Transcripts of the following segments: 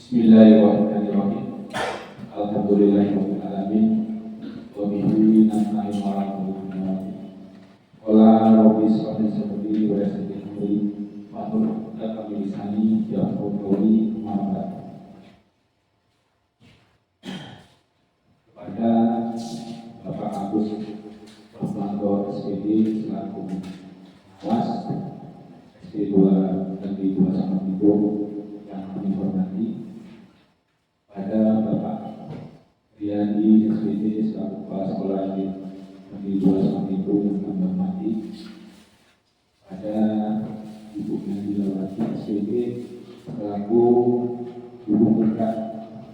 Bismillahirrahmanirrahim. Alhamdulillahirabbil alamin. Wa bihi nasta'in ala umuri. Qala rabbi shrah li sadri wa yassir li amri wahlul 'uqdatam min lisani yafqahu qawli. Kepada Bapak Agus Rahmanto SPD selaku Pengawas SD 2 Negeri 2 Samarinda yang kami hormati, pada Bapak Riyadi SPD selaku Kepala Sekolah Negeri 2 Samarinda yang kami hormati, pada Ibu Nabila SPD selaku Guru Muda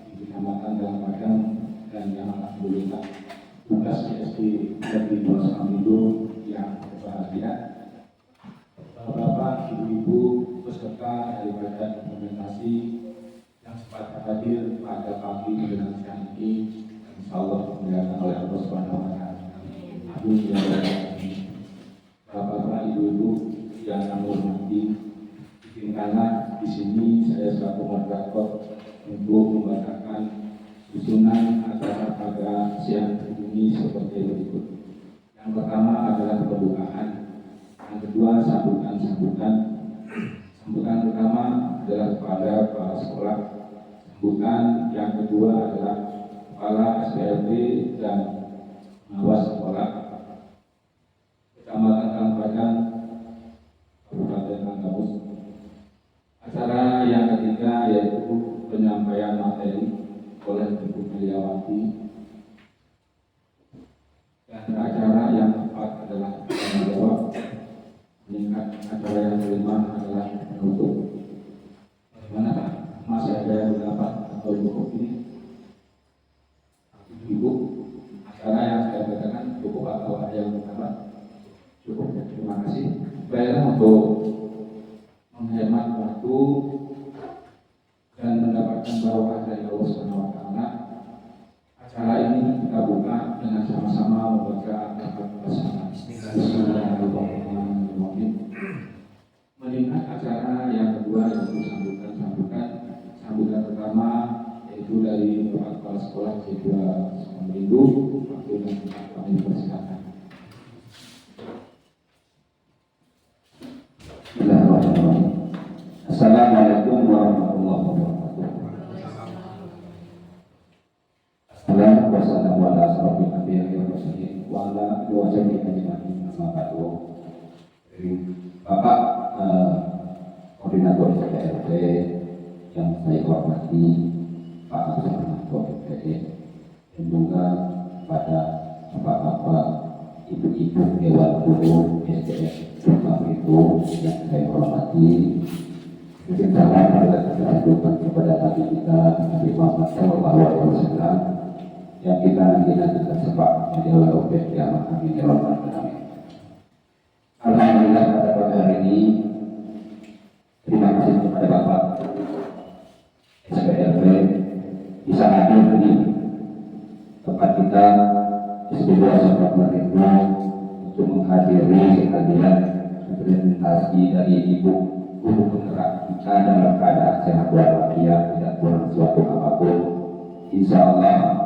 di Kecamatan Dalam Padang dan yang alhamdulillah tugas di SD Negeri 2 Samarinda yang berbahagia, Bapak, Ibu-ibu peserta daripada implementasi yang sempat hadir pada pagi menjelang siang ini, insya Allah dimuliakan oleh Allah Subhanahu wa Ta'ala. Amin ya rabbal alamin. Bapak, Ibu-ibu yang kami hormati, izinkanlah di sini saya selaku moderator untuk membacakan susunan acara pada siang ini seperti berikut. Yang pertama adalah pembukaan, yang kedua sambutan. Sambutan pertama adalah kepada kepala sekolah, sambutan yang kedua adalah kepala SPLB dan pengawas sekolah Kecamatan Dalam Padang, Kabupaten Tanggamus. Acara yang ketiga yaitu penyampaian materi oleh Ibu Meliawati, dan acara yang keempat adalah tanya jawab. Meningkat acara yang kelima adalah penutup. Bagaimana Pak? Masih ada yang berdapat atau cukup ini? Ibu, acara yang saya katakan cukup atau ada yang berdapat? Cukup ya, terima kasih. Baiklah, untuk menghemat waktu dan mendapatkan barokah dari Allah Subhanahu wa Ta'ala, acara ini kita buka dengan sama-sama membaca lafaz basmalah. Bismillahirrahmanirrahim. Meningkat acara yang kedua yaitu sambutan pertama yaitu dari Bapak Kepala Sekolah C2 Samarinda. Waktu dan tempat kami persilakan. Bismillahirrahmanirrahim. Assalamualaikum warahmatullahi wabarakatuh. Wassalamualaikum warahmatullahi wabarakatuh. Bapak Koordinator SPLB yang saya hormati, Pak Agus Rahmanto SPD, dan juga pada bapak-bapak, ibu-ibu Dewan Guru SDN itu yang saya hormati. Salam adalah kehidupan kepada Nabi kita Nabi Muhammad SAW yang kita nanti sepak menjadi objek yang kami hormati. Alhamdulillah pada pagi hari ini terima kasih kepada Bapak SPLB bisa hadir di tempat kita SD2 Samarinda untuk menghadiri kehadiran implementasi dari Ibu Guru Penggerak kita dalam keadaan sehat walafiat, tidak kurang suatu apapun. Insya Allah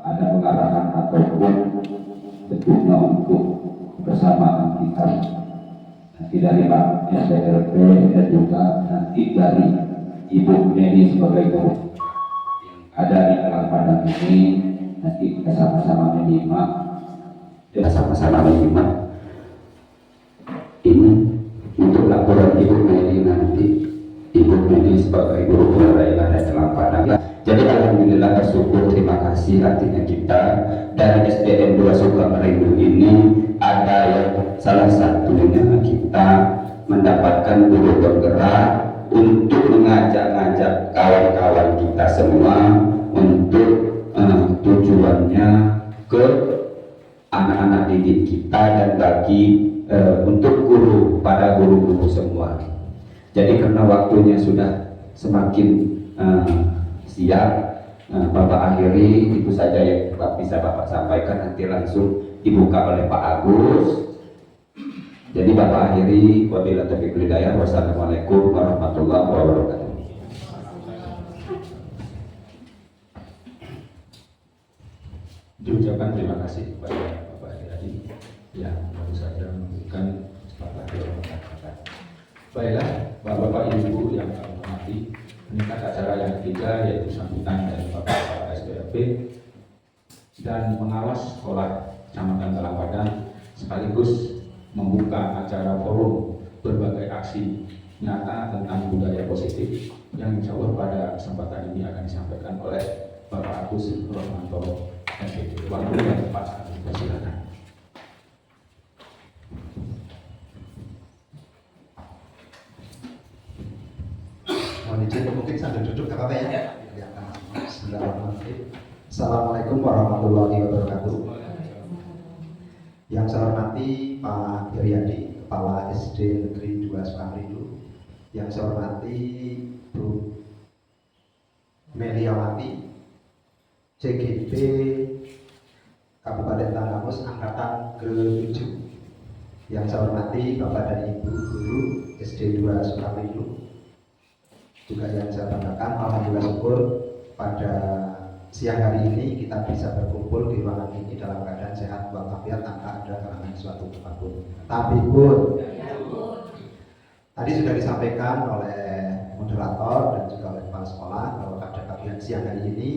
ada pengarahan ataupun tentunya untuk kebersamaan kita nanti dari Pak SPLB dan juga nanti dari Ibu Neni sebagai guru yang ada di Dalam Padang ini. Nanti kita sama-sama menyimak ini untuk laporan Ibu Neni nanti. Ibu Neni sebagai guru penggerak yang ada Dalam Padang. Jadi alhamdulillah bersyukur, terima kasih artinya kita dari SDN 2 Samarinda ini ada yang salah satunya kita mendapatkan guru penggerak untuk mengajak-ngajak kawan-kawan kita semua untuk tujuannya ke anak-anak didik kita dan bagi untuk guru, pada guru-guru semua. Jadi karena waktunya sudah semakin siang, Bapak akhiri itu saja yang bisa Bapak sampaikan, nanti langsung dibuka oleh Pak Agus. Jadi Bapak akhiri, wabillahi taufiq wal hidayah. Wassalamualaikum warahmatullahi wabarakatuh. diucapkan terima kasih kepada Bapak Hadi yang baru saja memberikan kesempatan berkomunikasi. Baiklah, Bapak Ibu yang kami hormati, meningkat acara yang ketiga yaitu sambutan dari Bapak Kepala SPLP dan pengawas sekolah Kecamatan Talangpadang sekaligus membuka acara forum berbagai aksi nyata tentang budaya positif yang insya Allah pada kesempatan ini akan disampaikan oleh Bapak Agus Rohmanto MPD. Waktu dan tempat kami persilakan. Mohon izin mungkin sambil duduk apa ya? Ya. Bismillahirrahmanirrahim. Assalamualaikum warahmatullahi wabarakatuh. Yang saya hormati Pak Heriadi, Kepala SD Negeri 2 Sukamrindu. Yang saya hormati Bu Meliawati, CGP Kabupaten Tanggamus Angkatan ke-7. Yang saya hormati Bapak dan Ibu Guru SD 2 Sukamrindu. Juga yang saya banggakan, alhamdulillah syukur pada siang hari ini kita bisa berkumpul di ruangan ini dalam keadaan sehat walafiat tanpa ada halangan suatu apapun. Tapi pun tadi sudah disampaikan oleh moderator dan juga oleh kepala sekolah bahwa pada pagi siang hari ini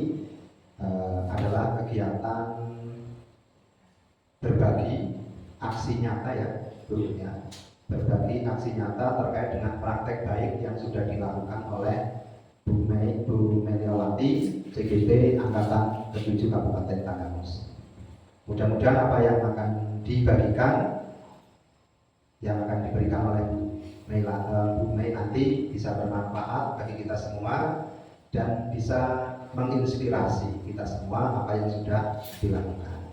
adalah kegiatan berbagi aksi nyata ya, Bu ya. Berbagi aksi nyata terkait dengan praktek baik yang sudah dilakukan oleh Bu Meliawati, CGP Angkatan ke-7 Kabupaten Tanggamus. Mudah-mudahan apa yang akan dibagikan, yang akan diberikan oleh Bu Mei nanti bisa bermanfaat bagi kita semua dan bisa menginspirasi kita semua apa yang sudah dilakukan.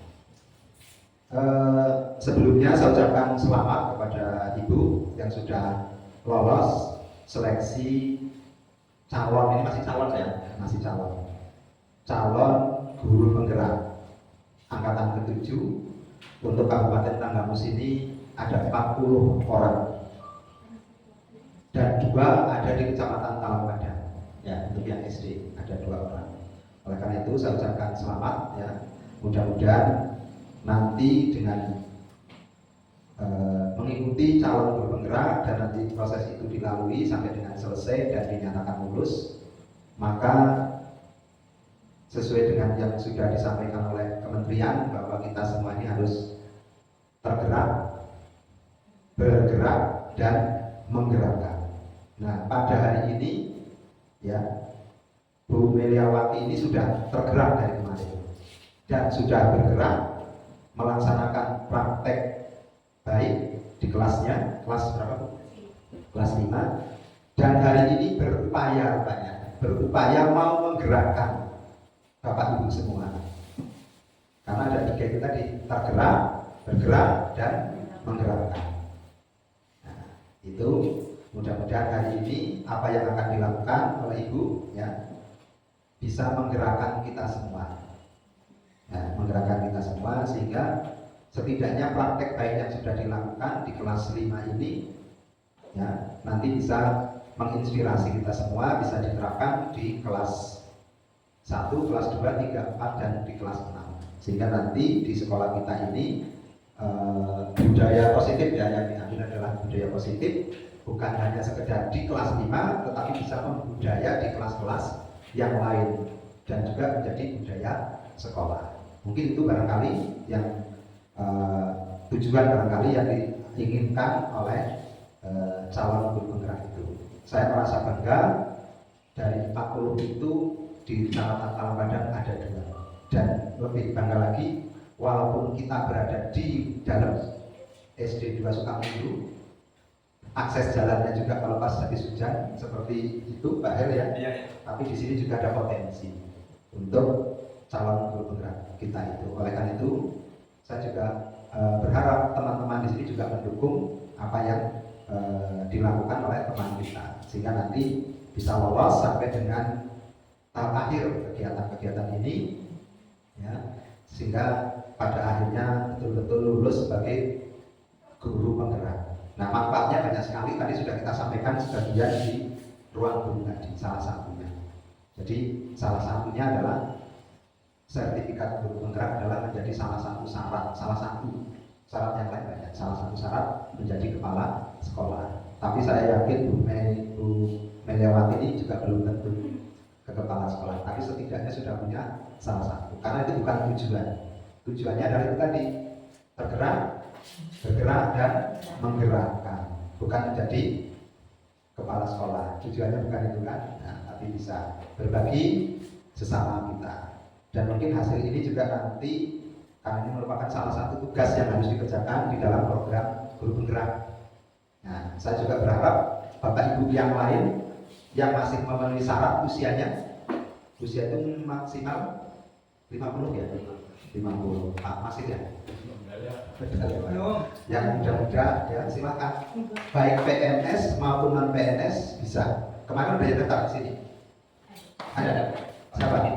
Sebelumnya saya ucapkan selamat kepada Ibu yang sudah lolos seleksi calon, ini masih calon ya, masih calon guru penggerak angkatan ke-7 untuk Kabupaten Tanggamus ini ada 40 orang dan 2 ada di Kecamatan Talangpadang ya, untuk yang SD ada 2 orang. Oleh karena itu saya ucapkan selamat ya, mudah-mudahan nanti dengan mengikuti calon guru penggerak dan nanti proses itu dilalui sampai dengan selesai dan dinyatakan lulus, maka sesuai dengan yang sudah disampaikan oleh kementerian bahwa kita semua ini harus tergerak, bergerak dan menggerakkan. Nah, pada hari ini ya, Bu Meliawati ini sudah tergerak dari kemarin dan sudah bergerak melaksanakan praktek baik di kelasnya, kelas berapa? Kelas 5, dan hari ini berupaya mau menggerakkan Bapak Ibu semua. Karena ada 3 itu tadi, tergerak, bergerak, dan menggerakkan. Nah, itu mudah-mudahan hari ini apa yang akan dilakukan oleh Ibu ya bisa menggerakkan kita semua. Nah, menggerakkan kita semua sehingga setidaknya praktek baik yang sudah dilakukan di kelas 5 ini ya nanti bisa menginspirasi kita semua, bisa diterapkan di kelas 1, kelas 2, 3, 4 dan di kelas 6 sehingga nanti di sekolah kita ini budaya positif ya, yang diambil adalah budaya positif bukan hanya sekedar di kelas 5 tetapi bisa membudaya di kelas-kelas yang lain dan juga menjadi budaya sekolah. Mungkin itu barangkali yang tujuan barangkali yang diinginkan oleh calon guru penggerak itu. Saya merasa bangga dari 40 itu di Kecamatan Talangpadang ada 2 dan lebih bangga lagi walaupun kita berada di dalam SD 2 Sukamrindu, akses jalannya juga kalau pas habis hujan seperti itu Pak Hel ya, tapi di sini juga ada potensi untuk calon guru penggerak kita itu. Oleh karena itu saya juga berharap teman-teman di sini juga mendukung apa yang dilakukan oleh teman kita sehingga nanti bisa lolos sampai dengan tahap akhir kegiatan-kegiatan ini ya, sehingga pada akhirnya betul-betul lulus sebagai guru penggerak. Nah, manfaatnya banyak sekali, tadi sudah kita sampaikan sebagian di ruang guru tadi, salah satunya. Jadi salah satunya adalah sertifikat guru penggerak adalah menjadi salah satu syarat yang lain banyak, salah satu syarat menjadi kepala sekolah. Tapi saya yakin Bu Meliawati ini juga belum tentu ke kepala sekolah, tapi setidaknya sudah punya salah satu. Karena itu bukan tujuan. Tujuannya adalah itu tadi, bergerak dan menggerakkan, bukan menjadi kepala sekolah. Tujuannya bukan itu kan, tapi bisa berbagi sesama kita. Dan mungkin hasil ini juga nanti, karena ini merupakan salah satu tugas yang harus dikerjakan di dalam program guru penggerak. Nah, saya juga berharap Bapak Ibu yang lain yang masih memenuhi syarat usia itu maksimal 50 ya, 50 masih ya. Yang muda-muda ya silakan, baik PNS maupun non PNS bisa. Kemarin udah yang tetap di sini. Ada siapa nih?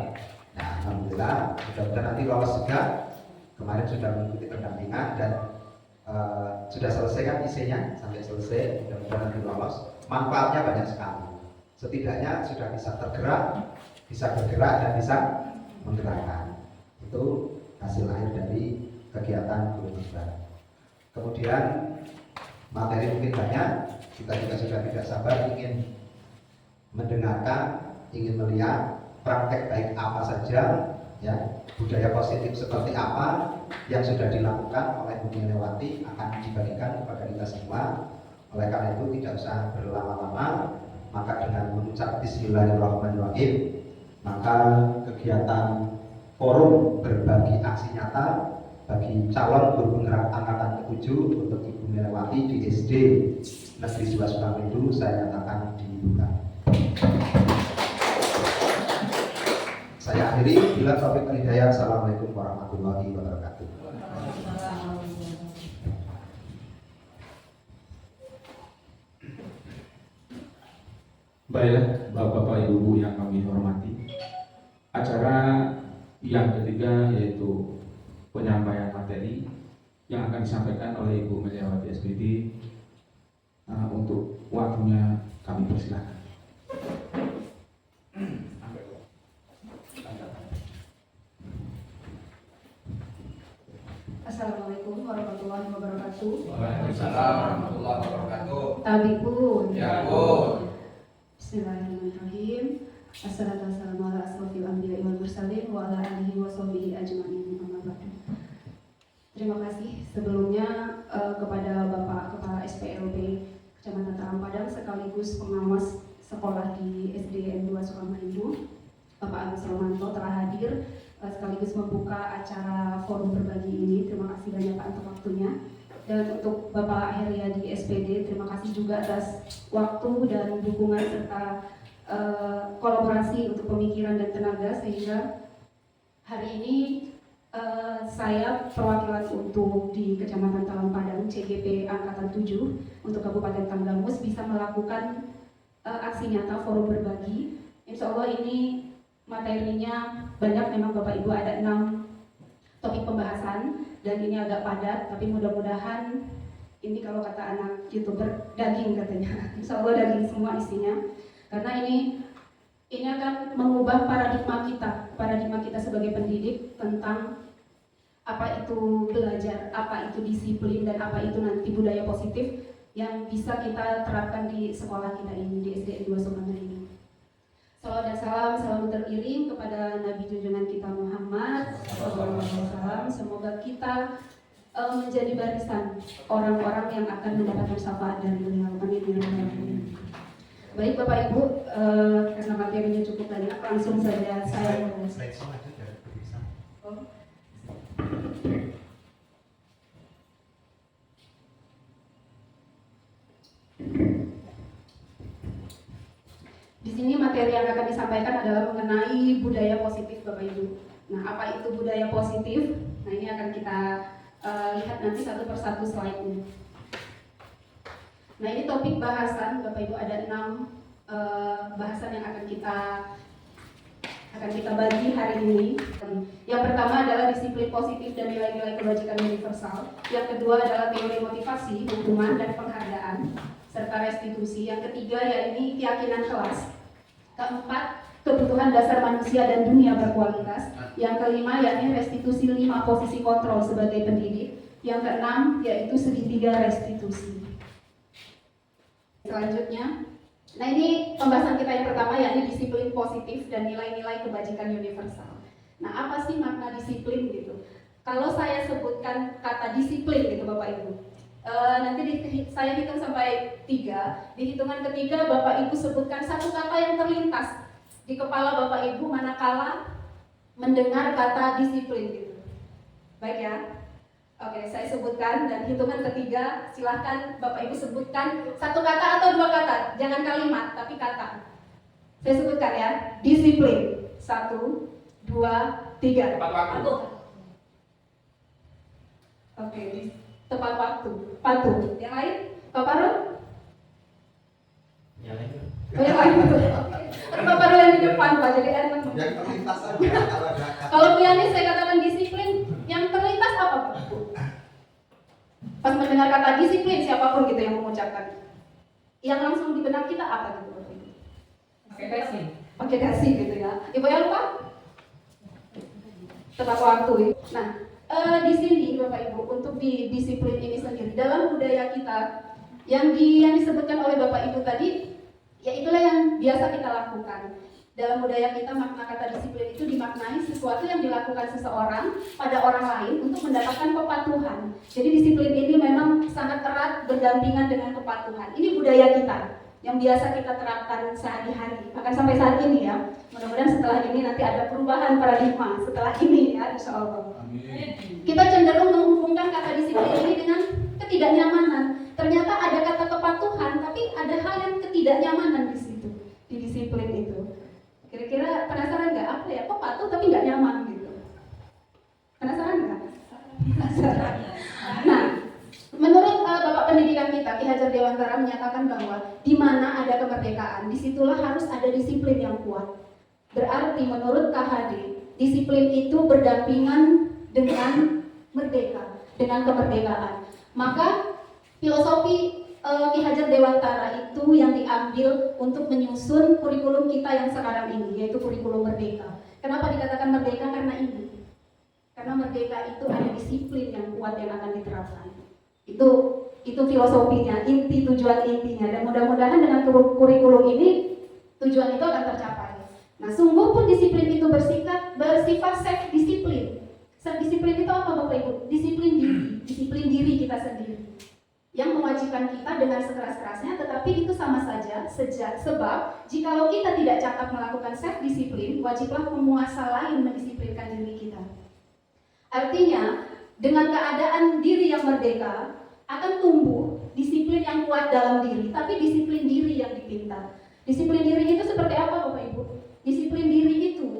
Nah, alhamdulillah, mudah-mudahan nanti lolos juga. Kemarin sudah mengikuti pendampingan dan sudah selesai kan isinya sampai selesai. Mudah-mudahan nanti lolos. Manfaatnya banyak sekali. Setidaknya sudah bisa tergerak, bisa bergerak dan bisa menggerakkan. Itu hasil akhir dari kegiatan guru penggerak. Kemudian materi mungkin banyak. Kita juga sudah tidak sabar ingin mendengarkan, ingin melihat praktek baik apa saja, ya, budaya positif seperti apa yang sudah dilakukan oleh Bu Meliawati akan dibagikan kepada kita semua. Oleh karena itu tidak usah berlama-lama, maka dengan mengucap Bismillahirrahmanirrahim, maka kegiatan forum berbagi aksi nyata bagi calon guru penggerak angkatan ke-7 untuk Ibu Meliawati di SD Negeri 2 Sukamaju saya nyatakan dibuka. Saya akhiri, bila taufiq wal hidayah. Assalamualaikum warahmatullahi wabarakatuh. Baiklah, Bapak Ibu yang kami hormati, acara yang ketiga yaitu penyampaian materi yang akan disampaikan oleh Ibu Meliawati SPD. Untuk waktunya kami persilakan. Assalamualaikum warahmatullahi wabarakatuh. Waalaikumsalam warahmatullahi wabarakatuh. Tabipun. Ya pun. Bismillahirrahmanirrahim. Assalatu wassalamu ala asrofil anbiya'i wal mursalin wa ala alihi wa sahbihi ajma'in. Amma ba'du. Terima kasih sebelumnya kepada Bapak Kepala SPLB Kecamatan Tarangpadang sekaligus pengawas sekolah di SDN 2 Sukamaju, Bapak Agus Romanto telah hadir sekaligus membuka acara forum berbagi ini. Terima kasih banyak Pak untuk waktunya. Dan untuk Bapak Heriadi SPD, terima kasih juga atas waktu dan dukungan serta kolaborasi untuk pemikiran dan tenaga sehingga hari ini saya perwakilan untuk di Kecamatan Tarangpadang CGP Angkatan 7 untuk Kabupaten Tanggamus bisa melakukan aksi nyata forum berbagi. Insya Allah ini materinya banyak, memang Bapak Ibu ada 6 topik pembahasan dan ini agak padat, tapi mudah-mudahan ini kalau kata anak YouTuber daging katanya. Insya Allah daging semua isinya, karena ini akan mengubah paradigma kita sebagai pendidik tentang apa itu belajar, apa itu disiplin, dan apa itu nanti budaya positif yang bisa kita terapkan di sekolah kita ini, di SDN 2 Sukamaju ini. Salawat dan salam selalu teriring kepada Nabi junjungan kita Muhammad SAW. Semoga kita menjadi barisan orang-orang yang akan mendapatkan syafaat dari beliau. Amin. Baik Bapak Ibu, karena materinya cukup banyak, langsung saja saya Di sini materi yang akan disampaikan adalah mengenai budaya positif Bapak Ibu. Nah, apa itu budaya positif? Nah, ini akan kita lihat nanti satu persatu slide-nya. Nah, ini topik bahasan Bapak Ibu, ada 6 bahasan yang akan kita bagi hari ini. Yang pertama adalah disiplin positif dan nilai-nilai kebajikan universal. Yang kedua adalah teori motivasi, hukuman dan penghargaan serta restitusi. Yang ketiga yakni keyakinan kelas. Keempat, kebutuhan dasar manusia dan dunia berkualitas. Yang kelima yakni restitusi 5 posisi kontrol sebagai pendidik. Yang keenam yaitu segitiga restitusi. Selanjutnya, nah ini pembahasan kita yang pertama yakni disiplin positif dan nilai-nilai kebajikan universal. Nah, apa sih makna disiplin gitu? Kalau saya sebutkan kata disiplin gitu Bapak Ibu, nanti saya hitung sampai 3. Di hitungan ketiga Bapak Ibu sebutkan satu kata yang terlintas di kepala Bapak Ibu manakala mendengar kata disiplin gitu. Baik ya? Oke, saya sebutkan dan hitungan ketiga silahkan Bapak Ibu sebutkan satu kata atau 2 kata, jangan kalimat tapi kata. Saya sebutkan ya, disiplin. 1, 2, 3. Tepat waktu. Oke, tepat waktu. Patuh. Yang lain? Pak Parul? Yang lain. Oh, yang lain. Pak Parul yang di depan Pak, jadi enak. Yang terlintas saja kalau ada kata. Kalau Bu Yani saya katakan disiplin, yang terlintas apa Pak? Pas mendengar kata disiplin siapapun gitu yang mengucapkan, yang langsung di benak kita apa gitu? Pakai dasi gitu ya. Ibu yang lupa? Tepat waktu. Nah, di sini Bapak Ibu untuk di disiplin ini sendiri dalam budaya kita yang disebutkan oleh Bapak Ibu tadi, ya itulah yang biasa kita lakukan. Dalam budaya kita makna kata disiplin itu dimaknai sesuatu yang dilakukan seseorang pada orang lain untuk mendapatkan kepatuhan. Jadi disiplin ini memang sangat erat berdampingan dengan kepatuhan. Ini budaya kita yang biasa kita terapkan sehari-hari, bahkan sampai saat ini ya. Mudah-mudahan setelah ini nanti ada perubahan paradigma setelah ini ya, insya Allah. Amin. Kita cenderung menghubungkan kata disiplin ini dengan ketidaknyamanan. Ternyata ada kata kepatuhan, tapi ada hal yang ketidaknyamanan di situ, di disiplin itu. Kira-kira penasaran nggak apa ya? Kok patuh tapi nggak nyaman gitu? Penasaran nggak? Penasaran. Nah, menurut Bapak Pendidikan kita, Ki Hajar Dewantara menyatakan bahwa di mana ada kemerdekaan, disitulah harus ada disiplin yang kuat. Berarti menurut KHD, disiplin itu berdampingan dengan merdeka, dengan kemerdekaan. Maka filosofi Ki Hajar Dewantara itu yang diambil untuk menyusun kurikulum kita yang sekarang ini, yaitu kurikulum merdeka. Kenapa dikatakan merdeka? Karena ini. Karena merdeka itu ada disiplin yang kuat yang akan diterapkan. Itu filosofinya, inti tujuan intinya. Dan mudah-mudahan dengan kurikulum ini tujuan itu akan tercapai. Nah, sungguh pun disiplin itu bersifat self disiplin. Self disiplin itu apa Bapak Ibu? Disiplin diri kita sendiri. Yang mewajibkan kita dengan sekeras-kerasnya, tetapi itu sama saja sebab jikalau kita tidak cakap melakukan self disiplin, wajiblah penguasa lain mendisiplinkan diri kita. Artinya dengan keadaan diri yang merdeka akan tumbuh disiplin yang kuat dalam diri, tapi disiplin diri yang dipintar. Disiplin diri itu seperti apa Bapak Ibu? Disiplin diri itu,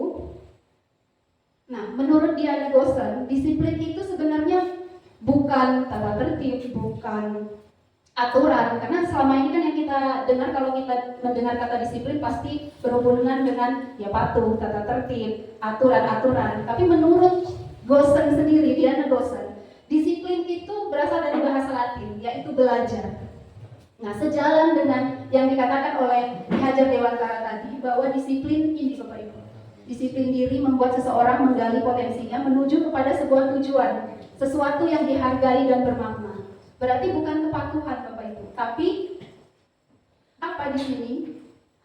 nah menurut Diana Gosen, disiplin itu sebenarnya bukan tata tertib, bukan aturan, karena selama ini kan yang kita dengar kalau kita mendengar kata disiplin pasti berhubungan dengan ya patuh, tata tertib, aturan-aturan. Tapi menurut Gosen sendiri, Diana Gosen, disiplin itu berasal dari bahasa Latin, yaitu belajar. Nah, sejalan dengan yang dikatakan oleh Ki Hajar Dewantara tadi, bahwa disiplin ini Bapak Ibu, disiplin diri membuat seseorang menggali potensinya menuju kepada sebuah tujuan, sesuatu yang dihargai dan bermakna. Berarti bukan kepatuhan Bapak Ibu, tapi apa di sini?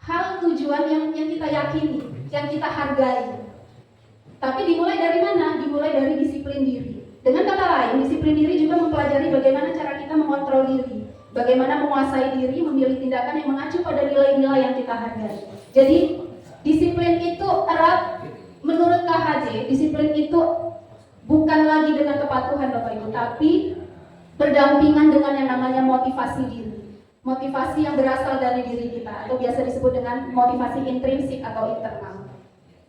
Hal tujuan yang kita yakini, yang kita hargai. Tapi dimulai dari mana? Dimulai dari disiplin diri. Dengan kata lain, disiplin diri juga mempelajari bagaimana cara kita mengontrol diri, bagaimana menguasai diri, memilih tindakan yang mengacu pada nilai-nilai yang kita hargai. Jadi disiplin itu erat menurut KHJ. Disiplin itu bukan lagi dengan kepatuhan Bapak Ibu, tapi berdampingan dengan yang namanya motivasi diri. Motivasi yang berasal dari diri kita, atau biasa disebut dengan motivasi intrinsik atau internal.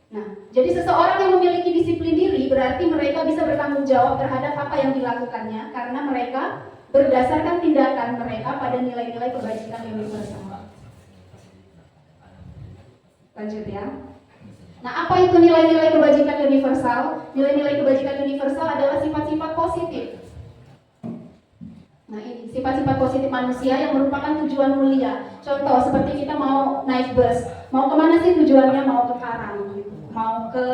Nah, jadi seseorang yang memiliki disiplin diri berarti mereka bisa bertanggung jawab terhadap apa yang dilakukannya karena mereka berdasarkan tindakan mereka pada nilai-nilai kebajikan universal. Lanjut ya. Nah, apa itu nilai-nilai kebajikan universal? Nilai-nilai kebajikan universal adalah sifat-sifat positif Nah ini sifat-sifat positif manusia yang merupakan tujuan mulia. Contoh seperti kita mau naik bus, mau kemana sih tujuannya? Mau ke Karang, gitu. Mau ke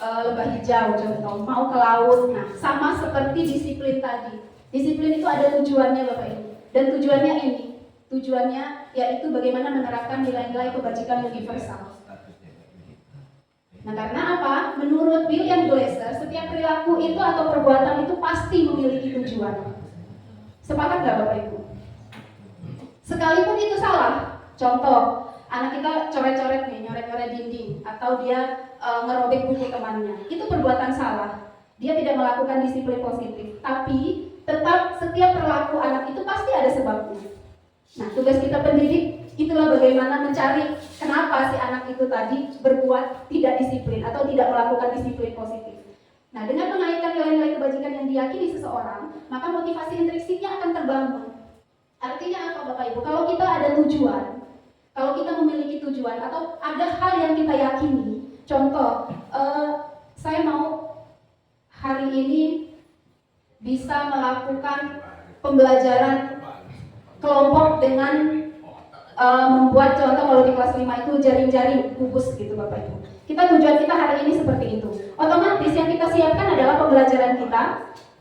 Lembah Hijau contoh, mau ke laut. Nah sama seperti disiplin tadi. Disiplin itu ada tujuannya Bapak Ibu. Dan tujuannya ini, tujuannya yaitu bagaimana menerapkan nilai-nilai kebajikan universal. Nah karena apa? Menurut William Glasser, setiap perilaku itu atau perbuatan itu pasti memiliki tujuan. Sepakat nggak Bapak Ibu? Sekalipun itu salah. Contoh, anak kita coret-coret nih, nyoret-nyoret dinding, atau dia ngerobek buku temannya. Itu perbuatan salah. Dia tidak melakukan disiplin positif. Tapi tetap setiap perilaku anak itu pasti ada sebabnya. Nah tugas kita pendidik itulah bagaimana mencari kenapa si anak itu tadi berbuat tidak disiplin atau tidak melakukan disiplin positif. Nah, dengan menaikkan nilai-nilai kebajikan yang diyakini seseorang, maka motivasi intrinsiknya akan terbangun. Artinya apa Bapak Ibu? Kalau kita ada tujuan, kalau kita memiliki tujuan atau ada hal yang kita yakini, contoh, saya mau hari ini bisa melakukan pembelajaran kelompok dengan membuat contoh kalau di kelas 5 itu jaring-jaring gugus gitu Bapak Ibu. Tujuan kita hari ini seperti itu. Otomatis yang kita siapkan adalah pembelajaran kita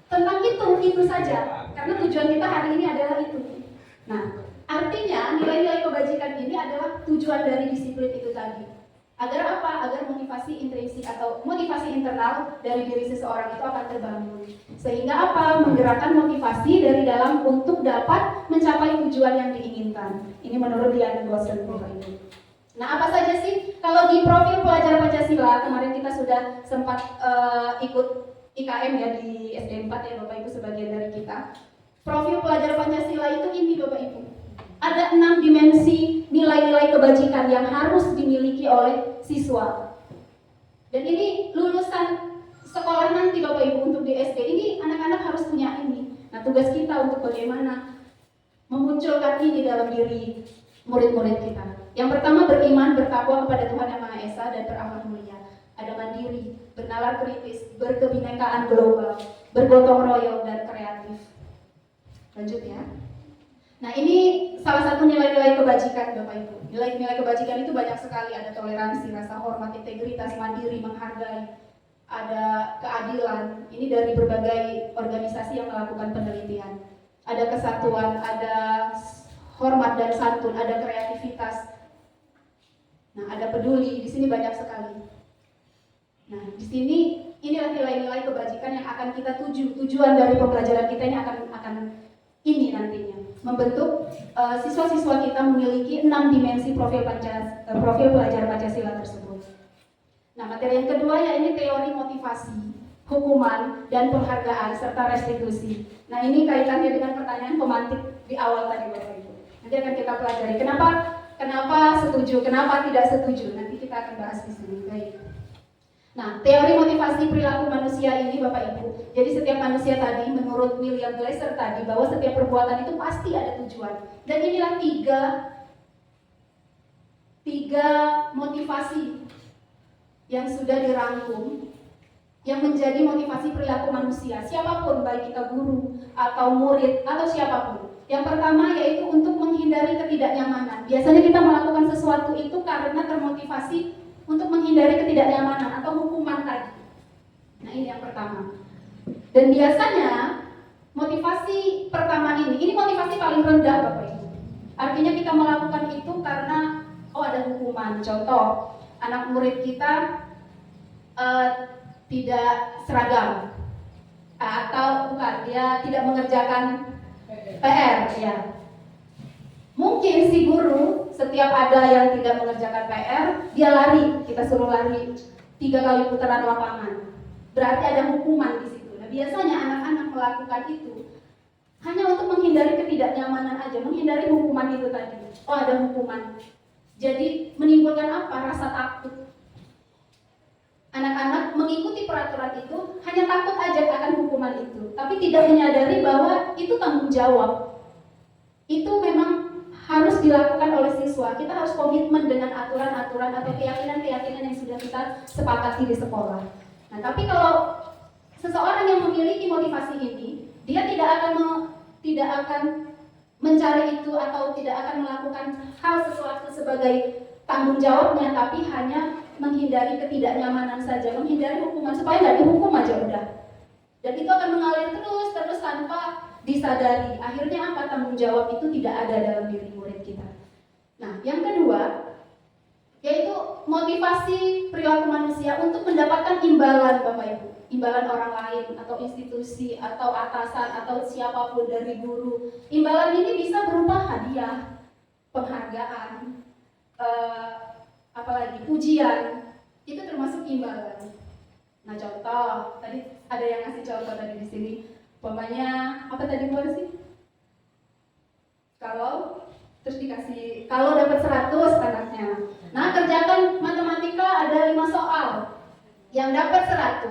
tentang itu saja. Karena tujuan kita hari ini adalah itu. Nah, artinya nilai-nilai kebajikan ini adalah tujuan dari disiplin itu tadi. Agar apa? Agar motivasi intrinsik atau motivasi internal dari diri seseorang itu akan terbangun. Sehingga apa? Menggerakkan motivasi dari dalam untuk dapat mencapai tujuan yang diinginkan. Ini menurut Dian Gosen Bapak Ibu. Nah, apa saja sih? Kalau di profil pelajar Pancasila, kemarin kita sudah sempat ikut IKM ya di SD 4 ya Bapak Ibu sebagian dari kita. Profil pelajar Pancasila itu ini Bapak Ibu. Ada 6 dimensi nilai-nilai kebajikan yang harus dimiliki oleh siswa. Dan ini lulusan sekolah nanti Bapak Ibu untuk di SD, ini anak-anak harus punya ini. Nah, tugas kita untuk bagaimana memunculkan ini dalam diri murid-murid kita. Yang pertama beriman, bertakwa kepada Tuhan Yang Maha Esa dan berakhlak mulia. Ada mandiri, bernalar kritis, berkebinekaan global, bergotong royong dan kreatif. Lanjut ya. Nah ini salah satu nilai-nilai kebajikan Bapak Ibu. Nilai-nilai kebajikan itu banyak sekali. Ada toleransi, rasa hormat, integritas, mandiri, menghargai, ada keadilan. Ini dari berbagai organisasi yang melakukan penelitian. Ada kesatuan, ada hormat dan santun, ada kreativitas. Nah, ada peduli, di sini banyak sekali. Nah, di sini inilah nilai-nilai kebajikan yang akan kita tuju. Tujuan dari pembelajaran kita ini akan ini nantinya membentuk siswa-siswa kita memiliki 6 dimensi profil pelajar Pancasila tersebut. Nah, materi yang kedua ya ini teori motivasi, hukuman dan penghargaan serta restitusi. Nah, ini kaitannya dengan pertanyaan pemantik di awal tadi Bapak Ibu. Nanti akan kita pelajari kenapa setuju, kenapa tidak setuju. Nanti kita akan bahas di sini. Baik. Nah, teori motivasi perilaku manusia ini Bapak Ibu. Jadi setiap manusia tadi menurut William Glasser tadi bahwa setiap perbuatan itu pasti ada tujuan. Dan inilah tiga motivasi yang sudah dirangkum yang menjadi motivasi perilaku manusia. Siapapun, baik kita guru atau murid atau siapapun. Yang pertama yaitu untuk menghindari ketidaknyamanan. Biasanya kita melakukan sesuatu itu karena termotivasi untuk menghindari ketidaknyamanan atau hukuman tadi. Nah ini yang pertama. Dan biasanya motivasi pertama ini motivasi paling rendah Bapak Ibu. Artinya kita melakukan itu karena ada hukuman. Contoh, anak murid kita tidak seragam atau bukan, dia tidak mengerjakan PR ya. Mungkin si guru setiap ada yang tidak mengerjakan PR, dia lari, kita suruh lari 3 kali putaran lapangan. Berarti ada hukuman di situ. Nah, biasanya anak-anak melakukan itu hanya untuk menghindari ketidaknyamanan aja, menghindari hukuman itu tadi. Ada hukuman. Jadi menimbulkan apa? Rasa takut. Anak-anak mengikuti peraturan itu hanya takut aja akan hukuman itu, tapi tidak menyadari bahwa itu tanggung jawab. Itu memang harus dilakukan oleh siswa. Kita harus komitmen dengan aturan-aturan atau keyakinan-keyakinan yang sudah kita sepakati di sekolah. Nah, tapi kalau seseorang yang memiliki motivasi ini, dia tidak tidak akan mencari itu atau tidak akan melakukan hal sesuatu sebagai tanggung jawabnya, tapi hanya menghindari ketidaknyamanan saja, menghindari hukuman supaya nggak dihukum aja udah. Dan itu akan mengalir terus tanpa disadari. Akhirnya apa? Tanggung jawab itu tidak ada dalam diri murid kita. Nah, yang kedua yaitu motivasi perilaku manusia untuk mendapatkan imbalan, Bapak Ibu, imbalan orang lain atau institusi atau atasan atau siapapun dari guru. Imbalan ini bisa berupa hadiah, penghargaan, apalagi pujian, itu termasuk imbalan. Nah, contoh tadi ada yang ngasih contoh tadi di sini, umpamanya apa tadi buat sih? Terus dikasih, kalau dapat 100 anaknya. Nah, kerjakan matematika ada 5 soal. Yang dapat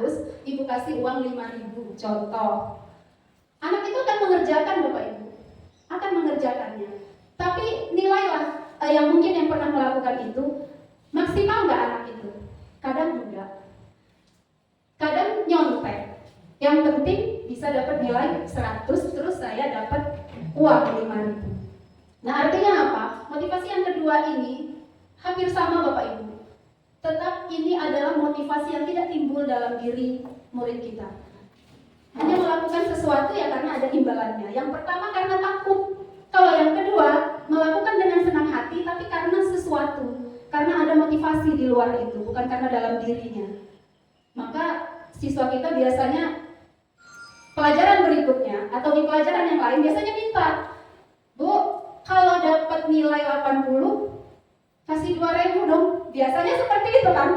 100, ibu kasih uang 5.000, contoh. Anak itu akan mengerjakan, Bapak Ibu. Akan mengerjakannya. Tapi nilailah, yang mungkin yang pernah melakukan itu, maksimal nggak anak itu? Kadang enggak. Kadang nyontek. Yang penting bisa dapat nilai 100, terus saya dapat uang 5.000. Nah, artinya apa? Motivasi yang kedua ini hampir sama, Bapak Ibu. Tetap ini adalah motivasi yang tidak timbul dalam diri murid kita. Hanya melakukan sesuatu ya karena ada imbalannya. Yang pertama karena takut. Kalau yang kedua, melakukan dengan senang hati tapi karena sesuatu. Karena ada motivasi di luar itu, bukan karena dalam dirinya. Maka siswa kita biasanya pelajaran berikutnya atau di pelajaran yang lain biasanya minta, Bu, kalau dapat nilai 80, kasih 2.000 dong. Biasanya seperti itu kan.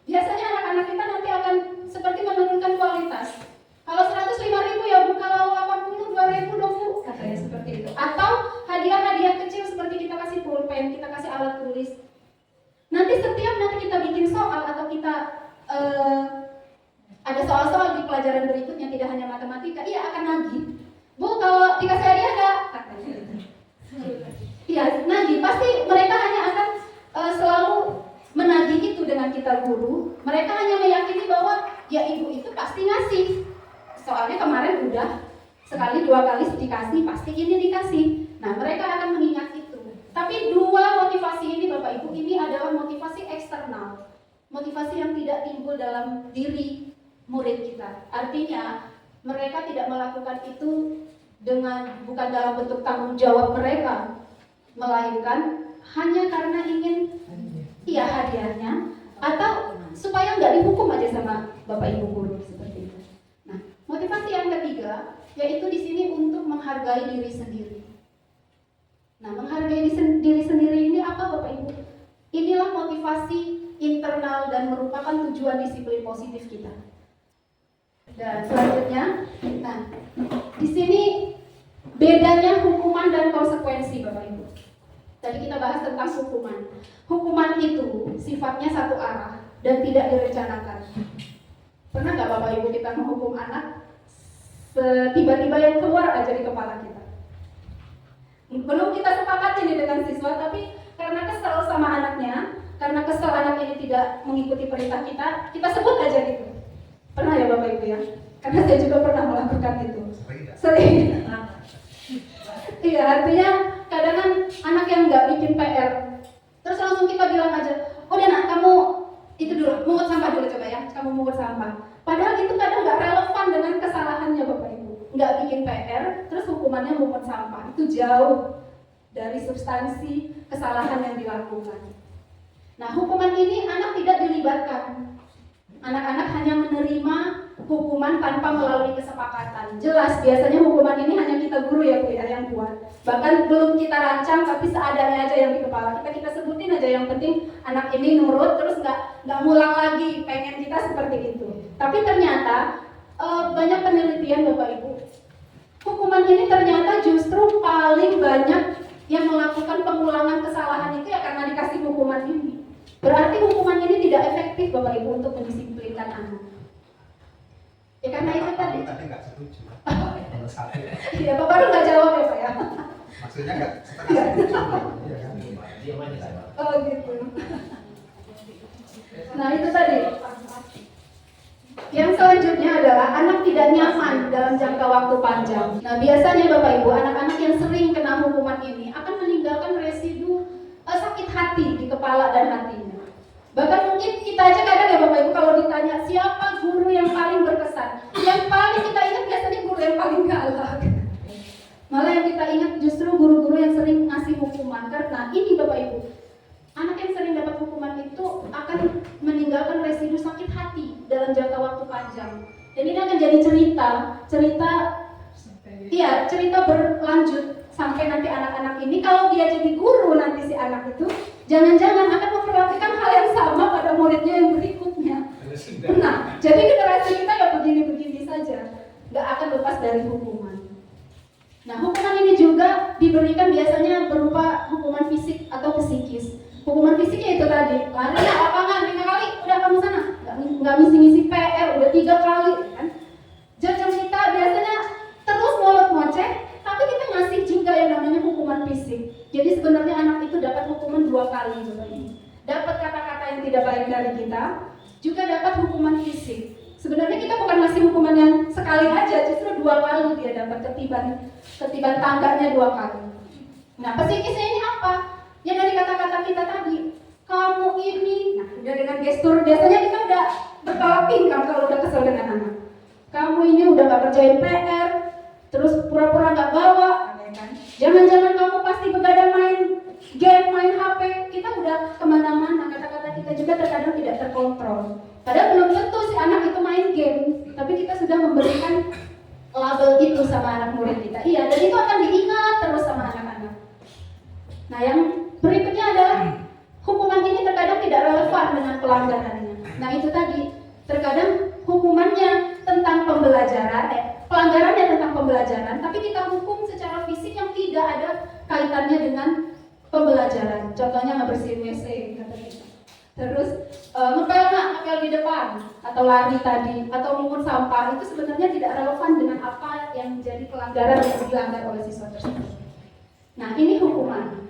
Biasanya anak-anak kita nanti akan seperti menurunkan kualitas. Kalau 105.000 ya Bu, kalau 80 2.000 dong Bu, katanya seperti itu. Atau hadiah-hadiah kecil seperti kita kasih pulpen, kita kasih alat tulis. Nanti setiap kita bikin soal atau kita ada soal-soal di pelajaran berikutnya, tidak hanya matematika, iya akan nagih. Bu, kalau dikasih hadiah enggak? Katanya. Iya, nagih. Pasti mereka hanya akan selalu menagih itu dengan kita guru. Mereka hanya meyakini bahwa ya ibu itu pasti ngasih. Soalnya kemarin udah sekali 2 kali dikasih, pasti ini dikasih. Nah, mereka akan mengingat itu. Tapi dua motivasi ini Bapak Ibu, ini adalah motivasi eksternal. Motivasi yang tidak timbul dalam diri murid kita. Artinya mereka tidak melakukan itu bukan dalam bentuk tanggung jawab mereka, melainkan hanya karena ingin hadiahnya atau supaya nggak dihukum aja sama Bapak Ibu guru seperti itu. Nah, motivasi yang ketiga yaitu di sini untuk menghargai diri sendiri. Nah, menghargai diri sendiri ini apa Bapak Ibu? Inilah motivasi internal dan merupakan tujuan disiplin positif kita. Dan selanjutnya, nah, di sini bedanya hukuman dan konsekuensi Bapak Ibu. Tadi kita bahas tentang hukuman. Hukuman itu sifatnya satu arah dan tidak direncanakan. Pernah nggak Bapak Ibu kita menghukum anak tiba-tiba yang keluar aja di kepala kita? Belum kita sepakati ini dengan siswa, tapi karena kesal sama anaknya, karena kesal anak ini tidak mengikuti perintah kita sebut aja gitu. Pernah ya Bapak Ibu ya? Karena saya juga pernah melakukan itu. Sering. Iya, artinya kadang kan anak yang nggak bikin PR, terus langsung kita bilang aja, udah nak kamu itu dulu, mungut sampah dulu coba ya, kamu mungut sampah. Padahal itu kadang nggak relevan dengan kesalahannya Bapak Ibu. Nggak bikin PR, terus hukumannya mungut sampah. Itu jauh dari substansi kesalahan yang dilakukan. Nah, hukuman ini anak tidak dilibatkan. Anak-anak hanya menerima hukuman tanpa melalui kesepakatan. Jelas, biasanya hukuman ini hanya kita guru ya Bu ya yang buat. Bahkan belum kita rancang, tapi seadanya aja yang di kepala kita sebutin aja. Yang penting anak ini nurut, terus nggak ngulang lagi, pengen kita seperti itu. Tapi ternyata banyak penelitian Bapak Ibu, hukuman ini ternyata justru paling banyak yang melakukan pengulangan kesalahan itu ya karena dikasih hukuman ini. Berarti hukuman ini tidak efektif Bapak Ibu untuk mendisiplinkan anak. Ya karena itu tadi. Tapi nggak setuju. Iya, Bapak baru nggak jawab ya Pak ya. Maksudnya nggak setengah setuju. Iya kan? Oh gitu. Nah itu tadi. Yang selanjutnya adalah anak tidak nyaman dalam jangka waktu panjang. Nah, biasanya Bapak Ibu, anak-anak yang sering kena hukuman ini akan meninggalkan residu sakit hati di kepala dan hatinya. Bahkan mungkin kita aja kadang ya Bapak Ibu kalau ditanya siapa guru yang paling berkesan, yang paling kita ingat biasanya guru yang paling galak. Malah yang kita ingat justru guru-guru yang sering ngasih hukuman. Karena ini Bapak Ibu, anak yang sering dapat hukuman itu akan meninggalkan residu sakit hati dalam jangka waktu panjang. Dan ini akan jadi cerita berlanjut sampai nanti anak-anak ini kalau dia jadi guru nanti si anak itu jangan-jangan akan memperlakukan hal yang sama pada muridnya yang berikutnya. Nah, jadi generasi kita ya begini-begini saja, nggak akan lepas dari hukuman. Nah, hukuman ini juga diberikan biasanya berupa hukuman fisik atau psikis. Hukuman fisiknya itu tadi, lari ya lapangan 5 kali, udah kamu sana, nggak misi-misi PR, udah 3 kali, kan? Jajan kita biasanya terus mulut ngoceh, tapi kita ngasih juga yang namanya hukuman fisik. Jadi sebenarnya anak itu dapat hukuman 2 kali juga ini. Dapat kata-kata yang tidak baik dari kita, juga dapat hukuman fisik. Sebenarnya kita bukan ngasih hukuman yang sekali aja, justru 2 kali dia dapat ketiban tangganya 2 kali. Nah, psikisnya ini apa? Yang dari kata-kata kita tadi, kamu ini, nah udah dengan gestur, biasanya kita udah bertolak pinggang kalau udah kesel dengan anak. Kamu ini udah gak kerjain PR, terus pura-pura gak bawa, kan? Jangan-jangan kamu pasti begadang main game, main HP, kita udah kemana-mana, kata-kata kita juga terkadang tidak terkontrol. Padahal belum tentu si anak itu main game, tapi kita sudah memberikan label itu sama anak murid kita. Iya, dan itu akan diingat terus sama anak-anak. Nah, yang berikutnya adalah hukuman ini terkadang tidak relevan dengan pelanggarannya. Nah, itu tadi, terkadang hukumannya tentang pembelajaran, pelanggarannya tentang pembelajaran, tapi kita hukum secara fisik yang tidak ada kaitannya dengan pembelajaran. Contohnya ngebersihin WC, kata kita. Terus ngepel di depan, atau lari tadi, atau mengukur sampah, itu sebenarnya tidak relevan dengan apa yang menjadi pelanggaran yang dilanggar oleh siswa tersebut. Nah, ini hukuman.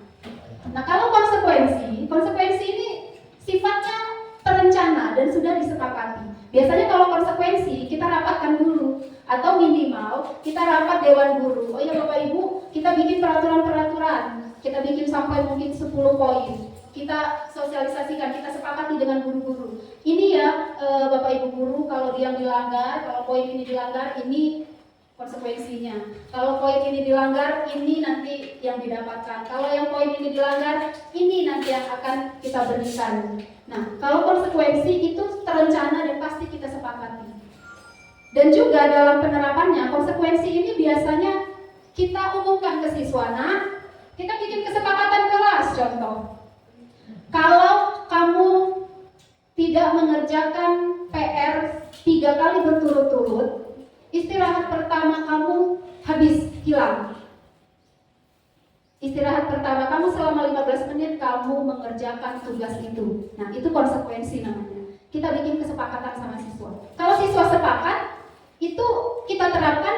Nah, kalau konsekuensi ini sifatnya terencana dan sudah disepakati. Biasanya kalau konsekuensi kita rapatkan dulu, atau minimal kita rapat dewan guru. Oh ya Bapak Ibu, kita bikin peraturan-peraturan, kita bikin sampai mungkin 10 poin. Kita sosialisasikan, kita sepakati dengan guru-guru. Ini ya Bapak Ibu guru, kalau dia dilanggar, kalau poin ini dilanggar, ini konsekuensinya. Kalau poin ini dilanggar, ini nanti yang didapatkan. Kalau yang poin ini dilanggar, ini nanti yang akan kita berikan. Nah, kalau konsekuensi itu terencana dan pasti kita sepakati. Dan juga dalam penerapannya, konsekuensi ini biasanya kita umumkan ke siswa. Nah, kita bikin kesepakatan kelas, contoh. Kalau kamu tidak mengerjakan PR 3 kali berturut-turut, istirahat pertama kamu habis hilang. Istirahat pertama kamu selama 15 menit kamu mengerjakan tugas itu. Nah, itu konsekuensi namanya. Kita bikin kesepakatan sama siswa. Kalau siswa sepakat, itu kita terapkan,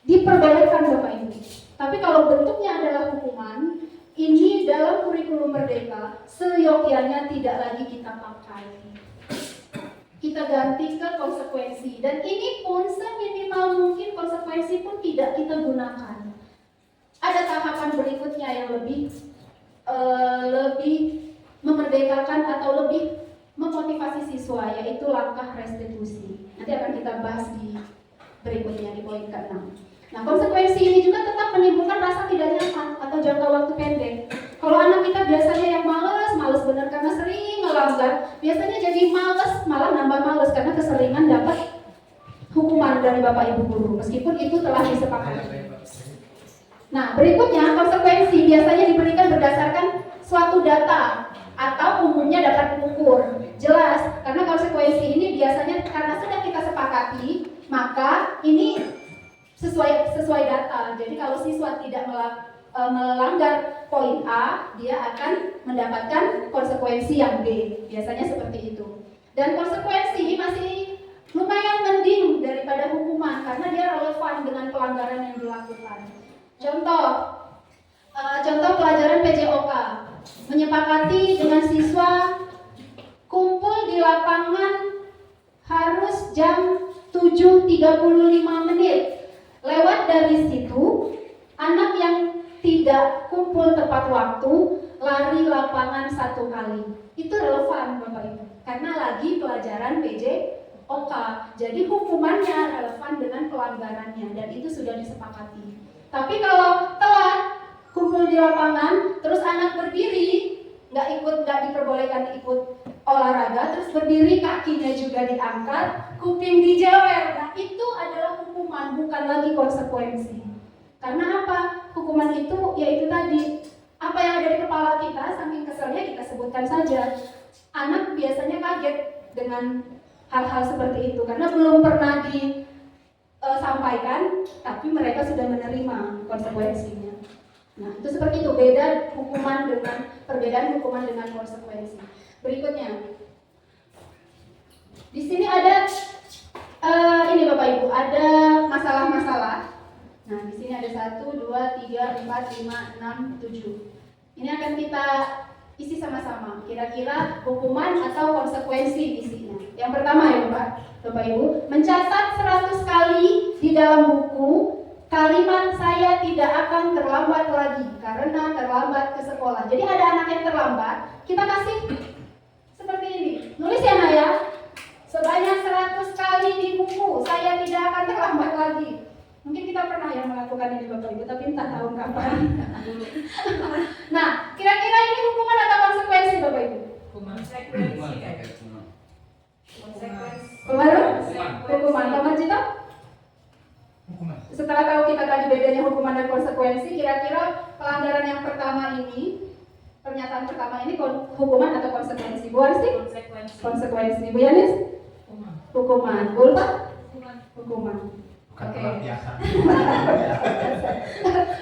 diperbolehkan Bapak Ibu. Tapi kalau bentuknya adalah hukuman, ini dalam kurikulum Merdeka seyogyanya tidak lagi kita pakai. Kita ganti ke konsekuensi, dan ini pun seminimal mungkin konsekuensi pun tidak kita gunakan. Ada tahapan berikutnya yang lebih memerdekakan atau lebih memotivasi siswa, yaitu langkah restitusi. Nanti akan kita bahas di berikutnya di poin ke-6. Nah, konsekuensi ini juga tetap menimbulkan rasa tidak nyaman atau jangka waktu pendek. Kalau anak kita biasanya yang males benar karena sering melanggar, biasanya jadi males, malah nambah males karena keseringan dapat hukuman dari Bapak Ibu guru, meskipun itu telah disepakati. Nah, berikutnya konsekuensi biasanya diberikan berdasarkan suatu data atau umumnya dapat diukur. Jelas, karena konsekuensi ini biasanya karena sudah kita sepakati, maka ini sesuai data. Jadi kalau siswa tidak melanggar poin A, dia akan mendapatkan konsekuensi yang B. Biasanya seperti itu. Dan konsekuensi masih lumayan mending daripada hukuman karena dia relevan dengan pelanggaran yang dilakukan. Contoh pelajaran PJOK, menyepakati dengan siswa kumpul di lapangan harus jam 7.35 menit. Lewat dari situ, anak yang tidak kumpul tepat waktu lari lapangan 1 kali. Itu relevan Bapak Ibu, karena lagi pelajaran PJOK. Jadi hukumannya relevan dengan pelanggarannya dan itu sudah disepakati. Tapi kalau telat kumpul di lapangan, terus anak berdiri, nggak diperbolehkan ikut olahraga, terus berdiri kakinya juga diangkat, kuping dijewer. Nah itu adalah hukuman, bukan lagi konsekuensi. Karena apa? Hukuman itu yaitu tadi, apa yang ada di kepala kita, saking keselnya kita sebutkan saja. Anak biasanya kaget dengan hal-hal seperti itu karena belum pernah disampaikan, tapi mereka sudah menerima konsekuensinya. Nah itu seperti itu, perbedaan hukuman dengan konsekuensi. Berikutnya, di sini ada ini Bapak Ibu, ada masalah-masalah. Nah, di sini ada 1, 2, 3, 4, 5, 6, 7. Ini akan kita isi sama-sama. Kira-kira hukuman atau konsekuensi isinya. Yang pertama ya Bapak Ibu, mencatat 100 kali di dalam buku kalimat saya tidak akan terlambat lagi karena terlambat ke sekolah. Jadi ada anak yang terlambat, kita kasih seperti ini. Nulis ya Nak ya. Sebanyak 100 kali di buku, saya tidak akan terlambat lagi. Mungkin kita pernah yang melakukan ini Bapak Ibu, tapi entah tahun kapan. Nah, kira-kira ini hukuman atau konsekuensi Bapak Ibu? Hukuman. Pak Marjito? Setelah tahu kita tadi bedanya hukuman dan konsekuensi, kira-kira pelanggaran yang pertama ini, pernyataan pertama ini hukuman atau konsekuensi? Bu Arsi? Konsekuensi. Bu Yanis? Hukuman. Bu Ulfa? Hukuman. Oke.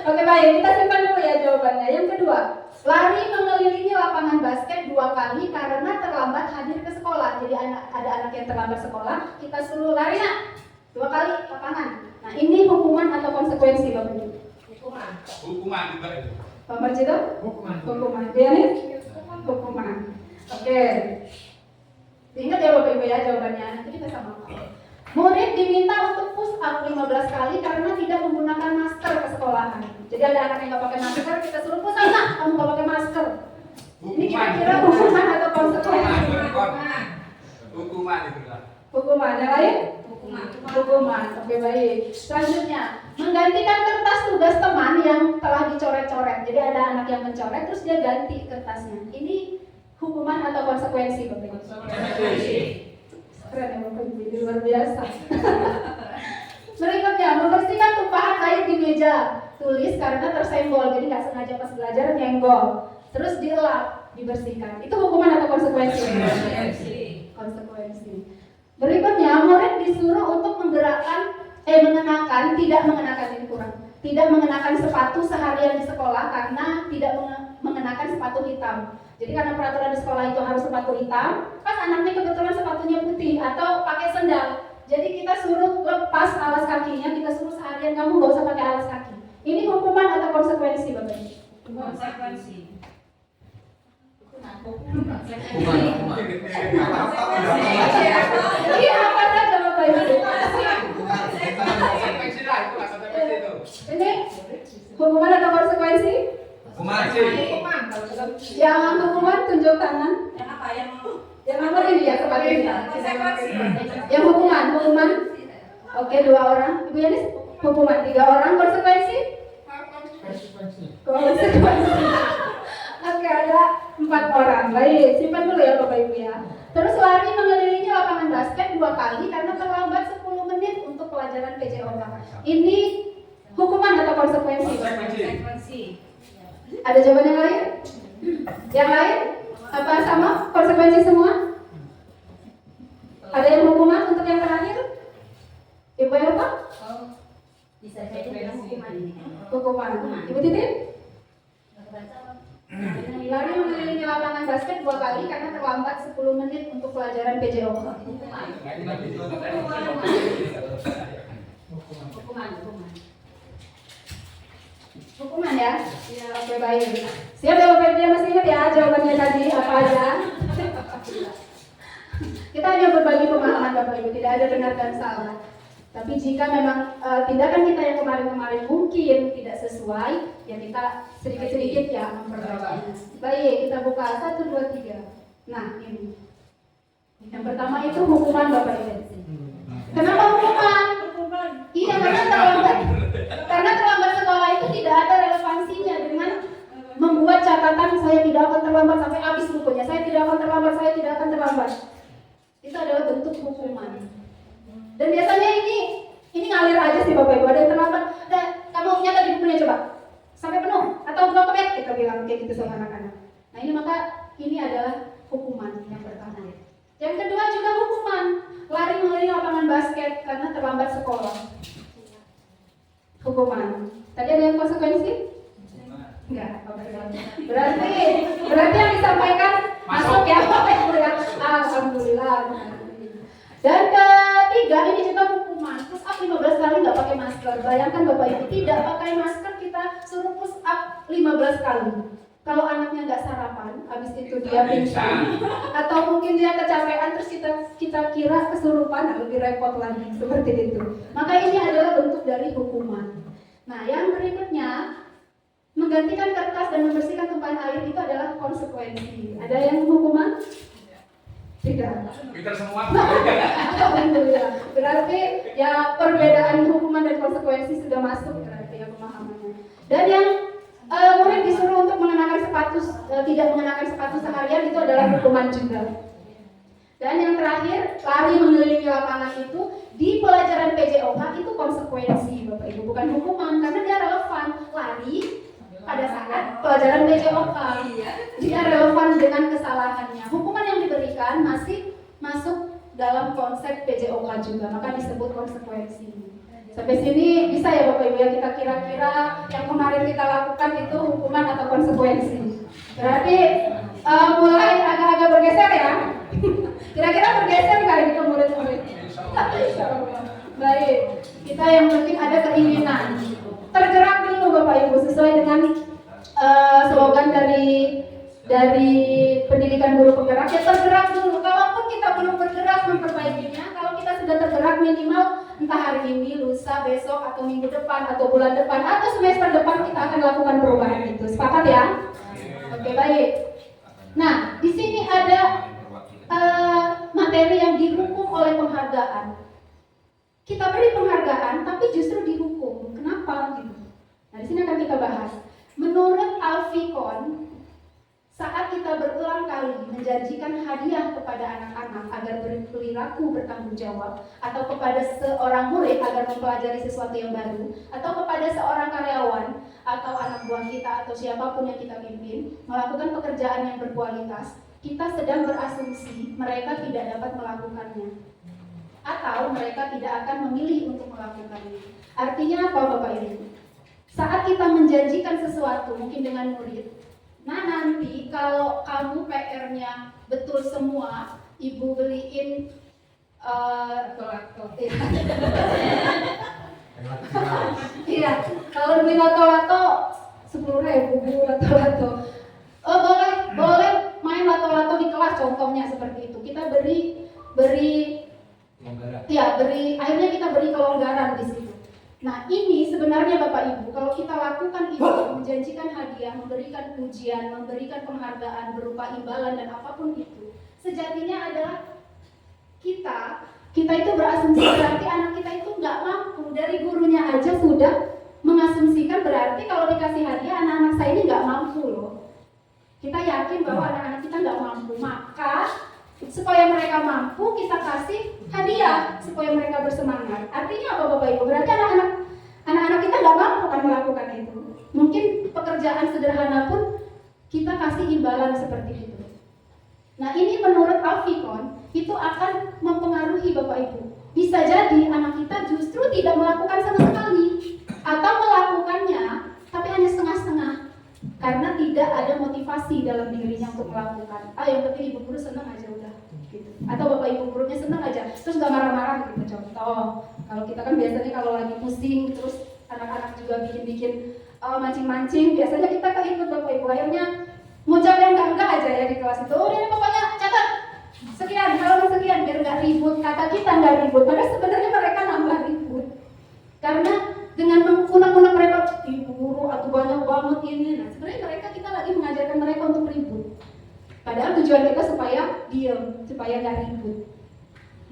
Oke baik, kita simpan dulu ya jawabannya. Yang kedua, lari mengelilingi lapangan basket 2 kali karena terlambat hadir ke sekolah. Jadi ada anak yang terlambat sekolah, kita suruh lari Nak 2 kali lapangan. Nah ini hukuman atau konsekuensi Bapak Ibu? Hukuman juga itu. Pak Marjito? Hukuman. Biarin? Hukuman. Oke. Ingat ya Bapak Ibu ya jawabannya. Nanti kita samakan. Murid diminta untuk push up 15 kali karena tidak menggunakan masker ke sekolahan. Jadi ada anak yang nggak pakai masker, kita suruh push up Nak, kamu nggak pakai masker. Ini kira-kira hukuman atau konsekuensi? Hukuman itu lah. Hukuman. Yang lain? Hukuman. Oke baik. Selanjutnya, menggantikan kertas tugas teman yang telah dicoret-coret. Jadi ada anak yang mencoret, terus dia ganti kertasnya. Ini hukuman atau konsekuensi Bapak Ibu? Keren ya Bapak Ibu, ini luar biasa. Berikutnya, membersihkan tumpahan air di meja tulis karena tersenggol, jadi nggak sengaja pas belajar nyenggol. Terus dilap, dibersihkan. Itu hukuman atau konsekuensi? Konsekuensi. Berikutnya, murid disuruh untuk tidak mengenakan sepatu seharian di sekolah karena tidak mengenakan sepatu hitam. Jadi karena peraturan di sekolah itu harus sepatu hitam, pas anaknya kebetulan sepatunya putih atau pakai sendal. Jadi kita suruh lepas alas kakinya, kita suruh seharian kamu nggak usah pakai alas kaki. Ini hukuman atau konsekuensi Bapak Ibu? Konsekuensi. Iya, apa saja Bapak Ibu? Ini hukuman atau konsekuensi? Yang hukuman tunjuk tangan. Yang apa ini ya sebagai yang hukuman. Oke, 2 orang. Ibu Yanis, hukuman 3 orang. Konsekuensi? Oke, ada 4 orang. Baik, simpan dulu ya Bapak Ibu ya. Terus lari mengelilingi lapangan basket 2 kali karena terlambat 10 menit untuk pelajaran PJOK. Ini hukuman atau konsekuensi? Konsekuensi. Ada jawaban yang lain? Yang lain? Apa sama? Konsekuensi semua? Ada yang hukuman untuk yang terakhir? Ibu apa? Bisa jadi dengan hukuman. Hukuman. Ibu Titin? Lari mengelilingi lapangan basket 2 kali karena terlambat 10 menit untuk pelajaran PJOK. Hukuman ya? Iya, oke baik. Siap ya Bapak Ibu, masih ingat ya jawabannya tadi apa aja? Kita kita hanya berbagi pemahaman Bapak Ibu, tidak ada benar dan salah. Tapi jika memang tindakan kita yang kemarin-kemarin mungkin tidak sesuai, ya kita sedikit-sedikit ya memperbaikinya. Baik, kita buka 1, 2, 3. Nah, ini. Yang pertama itu hukuman Bapak Ibu. Kenapa hukuman? Iya, karena terlambat sekolah itu tidak ada relevansinya dengan membuat catatan saya tidak akan terlambat sampai habis bukunya. Saya tidak akan terlambat, saya tidak akan terlambat. Itu adalah bentuk hukuman. Dan biasanya ini ngalir aja sih Bapak Ibu. Ada yang terlambat, kamu nyata di bukunya coba sampai penuh atau belum kebet, kita bilang kayak gitu sama anak-anak. Nah ini adalah hukuman yang pertama. Yang kedua juga hukuman lari mengelilingi lapangan basket karena terlambat sekolah. Hukuman. Tadi ada yang konsekuensi? Enggak. Berarti yang disampaikan masuk ya Bapak Ibu ya. Alhamdulillah. Dan ketiga ini juga hukuman. Push up 15 kali nggak pakai masker. Bayangkan Bapak Ibu tidak pakai masker kita suruh push up 15 kali. Kalau anaknya nggak sarapan, habis itu dia pingsan, atau mungkin dia kecapean terus kita kira kesurupan, lebih repot lagi seperti itu. Maka ini adalah bentuk dari hukuman. Nah, yang berikutnya menggantikan kertas dan membersihkan tumpahan air itu adalah konsekuensi. Ada yang hukuman? Tidak. Kita semua. Alhamdulillah. Berarti ya perbedaan hukuman dan konsekuensi sudah masuk berarti ya pemahamannya. Dan yang murid disuruh untuk mengenakan sepatu, tidak mengenakan sepatu seharian itu adalah hukuman juga. Dan yang terakhir, lari mengelilingi lapangan itu di pelajaran PJOK itu konsekuensi Bapak Ibu, bukan hukuman karena dia relevan. Lari pada saat pelajaran PJOK, dia relevan dengan kesalahannya. Hukuman yang diberikan masih masuk dalam konsep PJOK juga, maka disebut konsekuensi. Sampai sini bisa ya Bapak Ibu ya, kita kira-kira yang kemarin kita lakukan itu hukuman atau konsekuensi. Berarti mulai agak-agak bergeser ya. Kira-kira bergeser nggak itu murid-murid? Baik, kita yang penting ada keinginan. Tergerak dulu Bapak Ibu sesuai dengan slogan dari pendidikan guru penggerak ya, tergerak dulu. Kalaupun kita belum bergerak memperbaikinya, kalau kita sudah tergerak minimal entah hari ini, lusa, besok, atau minggu depan, atau bulan depan, atau semester depan kita akan lakukan perubahan itu. Sepakat ya? Oke, baik. Nah, di sini ada materi yang dihukum oleh penghargaan. Kita beri penghargaan, tapi justru dihukum. Kenapa? Gitu. Nah, di sini akan kita bahas. Menurut Alfikon, saat kita berulang kali menjanjikan hadiah kepada anak-anak agar berperilaku bertanggung jawab, atau kepada seorang murid agar mempelajari sesuatu yang baru, atau kepada seorang karyawan atau anak buah kita atau siapapun yang kita pimpin melakukan pekerjaan yang berkualitas, kita sedang berasumsi mereka tidak dapat melakukannya atau mereka tidak akan memilih untuk melakukannya. Artinya apa Bapak Ibu? Saat kita menjanjikan sesuatu mungkin dengan murid, nah nanti kalau kamu PR-nya betul semua, ibu beliin iya, kalau beli lato-lato 10.000 bu lato-lato. Oh boleh main lato-lato di kelas, contohnya seperti itu. Kita beri akhirnya kita beri kelonggaran di situ. Nah ini sebenarnya Bapak Ibu, kalau kita lakukan itu, menjanjikan hadiah, memberikan pujian, memberikan penghargaan berupa imbalan dan apapun itu, sejatinya adalah kita itu berasumsi berarti anak kita itu nggak mampu. Dari gurunya aja sudah mengasumsikan berarti kalau dikasih hadiah anak-anak saya ini nggak mampu loh. Kita yakin bahwa anak-anak kita nggak mampu, maka supaya mereka mampu kita kasih hadiah supaya mereka bersemangat. Artinya apa Bapak Ibu? Berarti anak-anak kita nggak mampu kan melakukan itu. Mungkin pekerjaan sederhana pun kita kasih imbalan seperti itu. Nah ini menurut Alfikon itu akan mempengaruhi Bapak Ibu. Bisa jadi anak kita justru tidak melakukan sama sekali atau melakukannya tapi hanya setengah-setengah karena tidak ada motivasi dalam dirinya untuk melakukan. Yang penting ibu guru senang aja udah gitu. Atau bapak ibu gurunya senang aja terus nggak marah-marah gitu. Contoh kalau kita kan biasanya kalau lagi pusing terus anak-anak juga bikin mancing-mancing, biasanya kita ikut bapak ibu, akhirnya ngucap yang enggak aja ya di kelas itu. Oh ini pokoknya catat Sekian, halaman sekian biar nggak ribut. Kata kita nggak ribut, padahal sebenarnya mereka nambah ribut. Karena dengan menggunakan mereka, ibu guru atau banyak banget ini, nah sebenarnya mereka kita lagi mengajarkan mereka untuk ribut. Padahal tujuan kita supaya diam, supaya nggak ribut.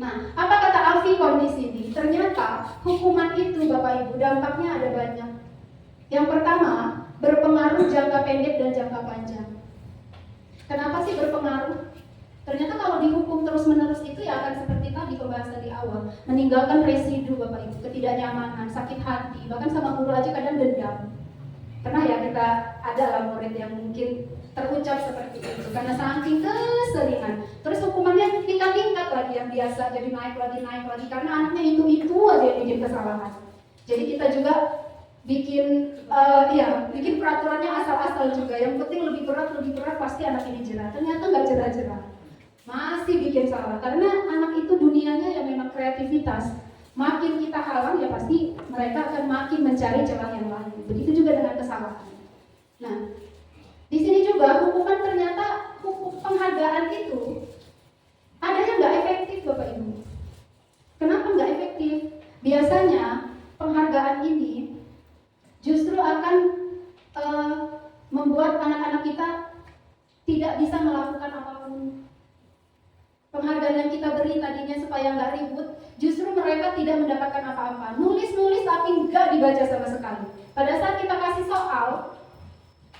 Nah, apa kata Alfikon di sini? Ternyata hukuman itu Bapak Ibu dampaknya ada banyak. Yang pertama, berpengaruh jangka pendek dan jangka panjang. Kenapa sih berpengaruh? Ternyata kalau dihukum terus-menerus itu ya akan seperti tadi pembahasan di awal, meninggalkan residu Bapak Ibu, ketidaknyamanan, sakit hati, bahkan sama guru aja kadang dendam. Pernah ya kita ada lah murid yang mungkin terucap seperti itu karena saking keseringan. Terus hukumannya tingkat-tingkat lagi yang biasa jadi naik lagi karena anaknya itu aja yang bikin kesalahan. Jadi kita juga bikin bikin peraturannya asal-asal juga. Yang penting lebih berat pasti anak ini jerah. Ternyata nggak jerah-jerah. Masih bikin salah karena anak itu dunianya yang memang kreativitas. Makin kita halang ya pasti mereka akan makin mencari celah yang lain. Begitu juga dengan kesalahan. Nah, di sini juga hukuman ternyata penghargaan itu ada yang nggak efektif Bapak Ibu. Kenapa nggak efektif? Biasanya penghargaan ini justru akan membuat anak-anak kita tidak bisa melakukan apapun. Penghargaan yang kita beri tadinya supaya nggak ribut, justru mereka tidak mendapatkan apa-apa. Nulis tapi nggak dibaca sama sekali. Pada saat kita kasih soal,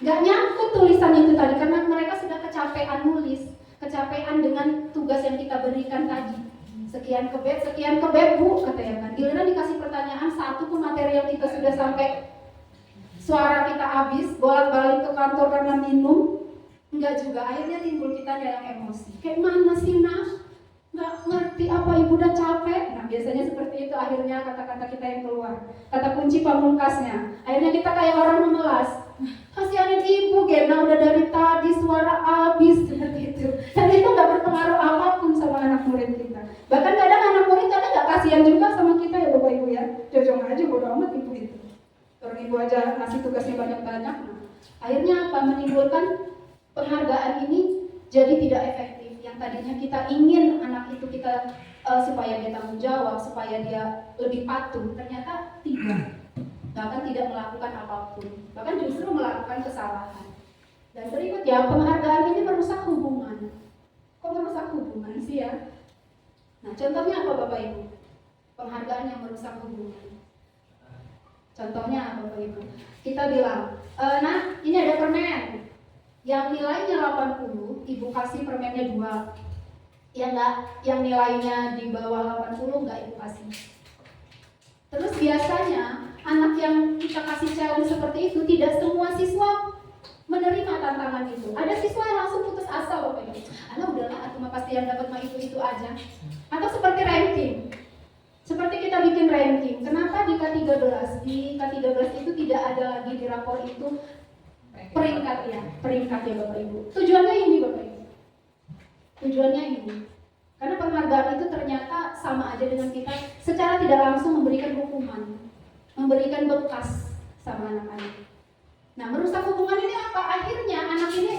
nggak nyangkut tulisan itu tadi karena mereka sudah kecapean nulis, kecapean dengan tugas yang kita berikan tadi. Sekian ke bed bu, katanya kan. Giliran dikasih pertanyaan satu pun materi yang kita sudah sampai suara kita habis, bolak-balik ke kantor karena minum. Enggak juga, akhirnya timbul kita yang emosi. Kayak mana sih Nas? Nggak ngerti apa ibu udah capek. Nah biasanya seperti itu akhirnya kata-kata kita yang keluar. Kata kunci pamungkasnya. Akhirnya kita kayak orang memelas. Kasihanin ibu Gena udah dari tadi suara habis seperti itu. Dan itu nggak berpengaruh apapun sama anak murid kita. Bahkan kadang anak murid kadang nggak kasihan juga sama kita ya Bapak Ibu ya. Jojong aja bodo amat ibu itu. Orang ibu aja ngasih tugasnya banyak-banyak. Nah, akhirnya apa? Menimbulkan penghargaan ini jadi tidak efektif. Yang tadinya kita ingin anak itu kita supaya dia tanggung jawab, supaya dia lebih patuh, ternyata tidak. Bahkan tidak melakukan apapun, bahkan justru melakukan kesalahan. Dan berikutnya, penghargaan ini merusak hubungan. Kok merusak hubungan sih ya? Nah, contohnya apa Bapak Ibu? Penghargaan yang merusak hubungan. Contohnya Bapak Ibu, kita bilang, nah ini ada permen yang nilainya 80, ibu kasih permennya 2. Yang nilainya di bawah 80 nggak ibu kasih. Terus biasanya anak yang kita kasih challenge seperti itu tidak semua siswa menerima tantangan itu. Ada siswa yang langsung putus asa Bapak Ibu. Alah udahlah, aku mah pasti yang dapat mah itu aja. Atau seperti ranking. Seperti kita bikin ranking. Kenapa di K13? Di K13 itu tidak ada lagi di rapor itu peringkat ya Bapak Ibu. Tujuannya ini Bapak Ibu. Tujuannya ini. Karena penghargaan itu ternyata sama aja dengan kita secara tidak langsung memberikan hukuman, memberikan bekas sama anak-anak. Nah, merusak hubungan ini apa? Akhirnya anak ini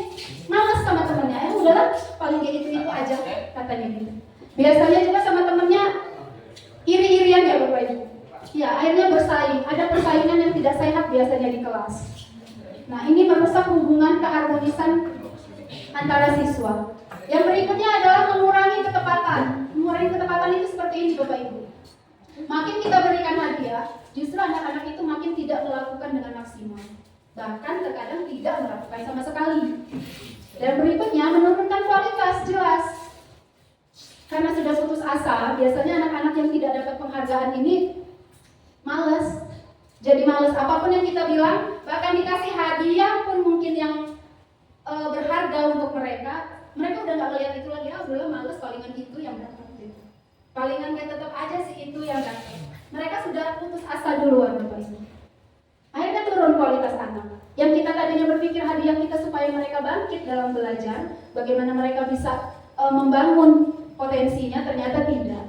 malas sama temannya. Udahlah, paling kayak itu aja katanya gitu. Biasanya juga sama temannya iri-irian ya Bapak Ibu. Ya, akhirnya bersaing. Ada persaingan yang tidak sehat biasanya di kelas. Nah, ini merusak hubungan keharmonisan antara siswa. Yang berikutnya adalah mengurangi ketepatan. Mengurangi ketepatan itu seperti ini Bapak Ibu. Makin kita berikan hadiah, justru anak-anak itu makin tidak melakukan dengan maksimal. Bahkan terkadang tidak melakukan sama sekali. Dan berikutnya menurunkan kualitas jelas. Karena sudah putus asa, biasanya anak-anak yang tidak dapat penghargaan ini malas. Jadi malas apapun yang kita bilang, bahkan dikasih hadiah pun mungkin yang berharga untuk mereka udah nggak lihat itu lagi. Udah males, palingan itu yang dapat gitu. Palingan kayak tetap aja sih itu yang dapat. Mereka sudah putus asa duluan Bapak Ibu. Akhirnya turun kualitas anak. Yang kita tadinya berpikir hadiah kita supaya mereka bangkit dalam belajar, bagaimana mereka bisa membangun potensinya, ternyata tidak.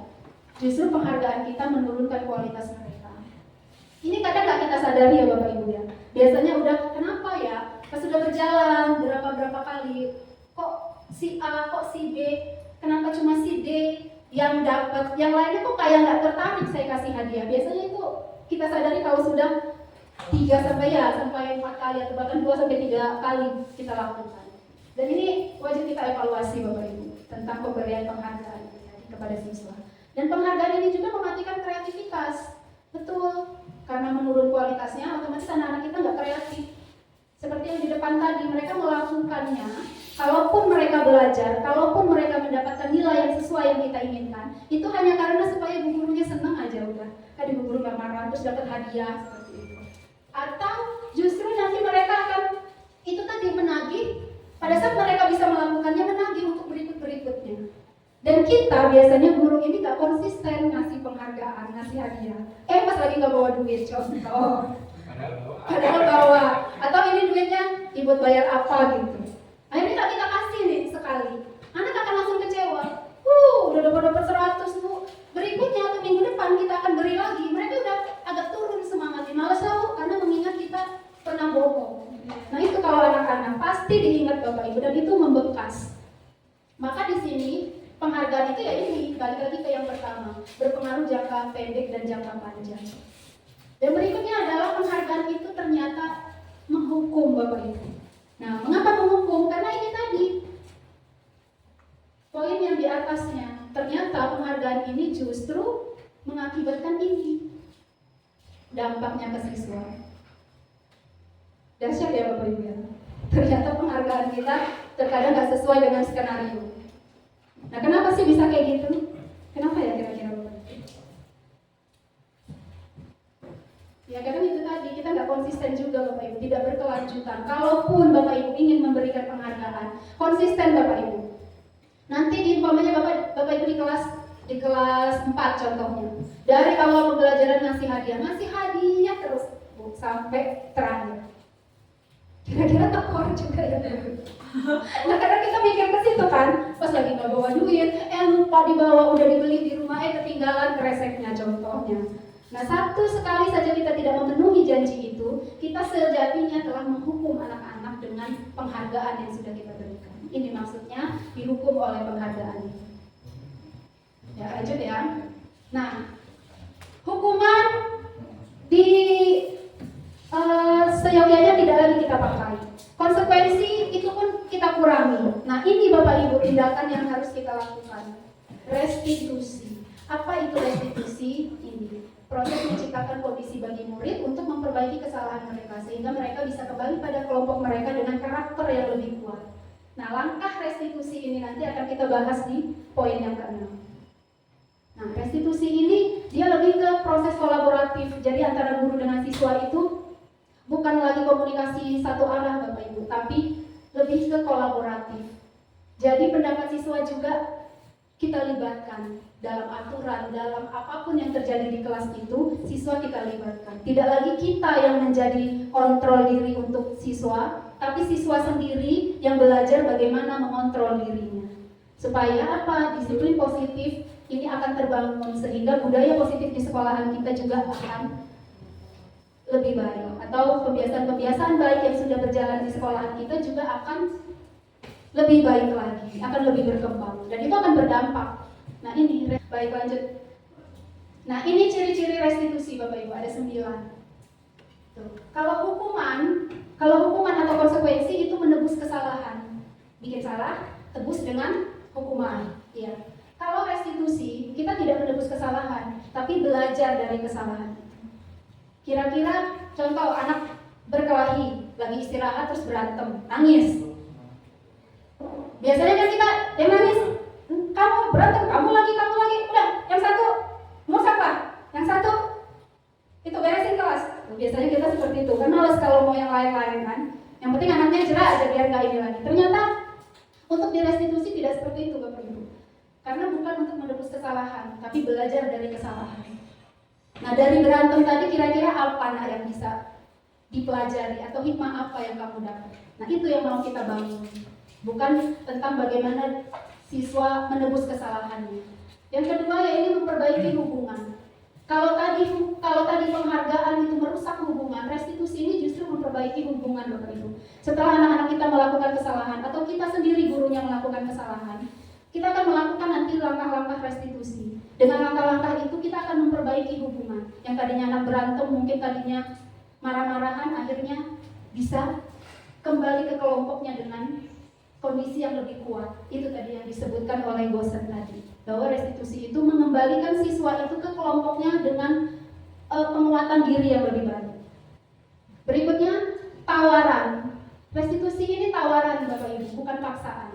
Justru penghargaan kita menurunkan kualitas mereka. Ini kadang nggak kita sadari ya Bapak Ibu ya. Biasanya udah kenapa ya? Pas sudah berjalan berapa kali, kok si A, kok si B, kenapa cuma yang dapat, yang lainnya kok kayak nggak tertarik saya kasih hadiah. Biasanya itu kita sadari kalau sudah 3 sampai 4 kali atau bahkan 2 sampai 3 kali kita lakukan. Dan ini wajib kita evaluasi Bapak Ibu tentang pemberian penghargaan kepada siswa. Dan penghargaan ini juga mematikan kreativitas. Betul, karena menurun kualitasnya otomatis anak-anak kita nggak kreatif. Seperti yang di depan tadi, mereka melakukannya. Kalaupun mereka belajar, kalaupun mereka mendapatkan nilai yang sesuai yang kita inginkan, itu hanya karena supaya gurunya senang aja udah. Kan ibu guru nggak marah terus dapat hadiah seperti itu. Atau justru nanti mereka akan itu tadi menagih. Pada saat mereka bisa melakukannya, menagih untuk berikut-berikutnya. Dan kita biasanya guru ini gak konsisten ngasih penghargaan, ngasih hadiah. Pas lagi gak bawa duit, contoh. Padahal bawa. Atau ini duitnya dibuat bayar apa gitu. Akhirnya gak kita kasih nih sekali. Anak akan langsung kecewa. Udah dapat 100 Bu. Berikutnya atau minggu depan kita akan beri lagi. Mereka udah agak turun semangatnya. Malas tahu karena mengingat kita pernah bohong. Nah itu kalau anak-anak pasti diingat Bapak Ibu dan itu membekas. Maka di sini penghargaan itu ya ini balik lagi ke yang pertama, berpengaruh jangka pendek dan jangka panjang. Dan berikutnya adalah penghargaan itu ternyata menghukum Bapak Ibu. Nah, mengapa menghukum? Karena ini tadi poin yang di atasnya, ternyata penghargaan ini justru mengakibatkan ini dampaknya ke siswa. Dahsyat ya Bapak Ibu ya. Ternyata penghargaan kita terkadang gak sesuai dengan skenario. Nah, kenapa sih bisa kayak gitu? Kenapa ya kira-kira Bapak Ibu? Ya karena itu tadi kita nggak konsisten juga Bapak Ibu, tidak berkelanjutan. Kalaupun Bapak Ibu ingin memberikan penghargaan, konsisten Bapak Ibu. Nanti di umpamanya Bapak Ibu di kelas 4 contohnya. Dari awal pembelajaran ngasih hadiah terus Bu, sampai terakhir. Kira-kira tekor juga ya Bu. Nah kadang kita mikir ke situ kan, pas lagi nggak bawa duit, lupa dibawa, udah dibeli di rumah, ketinggalan kreseknya contohnya. Nah satu sekali saja kita tidak memenuhi janji itu, kita sejatinya telah menghukum anak-anak dengan penghargaan yang sudah kita berikan. Ini maksudnya dihukum oleh penghargaan. Ya lanjut ya. Nah hukuman di seyogyanya tidak lagi kita pakai. Konsekuensi itu pun kita kurangi. Nah ini Bapak Ibu tindakan yang harus kita lakukan. Restitusi. Apa itu restitusi? Ini proses menciptakan kondisi bagi murid untuk memperbaiki kesalahan mereka sehingga mereka bisa kembali pada kelompok mereka dengan karakter yang lebih kuat. Nah langkah restitusi ini nanti akan kita bahas di poin yang ke-6. Nah restitusi ini dia lebih ke proses kolaboratif. Jadi antara guru dengan siswa itu bukan lagi komunikasi satu arah Bapak Ibu, tapi lebih ke kolaboratif. Jadi pendapat siswa juga kita libatkan dalam aturan, dalam apapun yang terjadi di kelas itu, siswa kita libatkan. Tidak lagi kita yang menjadi kontrol diri untuk siswa, tapi siswa sendiri yang belajar bagaimana mengontrol dirinya. Supaya apa? Disiplin positif ini akan terbangun sehingga budaya positif di sekolahan kita juga akan lebih baik, atau kebiasaan-kebiasaan baik yang sudah berjalan di sekolahan kita juga akan lebih baik lagi, akan lebih berkembang dan itu akan berdampak. Nah ini, baik lanjut. Nah ini ciri-ciri restitusi Bapak Ibu, ada 9. Tuh. Kalau hukuman atau konsekuensi itu menebus kesalahan, bikin salah, tebus dengan hukuman. Ya. Kalau restitusi kita tidak menebus kesalahan, tapi belajar dari kesalahan. Kira-kira contoh anak berkelahi, lagi istirahat terus berantem, nangis. Biasanya kan kita yang nangis, kamu berantem, kamu lagi, udah, yang satu mau siapa? Yang satu itu beresin kelas. Biasanya kita seperti itu, kan males kalau mau yang lain-lain kan. Yang penting anaknya jerak aja biar nggak ini lagi. Ternyata untuk direstitusi tidak seperti itu Bapak Ibu. Karena bukan untuk menebus kesalahan, tapi belajar dari kesalahan. Nah dari berantem tadi kira-kira apa yang bisa dipelajari atau hikmah apa yang kamu dapat? Nah itu yang mau kita bangun. Bukan tentang bagaimana siswa menebus kesalahannya. Yang kedua ya ini memperbaiki hubungan. Kalau tadi penghargaan itu merusak hubungan, restitusi ini justru memperbaiki hubungan Bapak Ibu. Setelah anak-anak kita melakukan kesalahan atau kita sendiri gurunya melakukan kesalahan, kita akan melakukan nanti langkah-langkah restitusi. Dengan langkah-langkah itu kita akan memperbaiki hubungan. Yang tadinya anak berantem, mungkin tadinya marah-marahan, akhirnya bisa kembali ke kelompoknya dengan kondisi yang lebih kuat. Itu tadi yang disebutkan oleh Gosen tadi, bahwa restitusi itu mengembalikan siswa itu ke kelompoknya dengan penguatan diri yang lebih baik. Berikutnya, tawaran. Restitusi ini tawaran Bapak Ibu, bukan paksaan.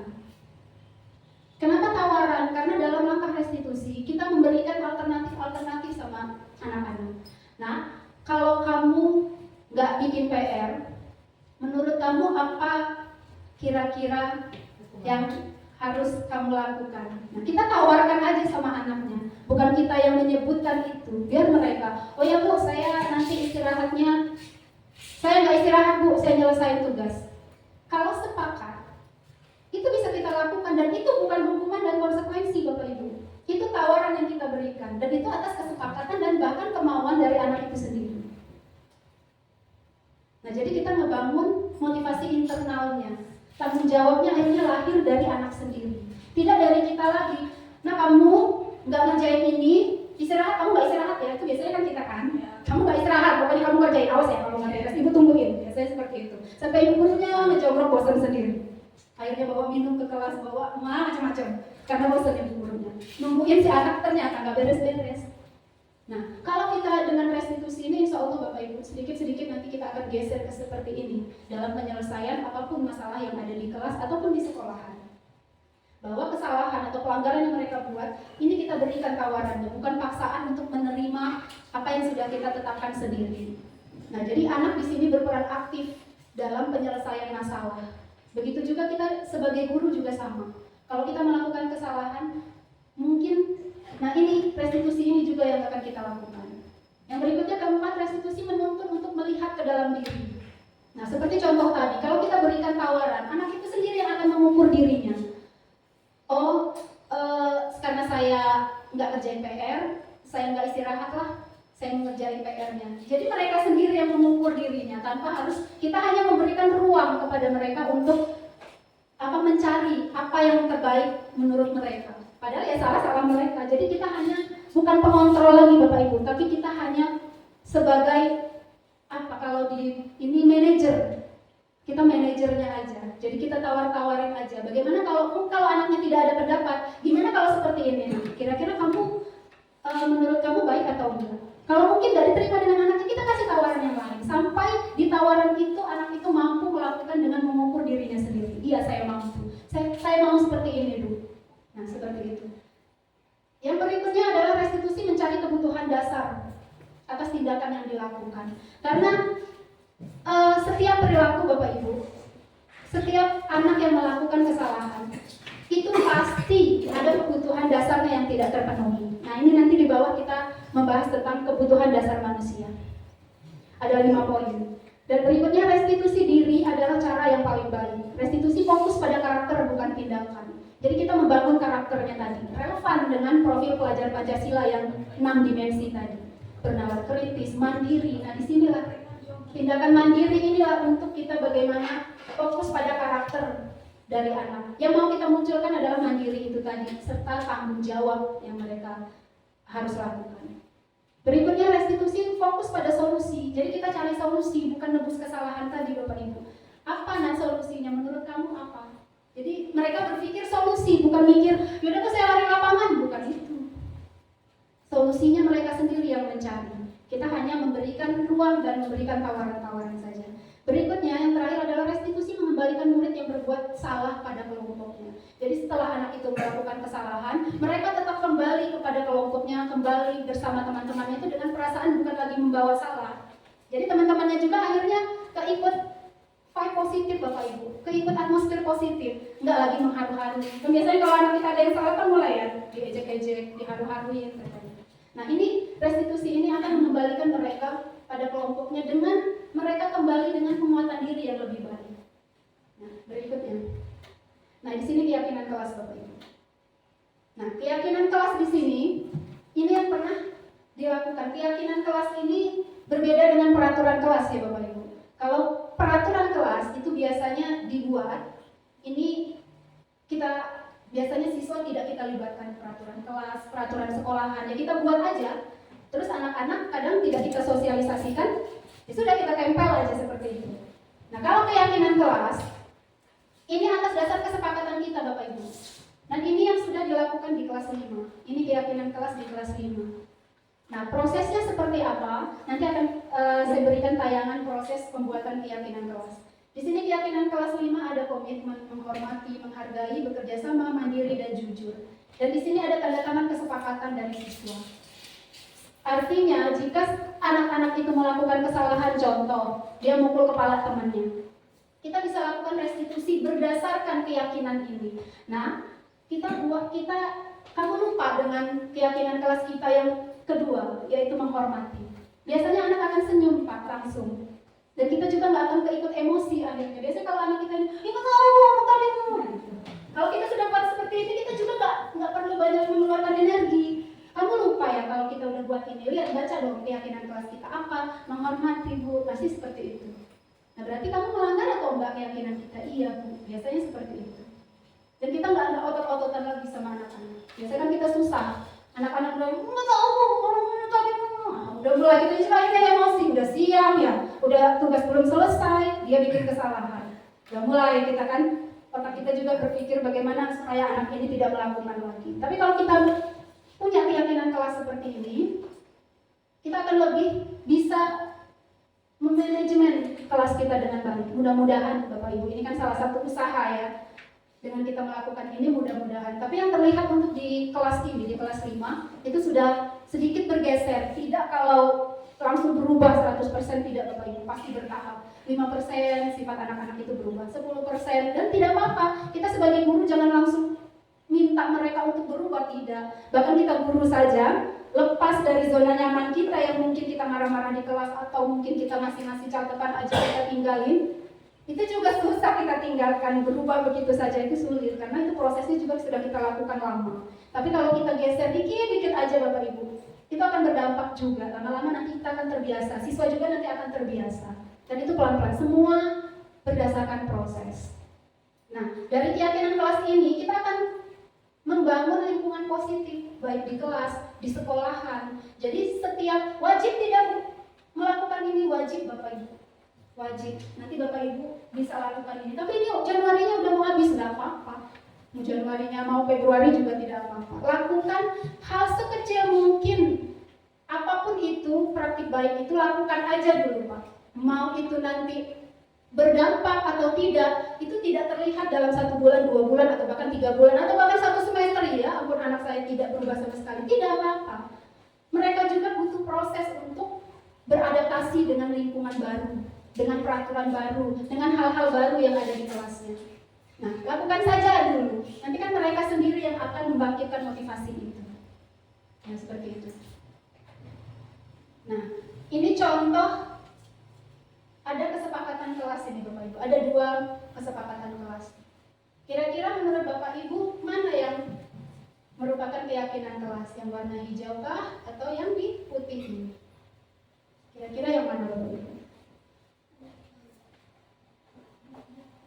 Kenapa tawaran? Karena dalam langkah restitusi kita memberikan alternatif-alternatif sama anak-anak. Nah, kalau kamu nggak bikin PR, menurut kamu apa kira-kira yang harus kamu lakukan? Nah, kita tawarkan aja sama anaknya, bukan kita yang menyebutkan itu. Biar mereka, oh ya Bu, saya nanti istirahatnya, saya nggak istirahat Bu, saya nyelesain tugas. Kalau sepakat, itu bisa kita lakukan, dan itu bukan hukuman dan konsekuensi Bapak Ibu. Itu tawaran yang kita berikan, dan itu atas kesepakatan dan bahkan kemauan dari anak itu sendiri. Nah, jadi kita ngebangun motivasi internalnya. Tanggung jawabnya akhirnya lahir dari anak sendiri, tidak dari kita lagi. Nah, kamu nggak ngerjain ini, istirahat, kamu nggak istirahat ya, itu biasanya kan kita kan. Kamu nggak istirahat, pokoknya kamu kerjain, awas ya kalau nggak beres, ibu tungguin. Biasanya seperti itu. Sampai ibu gurunya ngejogrok bosan sendiri. Akhirnya bawa minum ke kelas, bawa macam-macam karena bosan ibu gurunya. Nungguin si anak ternyata nggak beres-beres. Nah, kalau kita dengan restitusi ini, insya Allah Bapak Ibu, sedikit-sedikit nanti kita akan geser ke seperti ini dalam penyelesaian apapun masalah yang ada di kelas ataupun di sekolahan. Bahwa kesalahan atau pelanggaran yang mereka buat, ini kita berikan tawarannya, bukan paksaan untuk menerima apa yang sudah kita tetapkan sendiri. Nah, jadi anak di sini berperan aktif dalam penyelesaian masalah. Begitu juga kita sebagai guru juga sama. Kalau kita melakukan kesalahan, mungkin, nah ini restitusi ini juga yang akan kita lakukan. Yang berikutnya keempat, restitusi menuntun untuk melihat ke dalam diri. Nah, seperti contoh tadi, kalau kita berikan tawaran, anak itu sendiri yang akan mengukur dirinya. Oh, karena saya nggak kerjain PR, saya nggak istirahat lah, saya mengerjain PR-nya. Jadi mereka sendiri yang mengukur dirinya, tanpa harus kita hanya memberikan ruang kepada mereka untuk mencari apa yang terbaik menurut mereka. Padahal ya salah mereka. Jadi kita hanya bukan pengontrol lagi Bapak Ibu, tapi kita hanya sebagai kalau di ini manajer. Kita manajernya aja. Jadi kita tawar-tawarin aja. Bagaimana kalau anaknya tidak ada pendapat? Gimana kalau seperti ini? Kira-kira kamu menurut kamu baik atau enggak? Kalau mungkin tidak diterima dengan anaknya, kita kasih tawaran yang lain. Sampai di tawaran itu anak itu mampu melakukan dengan mengukur dirinya sendiri. Iya, saya mampu. Saya mau seperti ini dulu. Nah, seperti itu. Yang berikutnya adalah restitusi mencari kebutuhan dasar atas tindakan yang dilakukan. Karena setiap perilaku Bapak Ibu, setiap anak yang melakukan kesalahan, itu pasti ada kebutuhan dasarnya yang tidak terpenuhi. Nah, ini nanti di bawah kita membahas tentang kebutuhan dasar manusia. Ada 5 poin. Dan berikutnya, restitusi diri adalah cara yang paling baik. Restitusi fokus pada karakter bukan tindakan. Jadi kita membangun karakternya tadi, relevan dengan profil pelajar Pancasila yang 6 dimensi tadi. Bernalar kritis, mandiri. Nah, disinilah tindakan mandiri inilah untuk kita bagaimana fokus pada karakter dari anak. Yang mau kita munculkan adalah mandiri itu tadi, serta tanggung jawab yang mereka harus lakukan. Berikutnya, restitusi fokus pada solusi. Jadi kita cari solusi, bukan nebus kesalahan tadi Bapak Ibu. Apa solusinya? Menurut kamu apa? Jadi mereka berpikir solusi, bukan mikir, yaudah tuh saya lari lapangan, bukan itu. Solusinya mereka sendiri yang mencari. Kita hanya memberikan ruang dan memberikan tawaran-tawaran saja. Berikutnya, yang terakhir adalah restitusi mengembalikan murid yang berbuat salah pada kelompoknya. Jadi setelah anak itu melakukan kesalahan, mereka tetap kembali kepada kelompoknya, kembali bersama teman-temannya itu dengan perasaan bukan lagi membawa salah. Jadi teman-temannya juga akhirnya keikut vibe positif Bapak Ibu, keikut atmosfer positif, nggak lagi mengharu-haru. Biasanya kalau anak kita ada yang salah kan mulai ya, diejek-ejek, diharu-haruin. Nah, ini restitusi ini akan mengembalikan mereka pada kelompoknya dengan mereka kembali dengan penguatan diri yang lebih baik. Nah, berikutnya. Nah, di sini keyakinan kelas Bapak Ibu. Nah, keyakinan kelas di sini ini yang pernah dilakukan. Keyakinan kelas ini berbeda dengan peraturan kelas ya Bapak Ibu. Kalau peraturan kelas itu biasanya dibuat, ini kita biasanya siswa tidak kita libatkan peraturan kelas, peraturan sekolahan, ya kita buat aja. Terus anak-anak kadang tidak kita sosialisasikan, ya sudah kita tempel aja seperti itu. Nah kalau keyakinan kelas, ini atas dasar kesepakatan kita Bapak Ibu. Dan ini yang sudah dilakukan di kelas 5. Ini keyakinan kelas di kelas 5. Nah prosesnya seperti apa? Nanti akan saya berikan tayangan proses pembuatan keyakinan kelas. Di sini keyakinan kelas 5 ada komitmen, menghormati, menghargai, bekerja sama, mandiri, dan jujur. Dan di sini ada tanda tangan kesepakatan dari siswa. Artinya jika anak-anak itu melakukan kesalahan, contoh dia mukul kepala temannya, kita bisa lakukan restitusi berdasarkan keyakinan ini. Nah, kamu lupa dengan keyakinan kelas kita yang kedua, yaitu menghormati. Biasanya anak akan senyum Pak langsung. Dan kita juga nggak akan keikut emosi akhirnya. Biasanya kalau anak kita ini tadi. Kalau kita sudah buat seperti ini, kita juga nggak perlu banyak mengeluarkan energi. Kamu lupa ya kalau kita udah buat ini, lihat baca dong keyakinan kelas kita apa, menghormati Bu, pasti seperti itu. Nah berarti kamu melanggar atau enggak keyakinan kita? Iya Bu, biasanya seperti itu. Dan kita nggak ada otot-ototan lagi sama anak-anak. Biasanya kan kita susah. Anak-anak bilang, nggak tahu Bu, orang tadi udah mulai kita ini emosi, udah siang ya, udah tugas belum selesai, dia bikin kesalahan. Udah mulai kita kan, otak kita juga berpikir bagaimana supaya anak ini tidak melakukan lagi. Tapi kalau kita punya keyakinan kelas seperti ini, kita akan lebih bisa memanajemen kelas kita dengan baik. Mudah-mudahan Bapak Ibu, ini kan salah satu usaha ya. Dengan kita melakukan ini mudah-mudahan. Tapi yang terlihat untuk di kelas ini, di kelas 5, itu sudah sedikit bergeser. Tidak kalau langsung berubah 100% tidak Bapak Ibu, pasti bertahap. 5% sifat anak-anak itu berubah, 10%, dan tidak apa-apa. Kita sebagai guru jangan langsung minta mereka untuk berubah, tidak. Bahkan kita guru saja lepas dari zona nyaman kita yang mungkin kita marah-marah di kelas atau mungkin kita masih catatan aja kita tinggalin, itu juga susah kita tinggalkan. Berubah begitu saja itu sulit karena itu prosesnya juga sudah kita lakukan lama. Tapi kalau kita geser dikit-dikit aja Bapak Ibu, itu akan berdampak juga. Lama-lama nanti kita akan terbiasa, siswa juga nanti akan terbiasa. Dan itu pelan-pelan, semua berdasarkan proses. Nah, dari keyakinan kelas ini kita akan membangun lingkungan positif, baik di kelas, di sekolahan. Jadi setiap wajib tidak melakukan ini, wajib Bapak Ibu, wajib. Nanti Bapak Ibu bisa lakukan ini. Tapi ini Januarinya udah mau habis, nggak apa-apa. Mau Januarinya mau Februari juga tidak apa-apa. Lakukan hal sekecil mungkin, apapun itu praktik baik itu lakukan aja dulu Pak. Mau itu nanti berdampak atau tidak, itu tidak terlihat dalam 1 bulan, 2 bulan, atau bahkan 3 bulan, atau bahkan 1 semester. Ya ampun, anak saya tidak berubah sama sekali. Tidak apa-apa. Mereka juga butuh proses untuk beradaptasi dengan lingkungan baru, dengan peraturan baru, dengan hal-hal baru yang ada di kelasnya. Nah, lakukan saja dulu. Nanti kan mereka sendiri yang akan membangkitkan motivasi itu. Ya, seperti itu. Nah, ini contoh. Ada kesepakatan kelas ini Bapak Ibu, ada 2 kesepakatan kelas. Kira-kira menurut Bapak Ibu, mana yang merupakan keyakinan kelas? Yang warna hijau kah atau yang di putih ini? Kira-kira yang mana Bapak Ibu?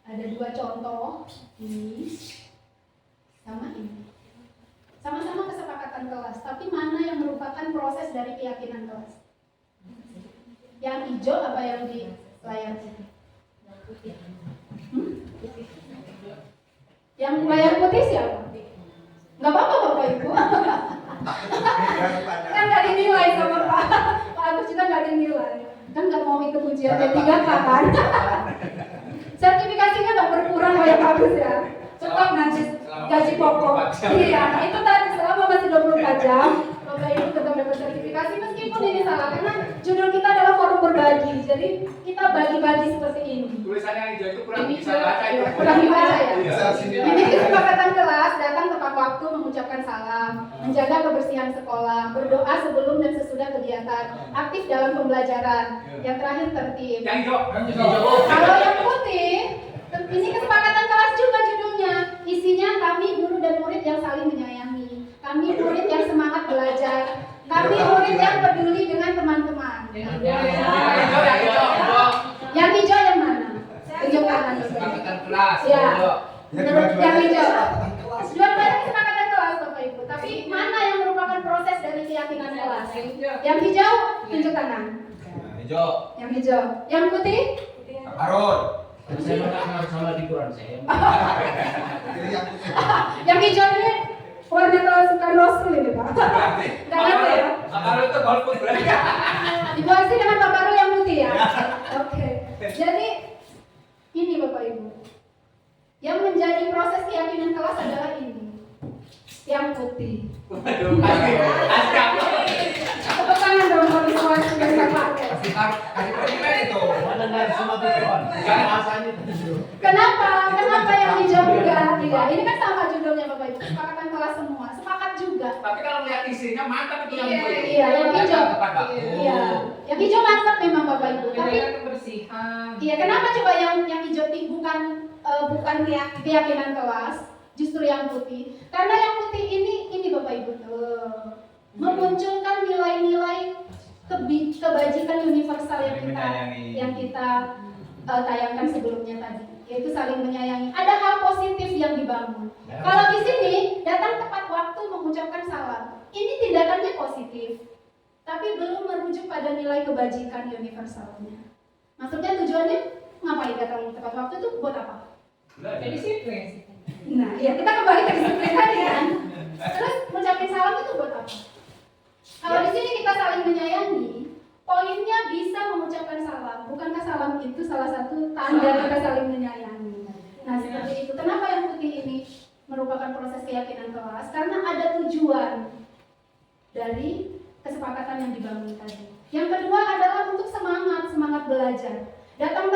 Ada 2 contoh, ini sama ini. Sama-sama kesepakatan kelas, tapi mana yang merupakan proses dari keyakinan kelas? Yang hijau apa yang di layar putih? Yang layar putih siapa? Nggak apa-apa Bapak Ibu. Kan nggak dinilai sama Pak Agus juga nggak dinilai. Kan nggak mau ikut ujiannya 3K kan? Sertifikasinya nggak berkurang oleh Pak Agus ya. Tetap nanti gaji pokok. Iya, nah itu tadi selama masih 24 jam Bapak Ibu tetap dapat sertifikasi meskipun ini salah karena judul kita adalah forum berbagi. Jadi kita bagi-bagi seperti ini. Tulisannya hijau itu kurang Ini bisa baca itu. kurang dibaca ya. Iya. Ini kesepakatan kelas, datang tepat waktu, mengucapkan salam, menjaga kebersihan sekolah, berdoa sebelum dan sesudah kegiatan, aktif dalam pembelajaran. Yang terakhir tertib. Yang hijau. Kalau yang putih, ini kesepakatan kelas juga judulnya. Isinya kami guru dan murid yang saling menyayangi. Kami murid yang semangat belajar. Kami murid yang peduli dengan teman-teman. Yang hijau yang mana? Tunjuk kanan. Kesepakatan kelas. Ya. Menurut yang hijau. Dua-duanya kesepakatan kelas Bapak Ibu. Tapi mana yang merupakan proses dari keyakinan kelas? Yang hijau tunjuk tangan. Hijau. Yang hijau. Yang putih? Harun. Saya makan sama di Quran saya. Yang hijau ini warna kesukaan Rasul ini Pak. Gak ngerti ya? Harun itu golput berarti. Dikoreksi dengan Pak Baru yang putih ya. Oke. Jadi ini Bapak Ibu. Yang menjadi proses keyakinan kelas adalah ini. Yang putih. Waduh, kasih apa? Tepuk tangan dong kalau semua sudah saya pakai. Kasih permen itu. Mana nggak sama di Quran? Bahasanya itu. Kenapa? Kenapa yang hijau juga? Iya, ini kan sama judulnya Bapak Ibu. Kesepakatan kelas semua. Sepakat juga. Tapi kalau lihat isinya mantap itu yang Iya, yang hijau. Iya, yang hijau mantap memang Bapak Ibu. Tapi kebersihan. iya, kenapa coba yang hijau bukan keyakinan kelas, justru yang putih? Karena yang putih ini Bapak Ibu tuh memunculkan nilai-nilai kebajikan universal yang kita tayangkan sebelumnya tadi, yaitu saling menyayangi. Ada hal positif yang dibangun. Kalau di sini datang tepat waktu mengucapkan salam, ini tindakannya positif, tapi belum merujuk pada nilai kebajikan universalnya. Maksudnya tujuannya ngapain datang tepat waktu itu buat apa? Jadi disiplin. Nah, ya kita kembali ke disiplin tadi kan. Terus mengucapkan salam itu buat apa? Kalau di sini kita saling menyayangi, poinnya bisa mengucapkan salam. Bukankah salam itu salah satu tanda kita saling menyayangi? Nah, seperti itu. Kenapa yang putih ini merupakan proses keyakinan kelas? Karena ada tujuan dari kesepakatan yang dibangun tadi. Yang kedua adalah untuk semangat belajar. Datang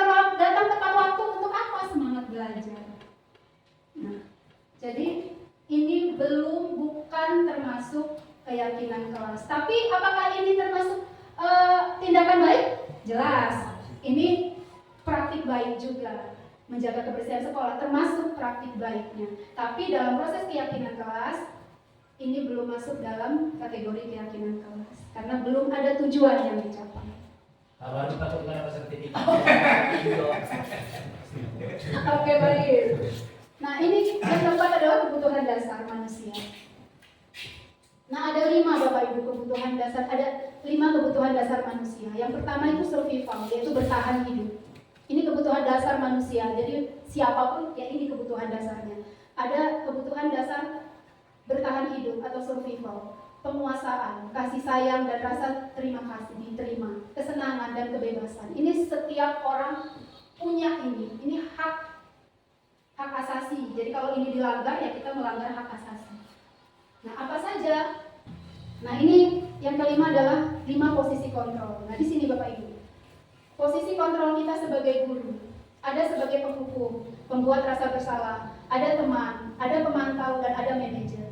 tepat waktu untuk apa? Semangat belajar. Nah, jadi ini bukan termasuk keyakinan kelas. Tapi apakah ini termasuk tindakan baik? Jelas. Ini praktik baik juga. Menjaga kebersihan sekolah termasuk praktik baiknya. Tapi dalam proses keyakinan kelas, ini belum masuk dalam kategori keyakinan kelas. Karena belum ada tujuan yang dicapai. Kalau ada takut nggak dapat sertifikat. Oke, baik. Nah, ini yang keempat adalah kebutuhan dasar manusia. Nah, ada 5 Bapak Ibu kebutuhan dasar. Ada 5 kebutuhan dasar manusia. Yang pertama itu survival, yaitu bertahan hidup. Ini kebutuhan dasar manusia. Jadi siapapun ya ini kebutuhan dasarnya. Ada kebutuhan dasar bertahan hidup atau survival, penguasaan, kasih sayang dan rasa terima kasih diterima, kesenangan dan kebebasan. Ini setiap orang punya ini. Ini hak asasi. Jadi kalau ini dilanggar ya kita melanggar hak asasi. Nah, apa saja? Nah, ini yang kelima adalah 5 posisi kontrol. Nah, di sini Bapak Ibu. Posisi kontrol kita sebagai guru, ada sebagai penghukum, pembuat rasa bersalah, ada teman, ada pemantau dan ada manajer.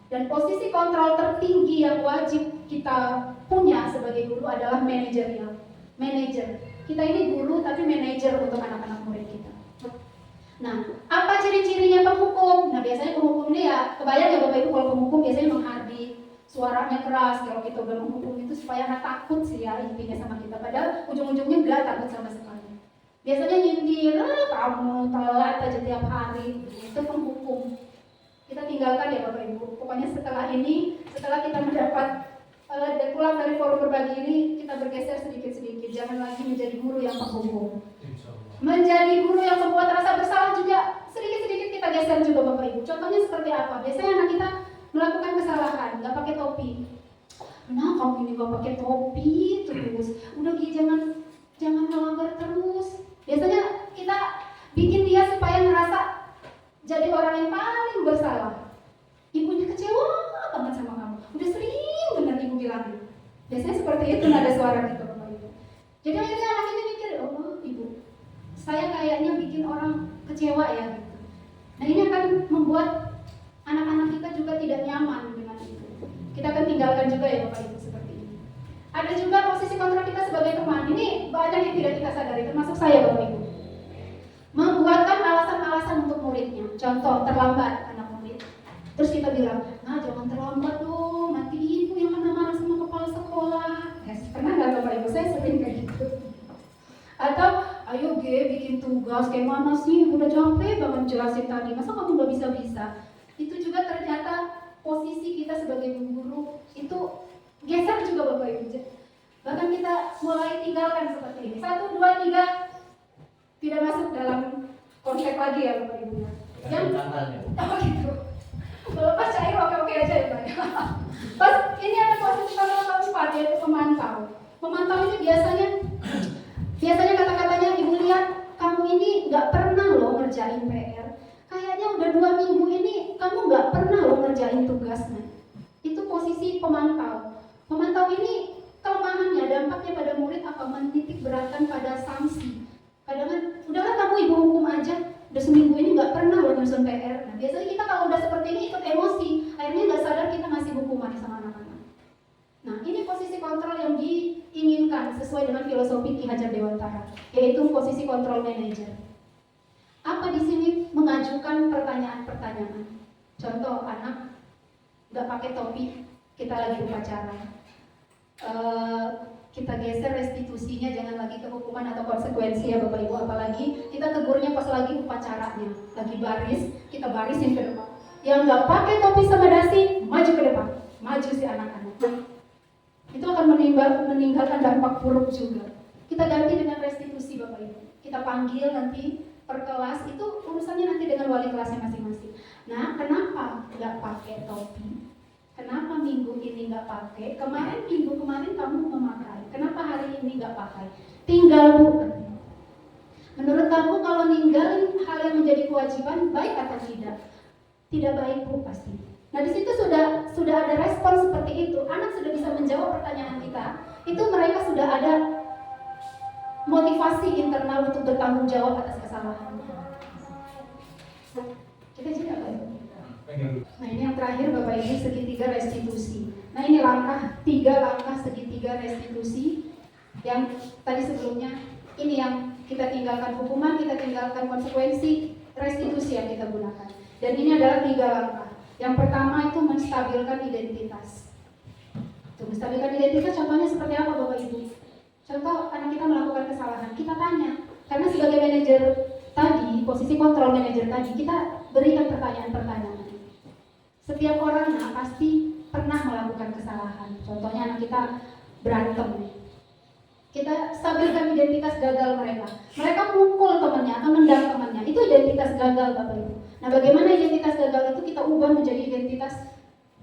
Dan posisi kontrol tertinggi yang wajib kita punya sebagai guru adalah manajerial. Manajer. Kita ini guru tapi manajer untuk anak-anak murid kita. Nah, apa ciri-cirinya penghukum? Nah, biasanya penghukum ini ya, kebayang ya Bapak Ibu kalau penghukum biasanya menghardik, suaranya keras. Kalau kita udah menghukum itu supaya anak takut sih ya intinya sama kita. Padahal ujung-ujungnya nggak takut sama sekali. Biasanya nyindir, kamu telat aja tiap hari. Itu penghukum. Kita tinggalkan ya Bapak Ibu. Pokoknya setelah kita mendapat dan pulang dari forum berbagi ini, kita bergeser sedikit-sedikit. Jangan lagi menjadi guru yang penghukum. Menjadi guru yang membuat rasa bersalah juga sedikit-sedikit kita geser juga Bapak Ibu. Contohnya seperti apa? Biasanya anak kita melakukan kesalahan, nggak pakai topi. Nah, kamu ini nggak pakai topi terus. Udah Gi, jangan melanggar terus. Biasanya kita bikin dia supaya merasa jadi orang yang paling bersalah. Ibunya kecewa banget sama kamu. Udah sering benar ibu bilangin. Biasanya seperti itu nada suara kita Bapak Ibu. Jadi akhirnya anak ini mikir, oh ibu, saya kayaknya bikin orang kecewa ya gitu. Nah, ini akan membuat anak-anak kita juga tidak nyaman dengan itu. Kita akan tinggalkan juga ya Bapak Ibu seperti ini. Ada juga posisi kontrol kita sebagai teman. Ini banyak yang tidak kita sadari, termasuk saya Bapak Ibu. Membuatkan alasan-alasan untuk muridnya. Contoh, terlambat anak murid. Terus kita bilang, nah jangan terlambat dong, nanti ibu yang kena marah sama kepala sekolah. Pernah nggak Bapak Ibu? Saya sering kayak gitu. Atau, ayo Ge, bikin tugas kayak mana sih? Udah capek banget jelasin tadi, masa kamu nggak bisa-bisa? Itu posisi kita sebagai guru itu geser juga Bapak Ibu. Bahkan kita mulai tinggalkan seperti ini. 1, 2, 3 tidak masuk dalam konsep lagi ya Bapak Ibu. Yang oh gitu. Kalau pas cair oke-oke aja ya Pak. Pas ini ada posisi kalau keempat yaitu pemantau. Pemantau ini biasanya kata-katanya Ibu lihat kamu ini nggak pernah loh ngerjain PR. Kayaknya udah 2 minggu ini kamu nggak pernah loh ngerjain tugasnya. Itu posisi pemantau. Pemantau ini kelemahannya, dampaknya pada murid apa? Menitik beratkan pada sanksi. Kadang-kadang, udahlah kamu ibu hukum aja, udah seminggu ini nggak pernah loh nyusun PR. Nah biasanya kita kalau udah seperti ini ikut emosi, akhirnya nggak sadar kita ngasih hukuman sama anak-anak. Nah ini posisi kontrol yang diinginkan sesuai dengan filosofi Ki Hajar Dewantara, yaitu posisi kontrol manager. Apa di sini? Mengajukan pertanyaan-pertanyaan. Contoh anak nggak pakai topi, kita lagi upacara. Kita geser restitusinya, jangan lagi ke hukuman atau konsekuensi ya Bapak Ibu, apalagi kita tegurnya pas lagi upacaranya, lagi baris, kita barisin ke depan. Yang nggak pakai topi sama dasi, maju ke depan, maju si anak-anak. Itu akan meninggalkan dampak buruk juga. Kita ganti dengan restitusi Bapak Ibu. Kita panggil nanti per kelas, itu urusannya nanti dengan wali kelasnya masing-masing. Nah, kenapa nggak pakai topi? Kenapa minggu ini nggak pakai? Minggu kemarin kamu memakai. Kenapa hari ini nggak pakai? Tinggal Bu. Menurut kamu kalau ninggalin hal yang menjadi kewajiban baik atau tidak? Tidak baik Bu pasti. Nah di situ sudah ada respon seperti itu. Anak sudah bisa menjawab pertanyaan kita. Itu mereka sudah ada motivasi internal untuk bertanggung jawab atas kesalahannya. Kita juga apa ya? Nah ini yang terakhir Bapak Ibu, segitiga restitusi. Nah ini tiga langkah segitiga restitusi yang tadi sebelumnya. Ini yang kita tinggalkan hukuman, kita tinggalkan konsekuensi, restitusi yang kita gunakan. Dan ini adalah 3 langkah. Yang pertama itu menstabilkan identitas. Menstabilkan identitas contohnya seperti apa Bapak Ibu? Contoh anak kita melakukan kesalahan, kita tanya. Karena sebagai manajer tadi, posisi kontrol manajer tadi, kita berikan pertanyaan-pertanyaan. Setiap orang pasti pernah melakukan kesalahan. Contohnya anak kita berantem. Kita stabilkan identitas gagal mereka. Mereka mukul temannya atau nendang temannya. Itu identitas gagal Bapak Ibu. Nah bagaimana identitas gagal itu kita ubah menjadi identitas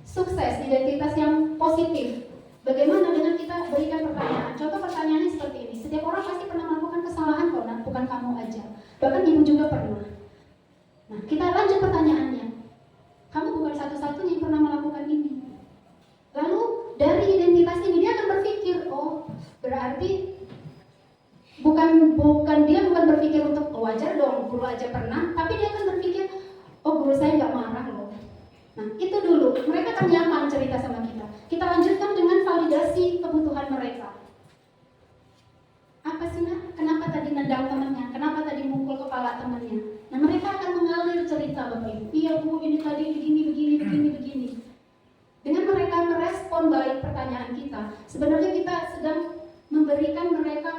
sukses, identitas yang positif. Bagaimana dengan kita berikan pertanyaan. Contoh pertanyaannya seperti ini. Setiap orang pasti pernah melakukan kesalahan kok, bukan kamu aja. Bahkan ibu juga pernah. Nah kita lanjut pertanyaannya. Kamu bukan satu-satunya yang pernah melakukan ini. Lalu dari identitas ini dia akan berpikir, oh berarti dia bukan berpikir untuk wajar dong, guru aja pernah, tapi dia akan berpikir, oh guru saya nggak marah loh. Nah itu dulu, mereka akan nyaman cerita sama kita. Kita lanjutkan dengan validasi kebutuhan mereka. Apa sih nak? Kenapa tadi nendang temannya? Kenapa tadi mukul kepala temannya? Nah mereka akan mengalir cerita Bapak Ibu. Iya Bu, ini tadi begini. Dengan mereka merespon baik pertanyaan kita, sebenarnya kita sedang memberikan mereka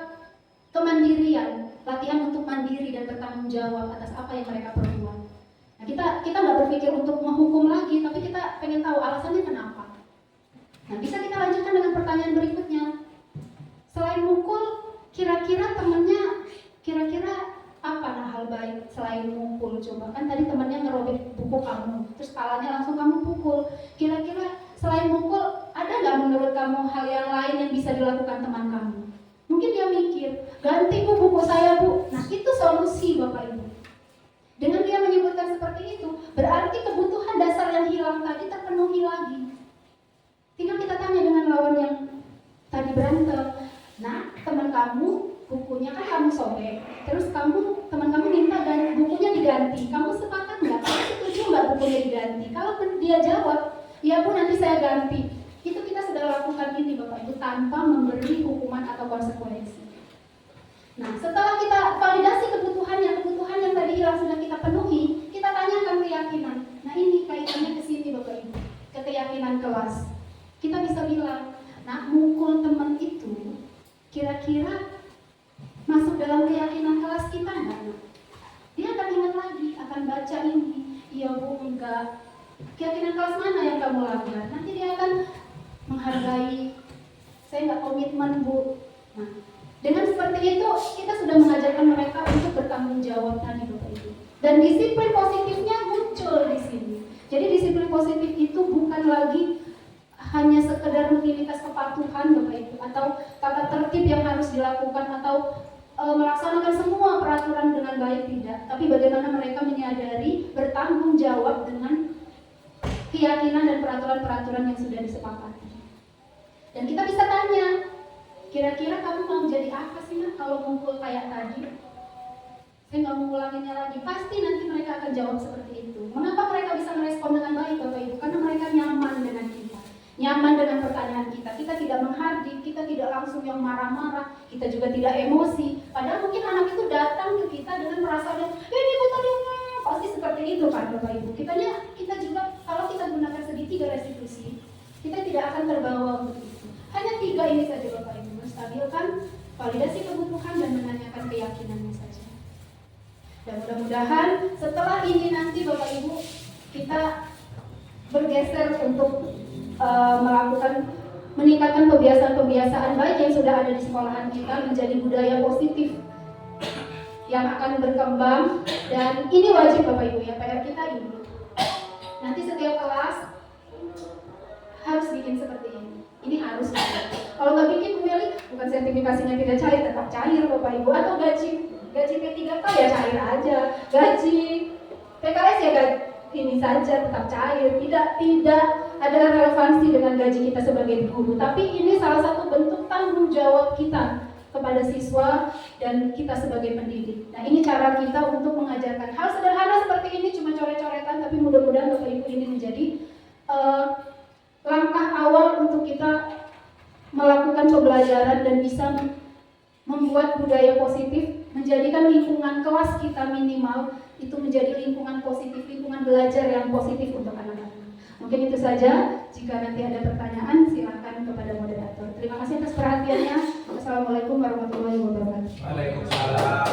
kemandirian, latihan untuk mandiri dan bertanggung jawab atas apa yang mereka perbuat. Nah kita nggak berpikir untuk menghukum lagi, tapi kita pengen tahu alasannya kenapa. Nah bisa kita lanjutkan dengan pertanyaan berikutnya. Selain mukul, kira-kira temannya apa hal baik selain mukul? Coba kan tadi temannya ngerobek buku kamu, terus palanya langsung kamu pukul. Kira-kira selain mukul, ada nggak menurut kamu hal yang lain yang bisa dilakukan teman kamu? Mungkin dia mikir, ganti Bu buku saya Bu. Nah itu solusi Bapak Ibu. Dengan dia menyebutkan seperti itu, berarti kebutuhan dasar yang hilang tadi terpenuhi lagi. Tinggal kita tanya dengan lawan yang tadi berantem. Nah teman kamu bukunya kan kamu sobek, terus teman kamu minta dan bukunya diganti. Kamu sepakat nggak? Kamu setuju nggak bukunya diganti? Kalau dia jawab, ya Bu nanti saya ganti. Itu kita sudah lakukan ini Bapak Ibu tanpa memberi hukuman atau konsekuensi. Nah setelah kita validasi kebutuhan yang tadi hilang sudah kita penuhi, kita tanyakan keyakinan. Nah ini kaitannya ke sini Bapak Ibu, ke keyakinan kelas. Kita bisa bilang, nah mukul teman itu kira-kira masuk dalam keyakinan kelas kita enggak? Dia akan ingat lagi, akan baca ini. Iya Bu, enggak. keyakinan kelas mana yang kamu lakukan? Nanti dia akan menghargai, saya nggak komitmen Bu. Nah, dengan seperti itu kita sudah mengajarkan mereka untuk bertanggung jawab tadi Bapak Ibu. Dan disiplin positifnya muncul di sini. Jadi disiplin positif itu bukan lagi hanya sekedar rutinitas kepatuhan Bapak Ibu atau tata tertib yang harus dilakukan atau melaksanakan semua peraturan dengan baik, tidak, tapi bagaimana mereka menyadari bertanggung jawab dengan keyakinan dan peraturan-peraturan yang sudah disepakati. Dan kita bisa tanya, kira-kira kamu mau jadi apa sih Nak kalau ngumpul kayak tadi? Saya nggak mau ulanginnya lagi, pasti nanti mereka akan jawab seperti itu. Mengapa mereka bisa merespon dengan baik Bapak Ibu? Karena mereka nyaman dengan kita, nyaman dengan pertanyaan kita. Kita tidak menghardik, kita tidak langsung yang marah-marah, kita juga tidak emosi. Padahal mungkin anak itu datang ke kita dengan perasaan ini kok tadi pasti seperti itu kan Bapak Ibu. Kita juga kalau kita gunakan segitiga restitusi, kita tidak akan terbawa untuk itu. Hanya 3 ini saja Bapak Ibu, menstabilkan, validasi kebutuhan dan menanyakan keyakinannya saja. Dan mudah-mudahan setelah ini nanti Bapak Ibu kita bergeser untuk meningkatkan kebiasaan-kebiasaan baik yang sudah ada di sekolahan kita menjadi budaya positif yang akan berkembang. Dan ini wajib Bapak Ibu ya, PR kita ini. Nanti setiap kelas harus bikin seperti ini. Ini harus. Kalau nggak bikin Bu Meli, bukan sertifikasinya tidak cair, tetap cair Bapak Ibu. Atau gaji P3K ya cair aja. Gaji PKS ya ini saja tetap cair. Tidak ada relevansi dengan gaji kita sebagai guru. Tapi ini salah satu bentuk tanggung jawab kita kepada siswa dan kita sebagai pendidik. Nah, ini cara kita untuk mengajarkan hal sederhana seperti ini, cuma coret-coretan, tapi mudah-mudahan Bapak Ibu ini menjadi langkah awal untuk kita melakukan pembelajaran dan bisa membuat budaya positif, menjadikan lingkungan kelas kita minimal itu menjadi lingkungan positif, lingkungan belajar yang positif untuk anak-anak. Mungkin itu saja. Jika nanti ada pertanyaan, silakan kepada moderator. Terima kasih atas perhatiannya. Wassalamualaikum warahmatullahi wabarakatuh. Waalaikumsalam.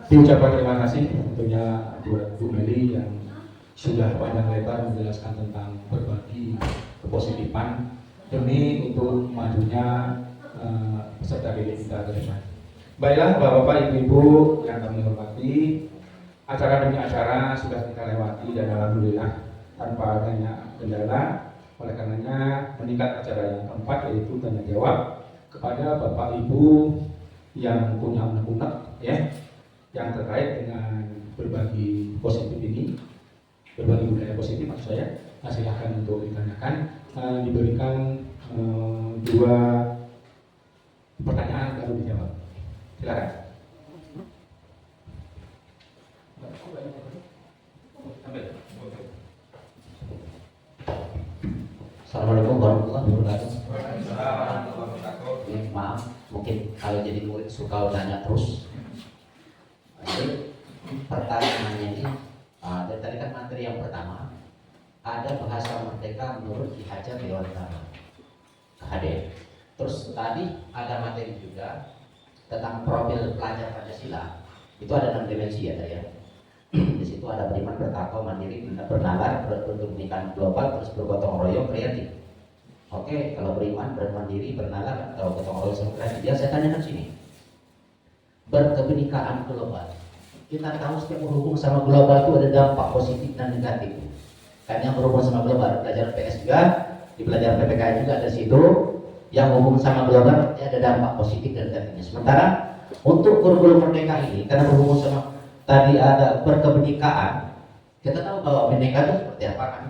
Diucapkan terima kasih tentunya buat Bu Meli yang sudah panjang lebar menjelaskan tentang berbagi kepositifan demi untuk majunya peserta didik kita ke depan. Baiklah Bapak-Bapak, Ibu-Ibu yang kami hormati, acara demi acara sudah kita lewati dan alhamdulillah tanpa adanya kendala. Oleh karenanya meningkat acara yang keempat yaitu tanya jawab kepada Bapak Ibu yang punya unek-unek ya, yang terkait dengan berbagi positif ini, berbagi budaya positif maksud saya. Silahkan untuk ditanyakan, diberikan 2 pertanyaan baru dijawab. Silakan. Assalamualaikum warahmatullahi wabarakatuh. Maaf, mungkin kalau jadi murid suka tanya terus. Jadi pertanyaannya ini, dari tadi kan materi yang pertama ada bahasa merdeka menurut Ki Hajar Dewantara KHD. Terus tadi ada materi juga tentang profil pelajar Pancasila. Itu ada 6 dimensi ya tadi ya. Di situ ada beriman, bertakwa, mandiri, bernalar, berpendidikan global, terus bergotong royong, kreatif. Oke, kalau beriman, bermandiri, bernalar, atau gotong royong, kreatif. Yang saya tanyakan sini, berkebenekaan global. Kita tahu setiap berhubung sama global itu ada dampak positif dan negatif. Kan yang berhubung sama global, pelajaran PS juga, di pelajaran PPKN juga ada situ. Yang berhubung sama global ada dampak positif dan negatifnya. Sementara untuk kurikulum merdeka ini, karena berhubung sama tadi ada berkebenekaan, kita tahu bahwa bineka itu seperti apa kan.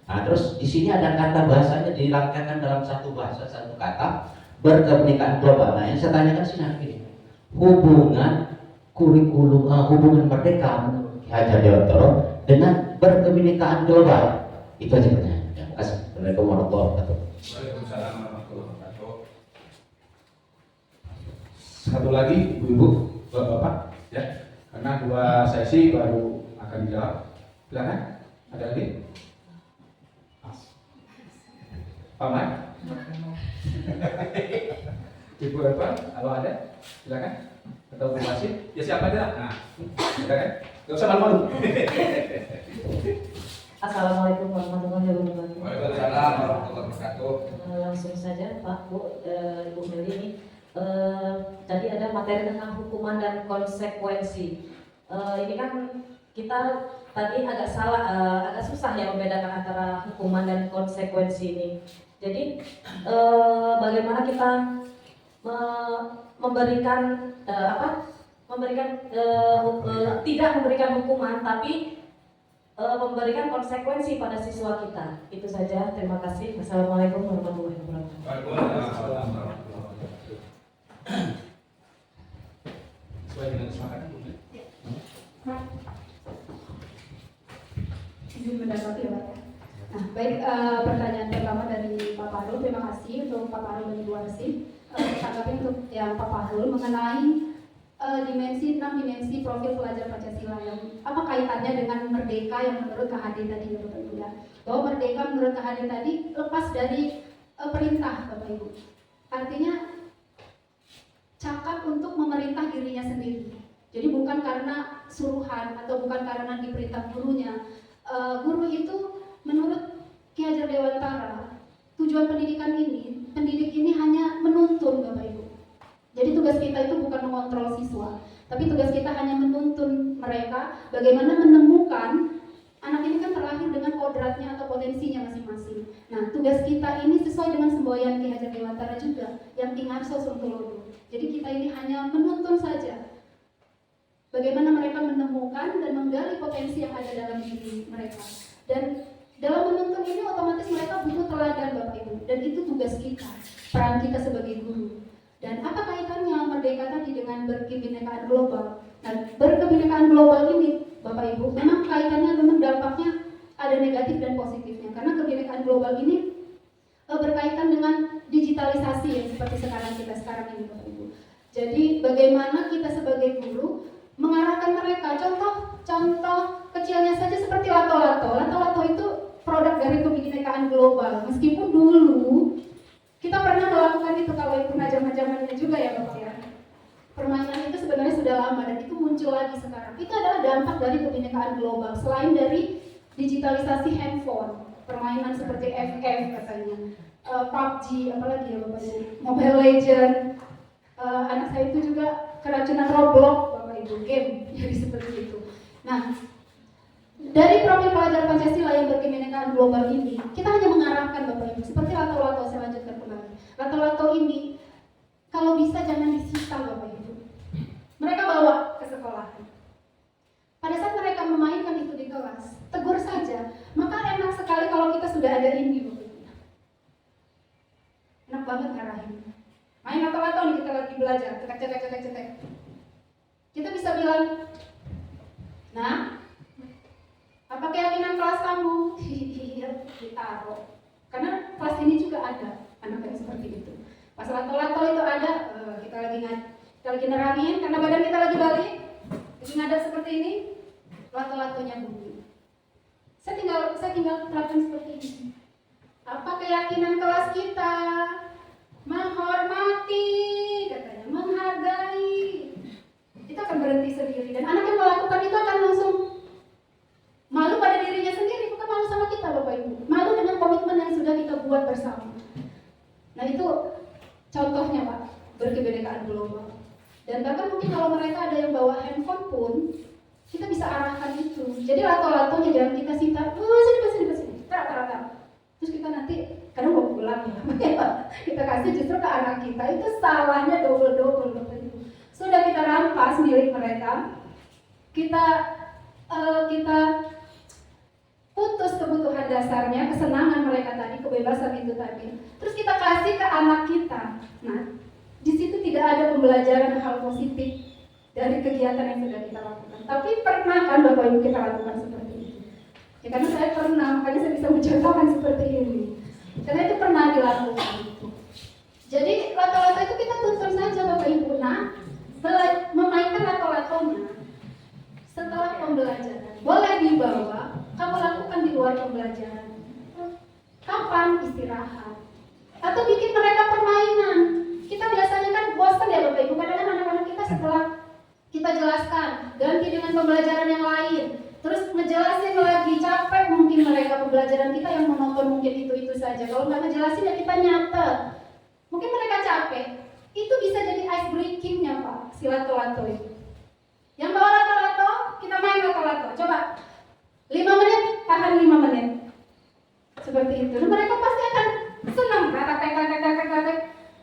Nah, terus di sini ada kata bahasanya dirangkaikan dalam satu bahasa, satu kata, berkebenekaan global. Nah, yang saya tanyakan sih nanti ini, hubungan kurikulum, hubungan merdeka menurut Ki Hajar Dewantara dengan berkebenekaan global. Itu aja pertanyaannya. Terima kasih. Assalamualaikum warahmatullahi wabarakatuh. Waalaikumsalam warahmatullahi wabarakatuh. Satu lagi Ibu-ibu, Bapak-bapak ya. Karena 2 sesi baru akan dijawab. Silakan. Ada lagi? Pak Mai? Ibu Eva, kalau ada, silakan. Atau Bu Wasit, ya siapa aja. Nah, silakan. Gak usah malu-malu. Assalamualaikum warahmatullahi wabarakatuh. Waalaikumsalam warahmatullahi wabarakatuh. Langsung saja Pak, Bu, Ibu Meli ini. Tadi ada materi tentang hukuman dan konsekuensi. Ini kan kita tadi agak salah, agak susah ya membedakan antara hukuman dan konsekuensi ini. Jadi bagaimana kita memberikan tidak memberikan hukuman, tapi memberikan konsekuensi pada siswa kita. Itu saja. Terima kasih. Wassalamualaikum warahmatullahi wabarakatuh. Waalaikumsalam warahmatullahi wabarakatuh. Sesuai dengan kesepakatan, Bu. Izin mendapat ya Pak. Nah, baik, pertanyaan pertama dari Pak Fahrul, terima kasih untuk Pak Fahrul dan Ibu Arsy. Tanggapi untuk yang Pak Fahrul mengenai 6 dimensi profil pelajar Pancasila yang apa kaitannya dengan merdeka yang menurut KHD tadi ya Bapak Ibu ya. Bahwa merdeka menurut KHD tadi lepas dari perintah Bapak Ibu. Artinya cakap untuk memerintah dirinya sendiri. Jadi bukan karena suruhan atau bukan karena diperintah gurunya. Guru itu menurut Ki Hajar Dewantara, tujuan pendidik ini hanya menuntun Bapak Ibu. Jadi tugas kita itu bukan mengontrol siswa, tapi tugas kita hanya menuntun mereka bagaimana menemukan anak ini kan terlahir dengan kodratnya atau potensinya masing-masing. Nah, tugas kita ini sesuai dengan semboyan Ki Hajar Dewantara juga, yang Ingarso Sungtulodo. Jadi kita ini hanya menuntun saja bagaimana mereka menemukan dan menggali potensi yang ada dalam diri mereka. Dan dalam menuntun ini otomatis mereka butuh teladan Bapak Ibu, dan itu tugas kita, peran kita sebagai guru. Dan apa kaitannya merdeka tadi dengan berkebinekaan global? Nah, berkebinekaan global ini Bapak Ibu, memang kaitannya, memang dampaknya ada negatif dan positifnya. Karena kebinekaan global ini berkaitan dengan digitalisasi ya, seperti sekarang ini Bapak Ibu. Jadi bagaimana kita sebagai guru mengarahkan mereka, contoh kecilnya saja seperti lato-lato. Lato-lato itu produk dari kebinekaan global. Meskipun dulu kita pernah melakukan itu kalau itu zamannya juga ya Bapak ya. Permainan itu sebenarnya sudah lama dan itu muncul lagi sekarang. Itu adalah dampak dari kebinekaan global. Selain dari digitalisasi handphone, permainan seperti FF katanya, PUBG, apalagi ya Bapak ya, Mobile Legend. Anak saya itu juga keracunan Roblox Bapak Ibu, game jadi seperti itu. Nah, dari profil pelajar Pancasila yang berkebinekaan global ini, kita hanya mengarahkan Bapak Ibu, seperti lato-lato, saya lanjutkan kembali. Lato-lato ini, kalau bisa jangan disita Bapak Ibu. Mereka bawa ke sekolah. Pada saat mereka memainkan itu di kelas, tegur saja. Maka enak sekali kalau kita sudah ada ini Bapak Ibu. Enak banget ngarahin. Main lato-lato nih, kita lagi belajar, cetek. Kita bisa bilang, nah, apa keyakinan kelas kamu? Ditaruh. Karena kelas ini juga ada anak yang seperti itu. Pas lato-lato itu ada, kita lagi nerangin, karena badan kita lagi balik, lagi ngadap seperti ini, lato-latonya bunyi. Saya tinggal terapkan seperti ini. Apa keyakinan kelas kita? Menghormati, katanya, menghargai. Itu akan berhenti sendiri, dan anak yang melakukan itu akan langsung malu pada dirinya sendiri, bukan malu sama kita Bapak Ibu. Malu dengan komitmen yang sudah kita buat bersama. Nah itu contohnya Pak, berkebinekaan global. Dan bahkan mungkin kalau mereka ada yang bawa handphone pun, kita bisa arahkan itu. Jadi lato-latonya jangan kita sita, sini, taruh. Terus kita nanti, kadang mau pulang ya, kita kasih justru ke anak kita, itu salahnya double Bapak Ibu. Sudah kita rampas milik mereka, kita putus kebutuhan dasarnya, kesenangan mereka tadi, kebebasan itu tadi. Terus kita kasih ke anak kita. Nah, di situ tidak ada pembelajaran hal positif dari kegiatan yang sudah kita lakukan. Tapi pernah kan Bapak Ibu kita lakukan seperti itu? Ya karena saya pernah, makanya saya bisa mencontohkan seperti ini. Karena itu pernah dilakukan. Jadi lato-lato itu kita tuntun saja Bapak Ibu. Nah, memainkan lato-latonya setelah pembelajaran boleh dibawa, kamu lakukan di luar pembelajaran. Kapan? Istirahat. Atau bikin mereka permainan. Kita biasanya aja. Kalau nggak ngejelasin ya kita nyatet. Mungkin mereka capek. Itu bisa jadi ice breaking-nya Pak, si lato-lato itu. Yang bawa lato-lato, kita main lato-lato. Coba 5 menit, tahan 5 menit. Seperti itu. Dan mereka pasti akan senang.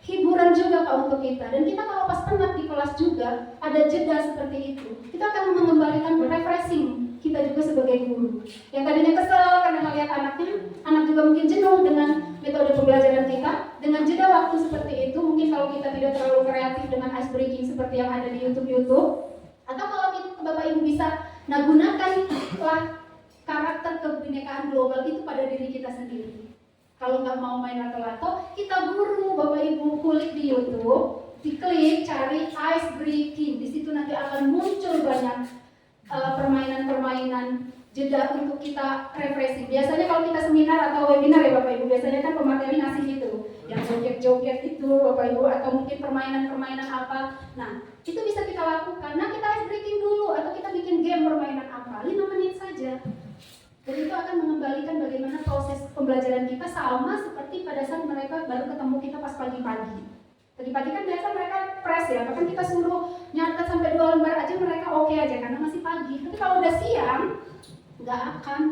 Hiburan juga Pak untuk kita. Dan kita kalau pas penat di kelas juga ada jeda seperti itu. Kita akan mengembalikan refreshing kita juga sebagai guru. Yang tadinya kesel karena melihat anaknya, anak juga mungkin jenuh dengan metode pembelajaran kita. Dengan jeda waktu seperti itu, mungkin kalau kita tidak terlalu kreatif dengan ice breaking seperti yang ada di YouTube, atau kalau Bapak Ibu bisa gunakanlah karakter kebinekaan global itu pada diri kita sendiri. Kalau nggak mau main lato-lato, kita guru Bapak Ibu kulik di YouTube, diklik cari ice breaking. Di situ nanti akan muncul banyak permainan-permainan jeda untuk kita refreshing. Biasanya kalau kita seminar atau webinar ya Bapak Ibu, biasanya kan pemateri ngasih gitu, yang joget-joget itu Bapak Ibu, atau mungkin permainan-permainan apa. Nah, itu bisa kita lakukan. Nah, kita ice breaking dulu, atau kita bikin game permainan apa, 5 menit saja. Dan itu akan mengembalikan bagaimana proses pembelajaran kita sama seperti pada saat mereka baru ketemu kita pas pagi-pagi. Pagi-pagi kan biasa mereka fresh ya, bahkan kita suruh nyatet sampai 2 lembar aja mereka oke aja karena masih pagi. Tapi kalau udah siang, nggak akan.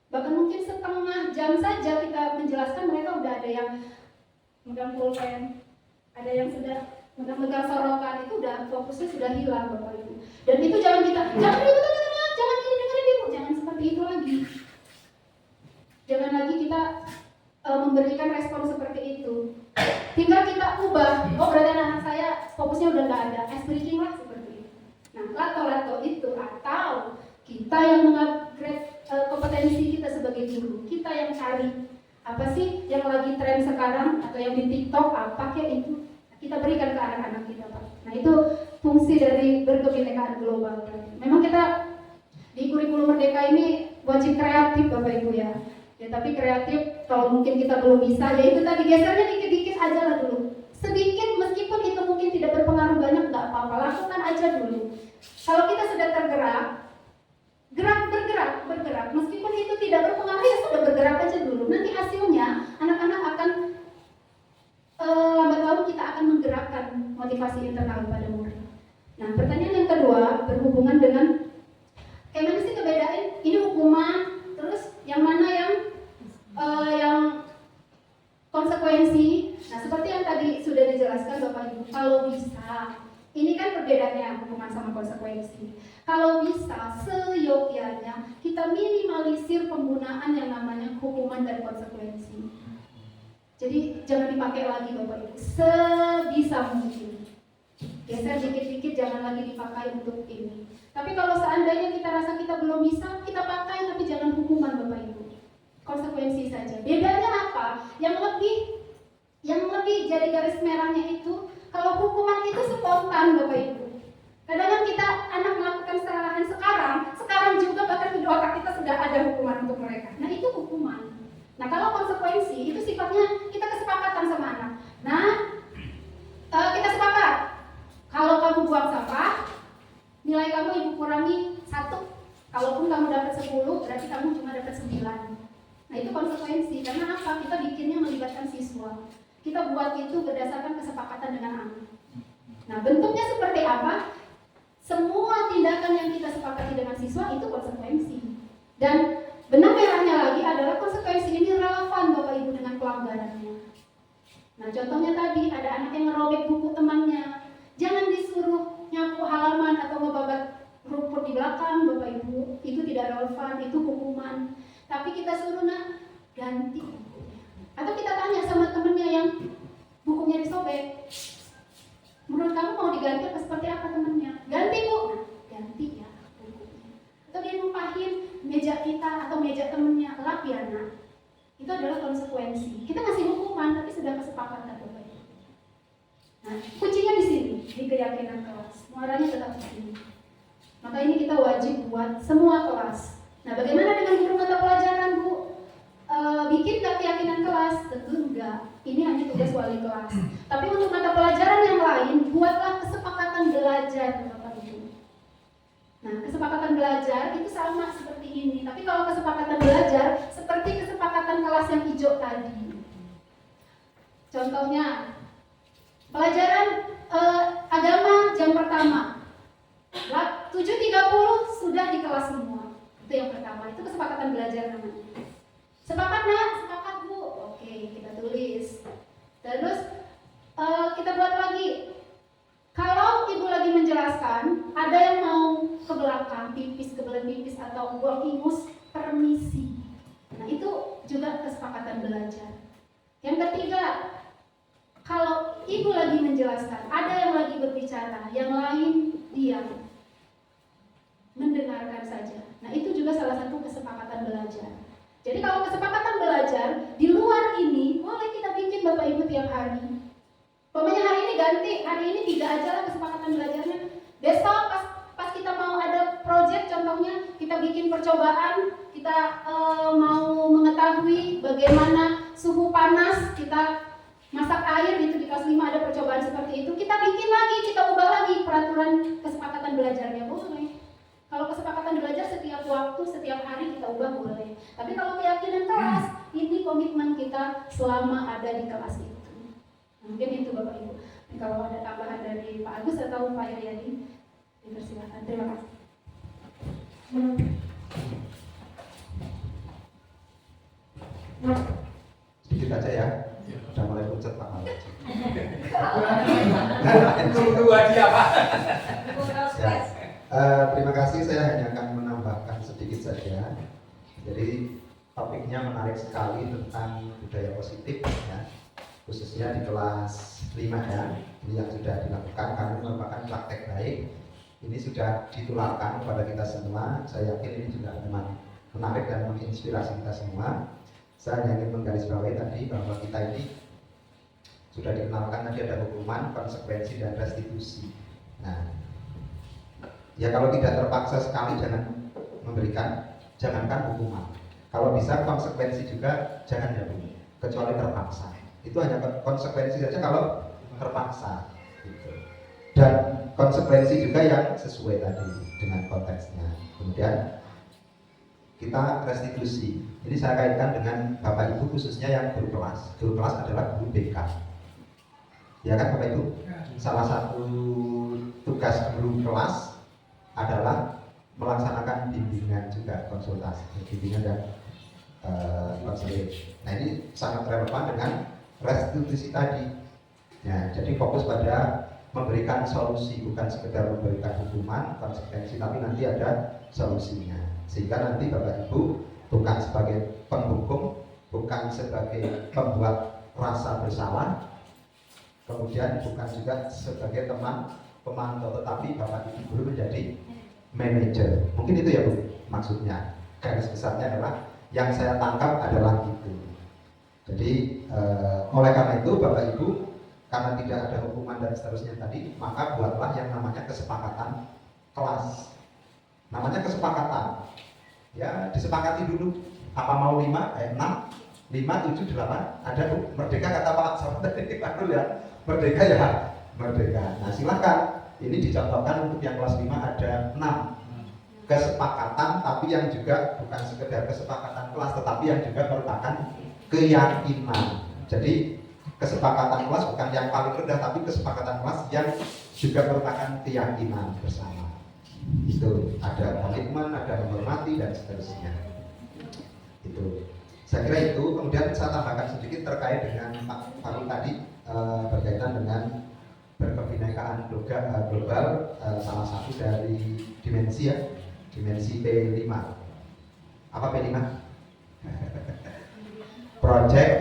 Bahkan mungkin setengah jam saja kita menjelaskan, mereka udah ada yang megang pulpen, ada yang sudah megang sorokan, itu udah fokusnya sudah hilang Bapak Ibu. Dan itu jangan kita, jangan ini dengerin ibu, jangan seperti itu lagi. Jangan lagi kita memberikan respon seperti itu. Tinggal kita ubah, oh berarti anak saya fokusnya udah nggak ada, ice breaking lah seperti itu. Nah, lato-lato itu atau kita yang mengupgrade kompetensi kita sebagai guru, kita yang cari apa sih yang lagi tren sekarang atau yang di TikTok apa kayak itu, kita berikan ke anak-anak kita Pak. Nah itu fungsi dari berkebinekaan global. Memang kita di kurikulum Merdeka ini wajib kreatif Bapak Ibu ya. Ya tapi kreatif kalau mungkin kita belum bisa, ya itu tadi gesernya dikit-dikit aja lah dulu. Sedikit meskipun itu mungkin tidak berpengaruh banyak nggak apa-apa, lakukan aja dulu. Kalau kita sudah tergerak, bergerak, meskipun itu tidak berpengaruh ya sudah bergerak aja dulu. Nanti hasilnya anak-anak akan lambat laun kita akan menggerakkan motivasi internal pada murid. Nah pertanyaan yang kedua berhubungan dengan kayak mana sih kebedain ini hukuman, terus yang mana yang konsekuensi. Nah seperti yang tadi sudah dijelaskan Bapak Ibu, kalau bisa, ini kan perbedaannya hukuman sama konsekuensi. Kalau bisa, seyogyanya kita minimalisir penggunaan yang namanya hukuman dan konsekuensi. Jadi jangan dipakai lagi Bapak Ibu, sebisa mungkin. Geser dikit-dikit, jangan lagi dipakai untuk ini. Tapi kalau seandainya kita rasa kita belum bisa, kita pakai tapi jangan hukuman Bapak Ibu. Konsekuensi saja. Bedanya apa? Yang lebih jadi garis merahnya itu, kalau hukuman itu spontan Bapak Ibu. Kadang-kadang kita anak melakukan kesalahan sekarang juga bahkan di otak kita sudah ada hukuman untuk mereka. Nah itu hukuman. Nah kalau konsekuensi itu sifatnya kita kesepakatan sama anak. Nah kita sepakat kalau kamu buang sampah, nilai kamu ibu kurangi 1. Kalaupun kamu dapat 10, berarti kamu cuma dapat 9. Nah itu konsekuensi. Karena apa? Kita bikinnya melibatkan siswa. Kita buat itu berdasarkan kesepakatan dengan anak. Nah bentuknya seperti apa? Semua tindakan yang kita sepakati dengan siswa itu konsekuensi. Dan benang merahnya lagi adalah konsekuensi ini relevan Bapak Ibu dengan pelanggarannya. Nah contohnya tadi ada anak yang ngerobek buku temannya, jangan disuruh nyapu halaman atau ngebabat rumput di belakang Bapak Ibu, itu tidak relevan, itu hukuman. Tapi kita suruh nak ganti bukunya. Atau kita tanya sama temennya yang bukunya disobek, menurut kamu mau diganti apa seperti apa temennya? Ganti bu, nah, ganti ya bukunya. Atau dia numpahin meja kita atau meja temennya, lap ya nak. Itu adalah konsekuensi. Kita ngasih hukuman tapi sudah kesepakatan Bapak Ibu. Nah, kuncinya di sini, di keyakinan kelas. Muaranya tetap di sini. Maka ini kita wajib buat semua kelas. Nah, bagaimana dengan guru mata pelajaran, Bu? Bikin gak keyakinan kelas? Tentu enggak. Ini hanya tugas wali kelas. Tapi untuk mata pelajaran yang lain, buatlah kesepakatan belajar, Bapak Ibu. Nah, kesepakatan belajar itu sama seperti ini. Tapi kalau kesepakatan belajar seperti kesepakatan kelas yang hijau tadi. Contohnya, pelajaran agama jam pertama 7.30 sudah di kelas semua. Itu yang pertama, itu kesepakatan belajar namanya. Sepakat nak? Sepakat bu. Oke, kita tulis. Terus kita buat lagi. Kalau ibu lagi menjelaskan, ada yang mau ke belakang, kebelet pipis atau buang ingus, permisi. Nah itu juga kesepakatan belajar. Yang ketiga, kalau ibu lagi menjelaskan, ada yang lagi berbicara, yang lain diam, mendengarkan saja. Nah itu juga salah satu kesepakatan belajar. Jadi kalau kesepakatan belajar di luar ini, boleh kita bikin Bapak Ibu tiap hari. Pokoknya hari ini ganti, hari ini 3 aja lah kesepakatan belajarnya. Besok pas kita mau ada project, contohnya kita bikin percobaan, kita mau mengetahui bagaimana suhu panas, kita masak air gitu di kelas 5 ada percobaan seperti itu. Kita bikin lagi, kita ubah lagi peraturan kesepakatan belajarnya, boleh. Kalau kesepakatan belajar setiap waktu, setiap hari kita ubah boleh. Tapi kalau keyakinan kelas, ini komitmen kita selama ada di kelas itu. Mungkin itu Bapak Ibu. Dan kalau ada tambahan dari Pak Agus atau Pak Yaryadi, dipersilakan. Terima kasih. Sedikit aja ya. Udah mulai pucat Pak Malah. Tunggu aja Pak. Terima kasih, saya hanya akan menambahkan sedikit saja. Jadi topiknya menarik sekali tentang budaya positif ya. Khususnya di kelas 5 ya, ini yang sudah dilakukan karena merupakan praktek baik. Ini sudah ditularkan kepada kita semua. Saya yakin ini juga memang menarik dan menginspirasi kita semua. Saya hanya ingin menggarisbawahi tadi bahwa kita ini sudah dikenalkan tadi ada hukuman, konsekuensi dan restitusi. Nah, ya kalau tidak terpaksa sekali jangan memberikan, jangankan hukuman. Kalau bisa konsekuensi juga jangan ya Bu, kecuali terpaksa. Itu hanya konsekuensi saja kalau terpaksa gitu. Dan konsekuensi juga yang sesuai tadi dengan konteksnya. Kemudian kita restitusi. Ini saya kaitkan dengan Bapak Ibu khususnya yang guru kelas. Guru kelas adalah guru BK. Ya kan Bapak Ibu? Salah satu tugas guru kelas adalah melaksanakan bimbingan juga, konsultasi, bimbingan dan konseling. Nah ini sangat relevan dengan restitusi tadi. Ya, jadi fokus pada memberikan solusi, bukan sekedar memberikan hukuman, konsekuensi, tapi nanti ada solusinya. Sehingga nanti Bapak Ibu bukan sebagai penghukum, bukan sebagai pembuat rasa bersalah, kemudian bukan juga sebagai teman pemantau, tetapi Bapak Ibu guru menjadi manajer. Mungkin itu ya Bu maksudnya. Garis besarnya adalah yang saya tangkap adalah itu. Jadi oleh karena itu Bapak Ibu, karena tidak ada hukuman dan seterusnya tadi, maka buatlah yang namanya kesepakatan kelas. Namanya kesepakatan. Ya, disepakati dulu. Apa mau 5, 6, 5, 7, 8. Ada Bu, merdeka kata Pak Sahabat tadi Pak Nul ya. Merdeka ya, merdeka. Nah, silakan. Ini dicontohkan untuk yang kelas 5 ada 6 kesepakatan, tapi yang juga bukan sekedar kesepakatan kelas, tetapi yang juga merupakan keyakinan. Jadi kesepakatan kelas bukan yang paling rendah, tapi kesepakatan kelas yang juga merupakan keyakinan bersama. Itu ada komitmen, ada menghormati dan seterusnya. Itu saya kira itu. Kemudian saya tambahkan sedikit terkait dengan Pak Faru tadi berkaitan dengan berkebinekaan global, salah satu dari dimensi ya, dimensi P5. Apa P5? Project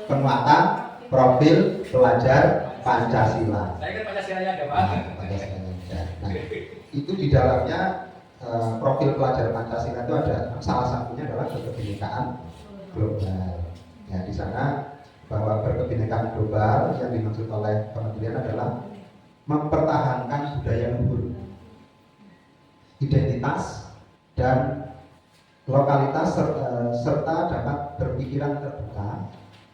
penguatan profil pelajar Pancasila. Saya kan Pancasilanya ada Pak. Nah, itu di dalamnya profil pelajar Pancasila itu ada salah satunya adalah berkebinekaan global. Ya, di sana bahwa berkebinekaan global yang dimaksud oleh Kementerian adalah mempertahankan budaya luhur, identitas dan lokalitas serta dapat berpikiran terbuka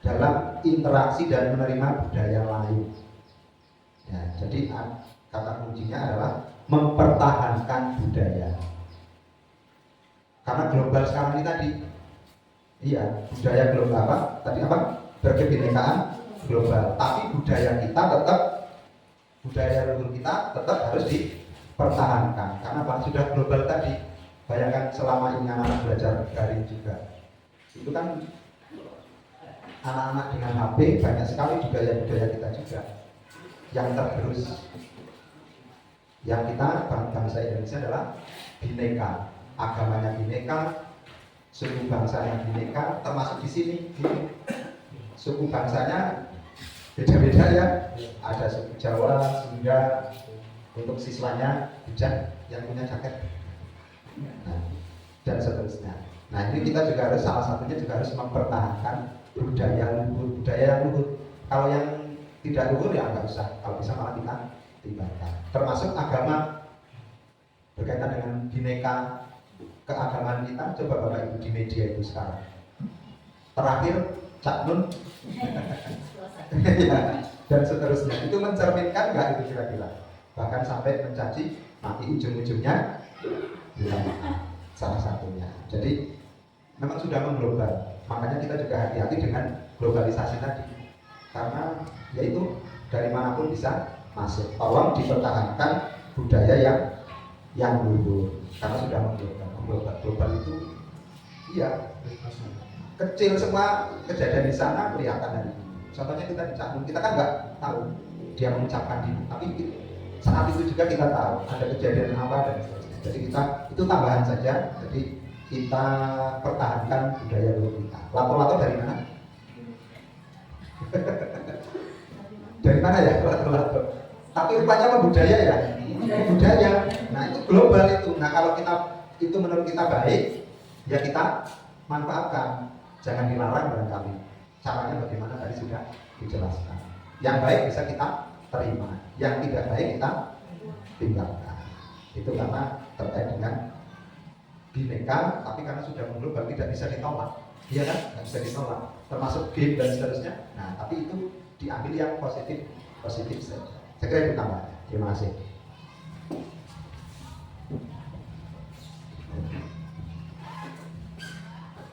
dalam interaksi dan menerima budaya lain. Ya, jadi kata kuncinya adalah mempertahankan budaya. Karena global sekarang ini tadi Iya, budaya global apa? Tadi apa? Berkebinekaan global. Tapi budaya kita tetap, budaya leluhur kita tetap harus dipertahankan. Karena apa? Sudah global tadi. Bayangkan selama ini anak-anak belajar daring juga. Itu kan anak-anak dengan HP banyak sekali budaya-budaya kita juga yang tergerus. Yang kita bangsa Indonesia adalah bineka, agamanya bineka, suku bangsanya bineka, termasuk di sini. Suku bangsanya beda-beda ya. Ada suku Jawa, Sunda. Untuk siswanya bijak yang punya jaket. Nah, dan seterusnya. Nah, ini kita juga harus, salah satunya juga harus mempertahankan budaya luhur, budaya yang luhur. Kalau yang tidak luhur ya nggak usah, kalau bisa malah kita tinggalkan. Termasuk agama berkaitan dengan bineka keagamaan kita. Coba Bapak Ibu di media itu sekarang. Terakhir Cak Nun ya, dan seterusnya. Itu mencerminkan nggak itu kira-kira? Bahkan sampai mencaci maki, ujung-ujungnya bilang salah satunya. Jadi memang sudah mengglobal. Makanya kita juga hati-hati dengan globalisasi tadi. Karena yaitu dari manapun bisa masuk. Tolong dipertahankan budaya yang luhur. Karena sudah mengglobal. Global itu iya kecil, semua kejadian di sana kelihatan dari ini. Contohnya kita di Cakung, kita kan nggak tahu dia mengucapkan diri, tapi saat itu juga kita tahu ada kejadian apa dan seterusnya. Jadi kita itu tambahan saja. Jadi kita pertahankan budaya luhur kita. Lato-lato dari mana? Dari mana ya lato-lato? Tapi rupanya apa budaya ya? Budaya. Nah itu global itu. Nah kalau kita itu menurut kita baik, ya kita manfaatkan. Jangan dilarang barangkali. Caranya bagaimana tadi sudah dijelaskan. Yang baik bisa kita terima, yang tidak baik kita tinggalkan. Itu karena terkait dengan bineka, tapi karena sudah mengglobal tidak bisa ditolak. Iya kan? Tidak bisa ditolak. Termasuk game dan seterusnya. Nah, tapi itu diambil yang positif saja. Saya kira itu tambah. Terima kasih.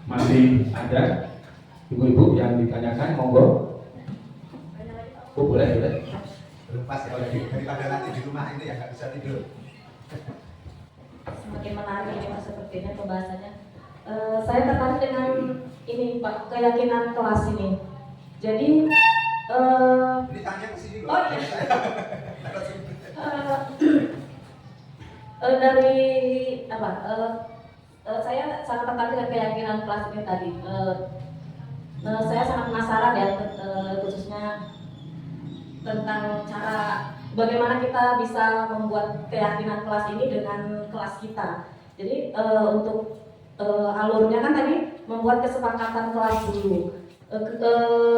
Masih ada ibu-ibu yang ditanyakan, monggo. Oh, boleh. Belum pas ya, daripada nanti di rumah ini ya nggak bisa tidur. Semakin menarik ini Pak sepertinya pembahasannya. Saya tertarik dengan ini Pak, keyakinan kelas ini. Jadi Ini tanya ke sini loh. Oh iya. Dari apa? Saya sangat tertarik dengan keyakinan kelas ini tadi. Saya sangat penasaran ya, khususnya tentang cara bagaimana kita bisa membuat keyakinan kelas ini dengan kelas kita. Jadi untuk alurnya kan tadi membuat kesepakatan kelas dulu.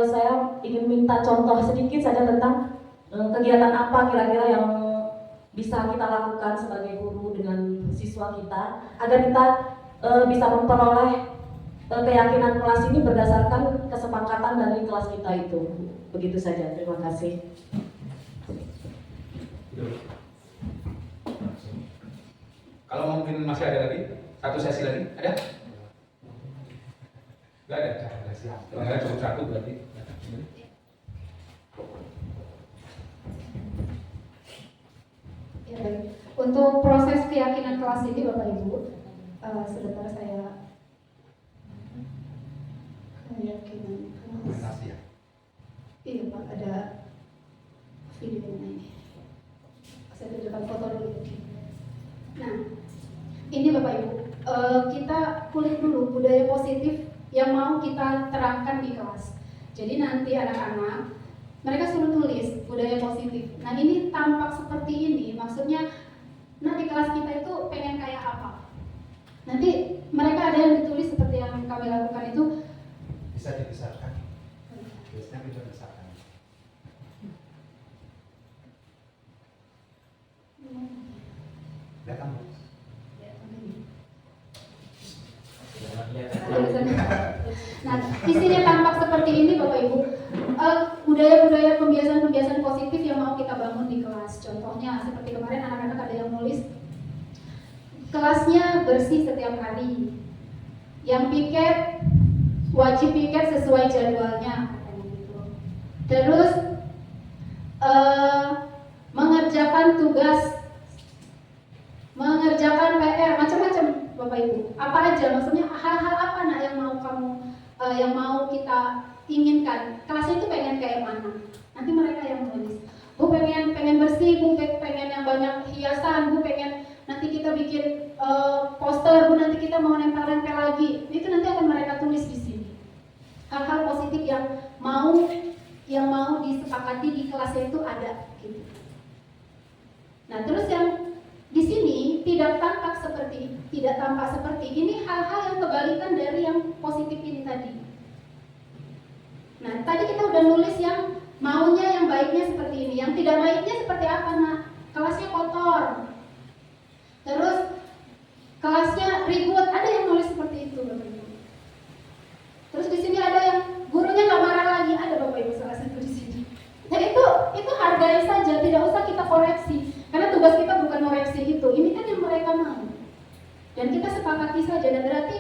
Saya ingin minta contoh sedikit saja tentang kegiatan apa kira-kira yang bisa kita lakukan sebagai guru dengan siswa kita agar kita bisa memperoleh keyakinan kelas ini berdasarkan kesepakatan dari kelas kita itu. Begitu saja, terima kasih. Kalau mungkin masih ada lagi, satu sesi lagi, ada? Gak ada? Kalau nggak ada cukup satu berarti. Ya, baik. Untuk proses keyakinan kelas ini Bapak Ibu, sebentar saya keyakinan kelas. Ya. Iya Pak, ada videonya ini. Saya tunjukkan foto dulu. Nah, ini Bapak Ibu, kita kulik dulu budaya positif yang mau kita terangkan di kelas. Jadi nanti anak-anak mereka suruh tulis budaya positif. Nah ini tampak seperti ini, maksudnya nah di kelas kita itu pengen kayak apa. Nanti mereka ada yang ditulis seperti yang kami lakukan itu. Bisa dibesarkan. Biasanya bisa dibesarkan. Lihat kamu. Nah, isinya tampak seperti ini Bapak Ibu. Budaya-budaya pembiasaan-pembiasaan positif yang mau kita bangun di kelas. Contohnya seperti kemarin anak-anak ada yang nulis kelasnya bersih setiap hari. Yang piket wajib piket sesuai jadwalnya katanya gitu. Terus mengerjakan tugas, mengerjakan PR, macam-macam Bapak Ibu. Apa aja? Maksudnya hal-hal apa nak yang mau kamu, yang mau kita inginkan? Kelasnya itu pengen kayak mana? Nanti mereka yang menulis. Bu pengen bersih, Bu pengen yang banyak hiasan, Bu pengen nanti kita bikin poster, Bu nanti kita mau nempel-nempel lagi. Itu nanti akan mereka tulis di sini. Hal-hal positif yang mau disepakati di kelasnya itu ada. Gitu. Nah terus yang di sini tidak tampak seperti ini hal-hal yang kebalikan dari yang positif ini tadi. Nah tadi kita udah nulis yang maunya yang baiknya seperti ini, yang tidak baiknya seperti apa nak? Kelasnya kotor, terus kelasnya ribut, ada yang nulis seperti itu Bapak Ibu. Terus di sini ada yang gurunya nggak marah lagi, ada Bapak Ibu salah satu di sini. Nah itu hargai saja, tidak usah kita koreksi. Karena tugas kita bukan koreksi itu, ini kan yang mereka mau. Dan kita sepakati saja, dan berarti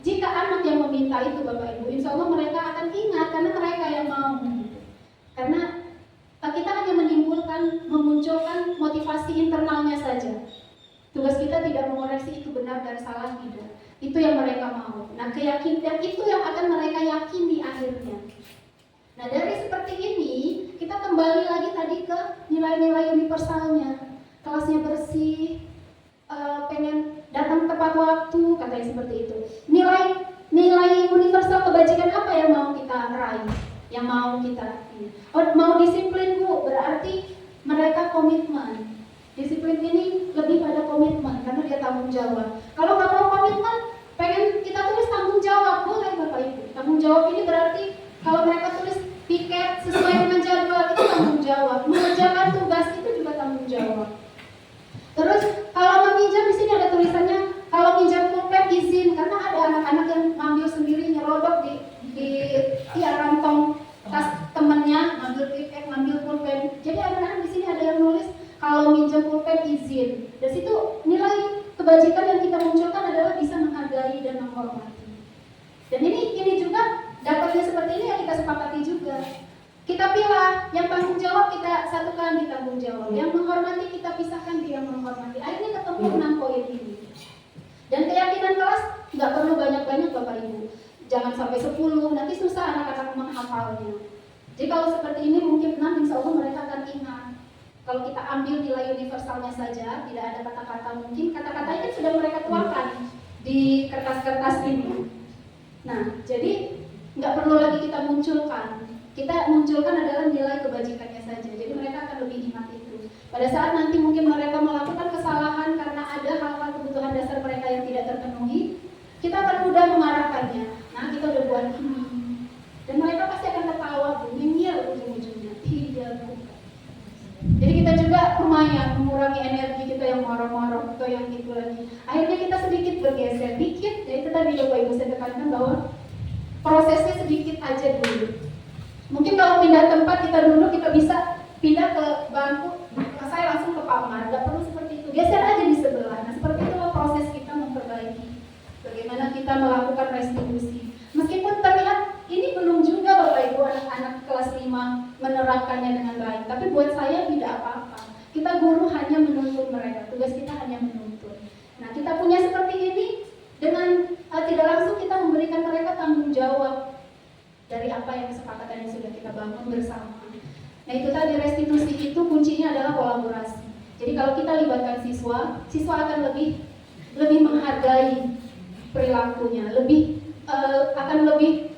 jika anak yang meminta itu Bapak Ibu, insya Allah mereka akan ingat karena mereka yang mau. Karena kita hanya memunculkan motivasi internalnya saja. Tugas kita tidak mengoreksi itu benar dan salah, tidak. Itu yang mereka mau. Nah keyakinan itu yang akan mereka yakini akhirnya. Nah dari seperti ini, kita kembali lagi tadi ke nilai-nilai universalnya. Kelasnya bersih, pengen datang tepat waktu, katanya seperti itu. Nilai universal kebajikan apa yang mau kita raih? Yang mau kita mau disiplin Bu, berarti mereka komitmen. Disiplin ini lebih pada komitmen karena dia tanggung jawab. Kalau nggak mau komitmen, pengen kita tulis tanggung jawab, boleh Bapak Ibu. Tanggung jawab ini berarti kalau mereka tulis piket sesuai dengan jadwal itu tanggung jawab. Mengerjakan tugas itu juga tanggung jawab. Terus kalau meminjam di sini ada tulisannya kalau minjam pulpen izin, karena ada anak-anak yang ngambil sendiri nyerobot di rantong tas temennya, ngambil piket, ngambil pulpen. Jadi anak-anak di sini ada yang nulis kalau minjam pulpen izin. Dari situ nilai kebajikan yang kita munculkan adalah bisa menghargai dan menghormati. Dan ini juga dapatnya seperti ini yang kita sepakati juga. Kita pilih yang tanggung jawab, kita satukan di tanggung jawab. Yang menghormati kita pisahkan di yang menghormati. Akhirnya ketemu 6 poin ini. Dan keyakinan kelas nggak perlu banyak-banyak Bapak Ibu. Jangan sampai 10, nanti susah anak-anak menghafalnya. Jadi kalau seperti ini mungkin 6, insya Allah mereka akan ingat. Kalau kita ambil nilai universalnya saja, tidak ada kata-kata mungkin, kata-katanya kan sudah mereka tuangkan di kertas-kertas ini. Nah, jadi nggak perlu lagi kita munculkan. Kita munculkan adalah nilai kebajikannya saja. Jadi mereka akan lebih ingat itu. Pada saat nanti mungkin mereka melakukan kesalahan karena ada hal-hal kebutuhan dasar mereka yang tidak terpenuhi, kita akan mudah mengarahkannya. Nah, kita udah buat ini. Dan mereka pasti akan ketawa, nyinyir ujung-ujungnya. Tidak, bukan. Jadi kita juga lumayan mengurangi energi kita yang marah-marah atau yang itu lagi. Akhirnya kita sedikit bergeser, dikit. Jadi itu tadi Bapak Ibu saya tekankan bahwa prosesnya sedikit aja dulu. Mungkin kalau pindah tempat kita duduk, kita bisa pindah ke bangku, saya langsung ke kamar, nggak perlu seperti itu, geser aja di sebelah. Nah seperti itulah proses kita memperbaiki. Bagaimana kita melakukan restitusi. Meskipun terlihat ini belum juga Bapak Ibu anak-anak kelas 5 menerapkannya dengan baik, tapi buat saya tidak apa-apa. Kita guru hanya menuntun mereka, tugas kita hanya menuntun. Nah kita punya seperti ini, dengan tidak langsung kita memberikan mereka tanggung jawab dari apa yang kesepakatan yang sudah kita bangun bersama. Nah itu tadi restitusi itu kuncinya adalah kolaborasi. Jadi kalau kita libatkan siswa akan lebih menghargai perilakunya, akan lebih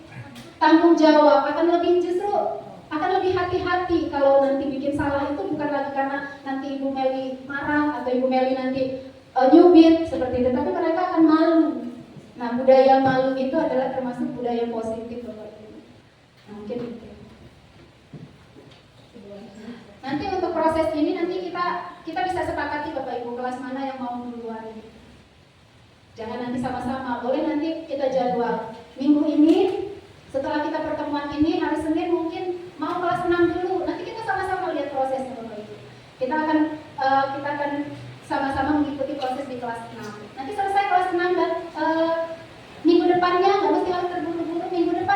tanggung jawab, akan lebih hati-hati kalau nanti bikin salah itu bukan lagi karena nanti Ibu Meli marah atau Ibu Meli nanti nyubit seperti itu, tapi mereka akan malu. Nah budaya malu itu adalah termasuk budaya positif Bapak Ibu. Nah, mungkin itu. Nanti untuk proses ini nanti kita bisa sepakati Bapak Ibu kelas mana yang mau duluan. Jangan nanti sama-sama, boleh nanti kita jadwal minggu ini setelah kita pertemuan ini hari Senin mungkin mau kelas 6 dulu. Nanti kita sama-sama lihat prosesnya Bapak Ibu. Kita akan sama-sama mengikuti proses di kelas 6. Nanti selesai kelas 6 dan minggu depannya nggak mesti harus terburu-buru, minggu depan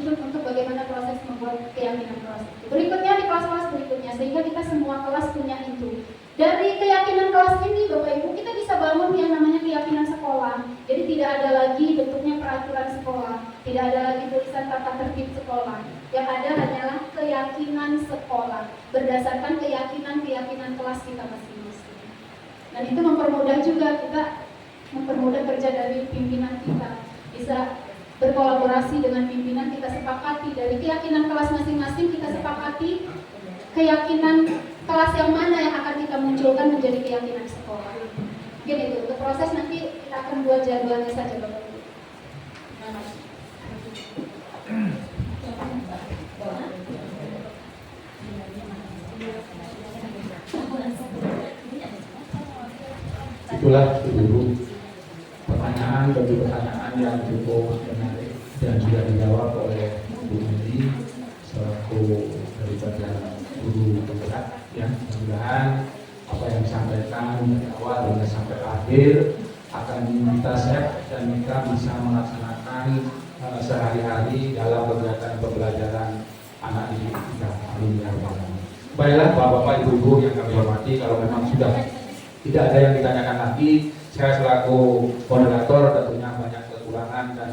dituntut untuk bagaimana proses membuat keyakinan kelas. Berikutnya di kelas-kelas berikutnya, sehingga kita semua kelas punya itu. Dari keyakinan kelas ini, Bapak Ibu, kita bisa bangun yang namanya keyakinan sekolah. Jadi tidak ada lagi bentuknya peraturan sekolah, tidak ada lagi tulisan tata tertib sekolah. Yang ada hanyalah keyakinan sekolah berdasarkan keyakinan kelas kita masing-masing. Dan itu mempermudah juga kita, mempermudah kerja dari pimpinan kita, bisa berkolaborasi dengan pimpinan, kita sepakati dari keyakinan kelas masing-masing, kita sepakati keyakinan kelas yang mana yang akan kita munculkan menjadi keyakinan sekolah. Mungkin itu, untuk proses nanti kita akan buat jadwalnya saja Bapak Ibu. Itulah Ibu pertanyaan bagi pertanyaan yang cukup menarik dan juga dijawab oleh Bu Meli selaku daripada guru penggerak. Ya, mudah-mudahan apa yang disampaikan dari awal hingga sampai akhir akan kita share dan kita bisa melaksanakan sehari-hari dalam kegiatan pembelajaran anak didik kita. Amin ya rabbal alamin. Baiklah Bapak-bapak, Ibu-ibu yang kami hormati, kalau memang sudah tidak ada yang ditanyakan lagi, saya selaku moderator tentunya banyak kekurangan dan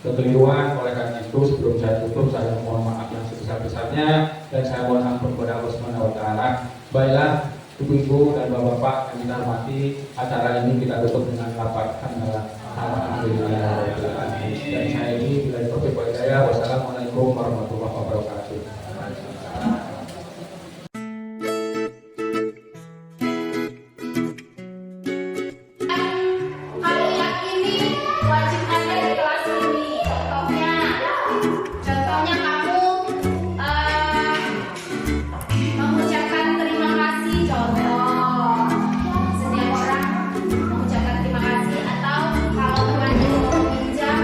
kekeliruan. Oleh karena itu sebelum saya tutup, saya mohon maaf yang sebesar-besarnya dan saya mohon ampun kepada Allah Subhanahu wa taala. Baiklah Ibu-ibu dan Bapak-bapak yang kita hormati, acara ini kita tutup dengan lafaz alhamdulillah. Dan saya ini bila ditutup oleh saya. Wassalamualaikum warahmatullahi wabarakatuh. Setiap orang mengucapkan terima kasih, atau kalau teman itu meminjam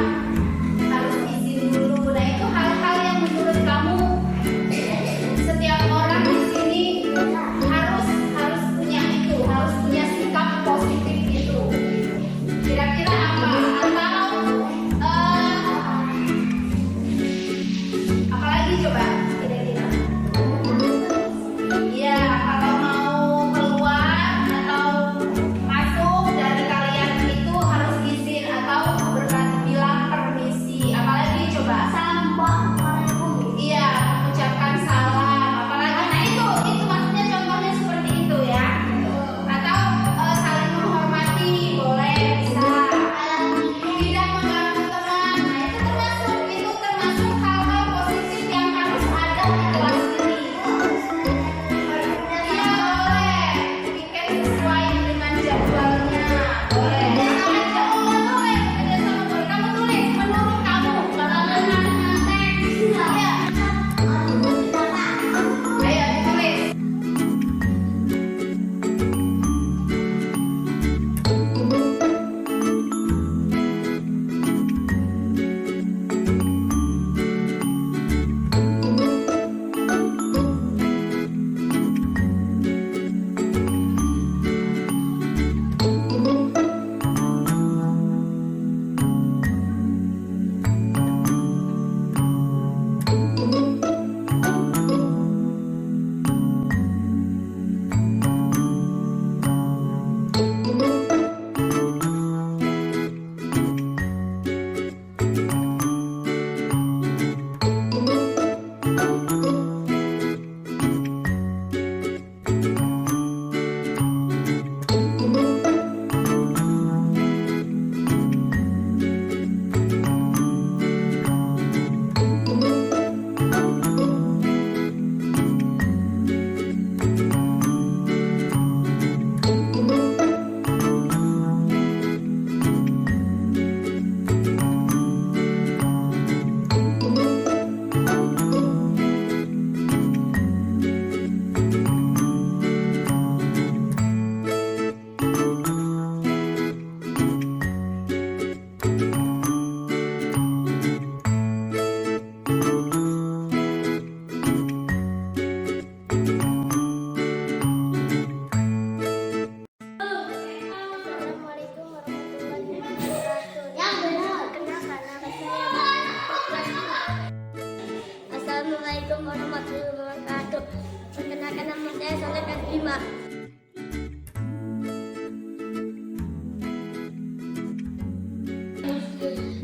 soleh dan terima.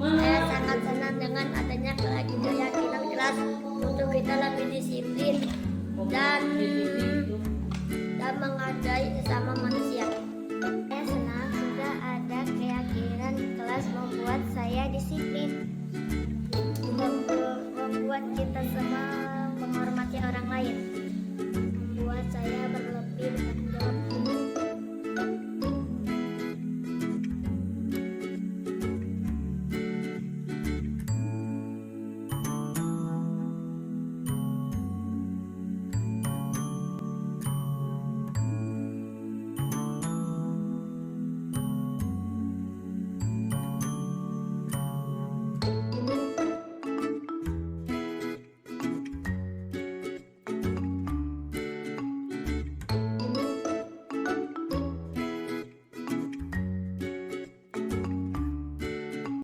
Saya sangat senang dengan adanya keyakinan keras untuk kita lebih disiplin dan menghargai sesama manusia.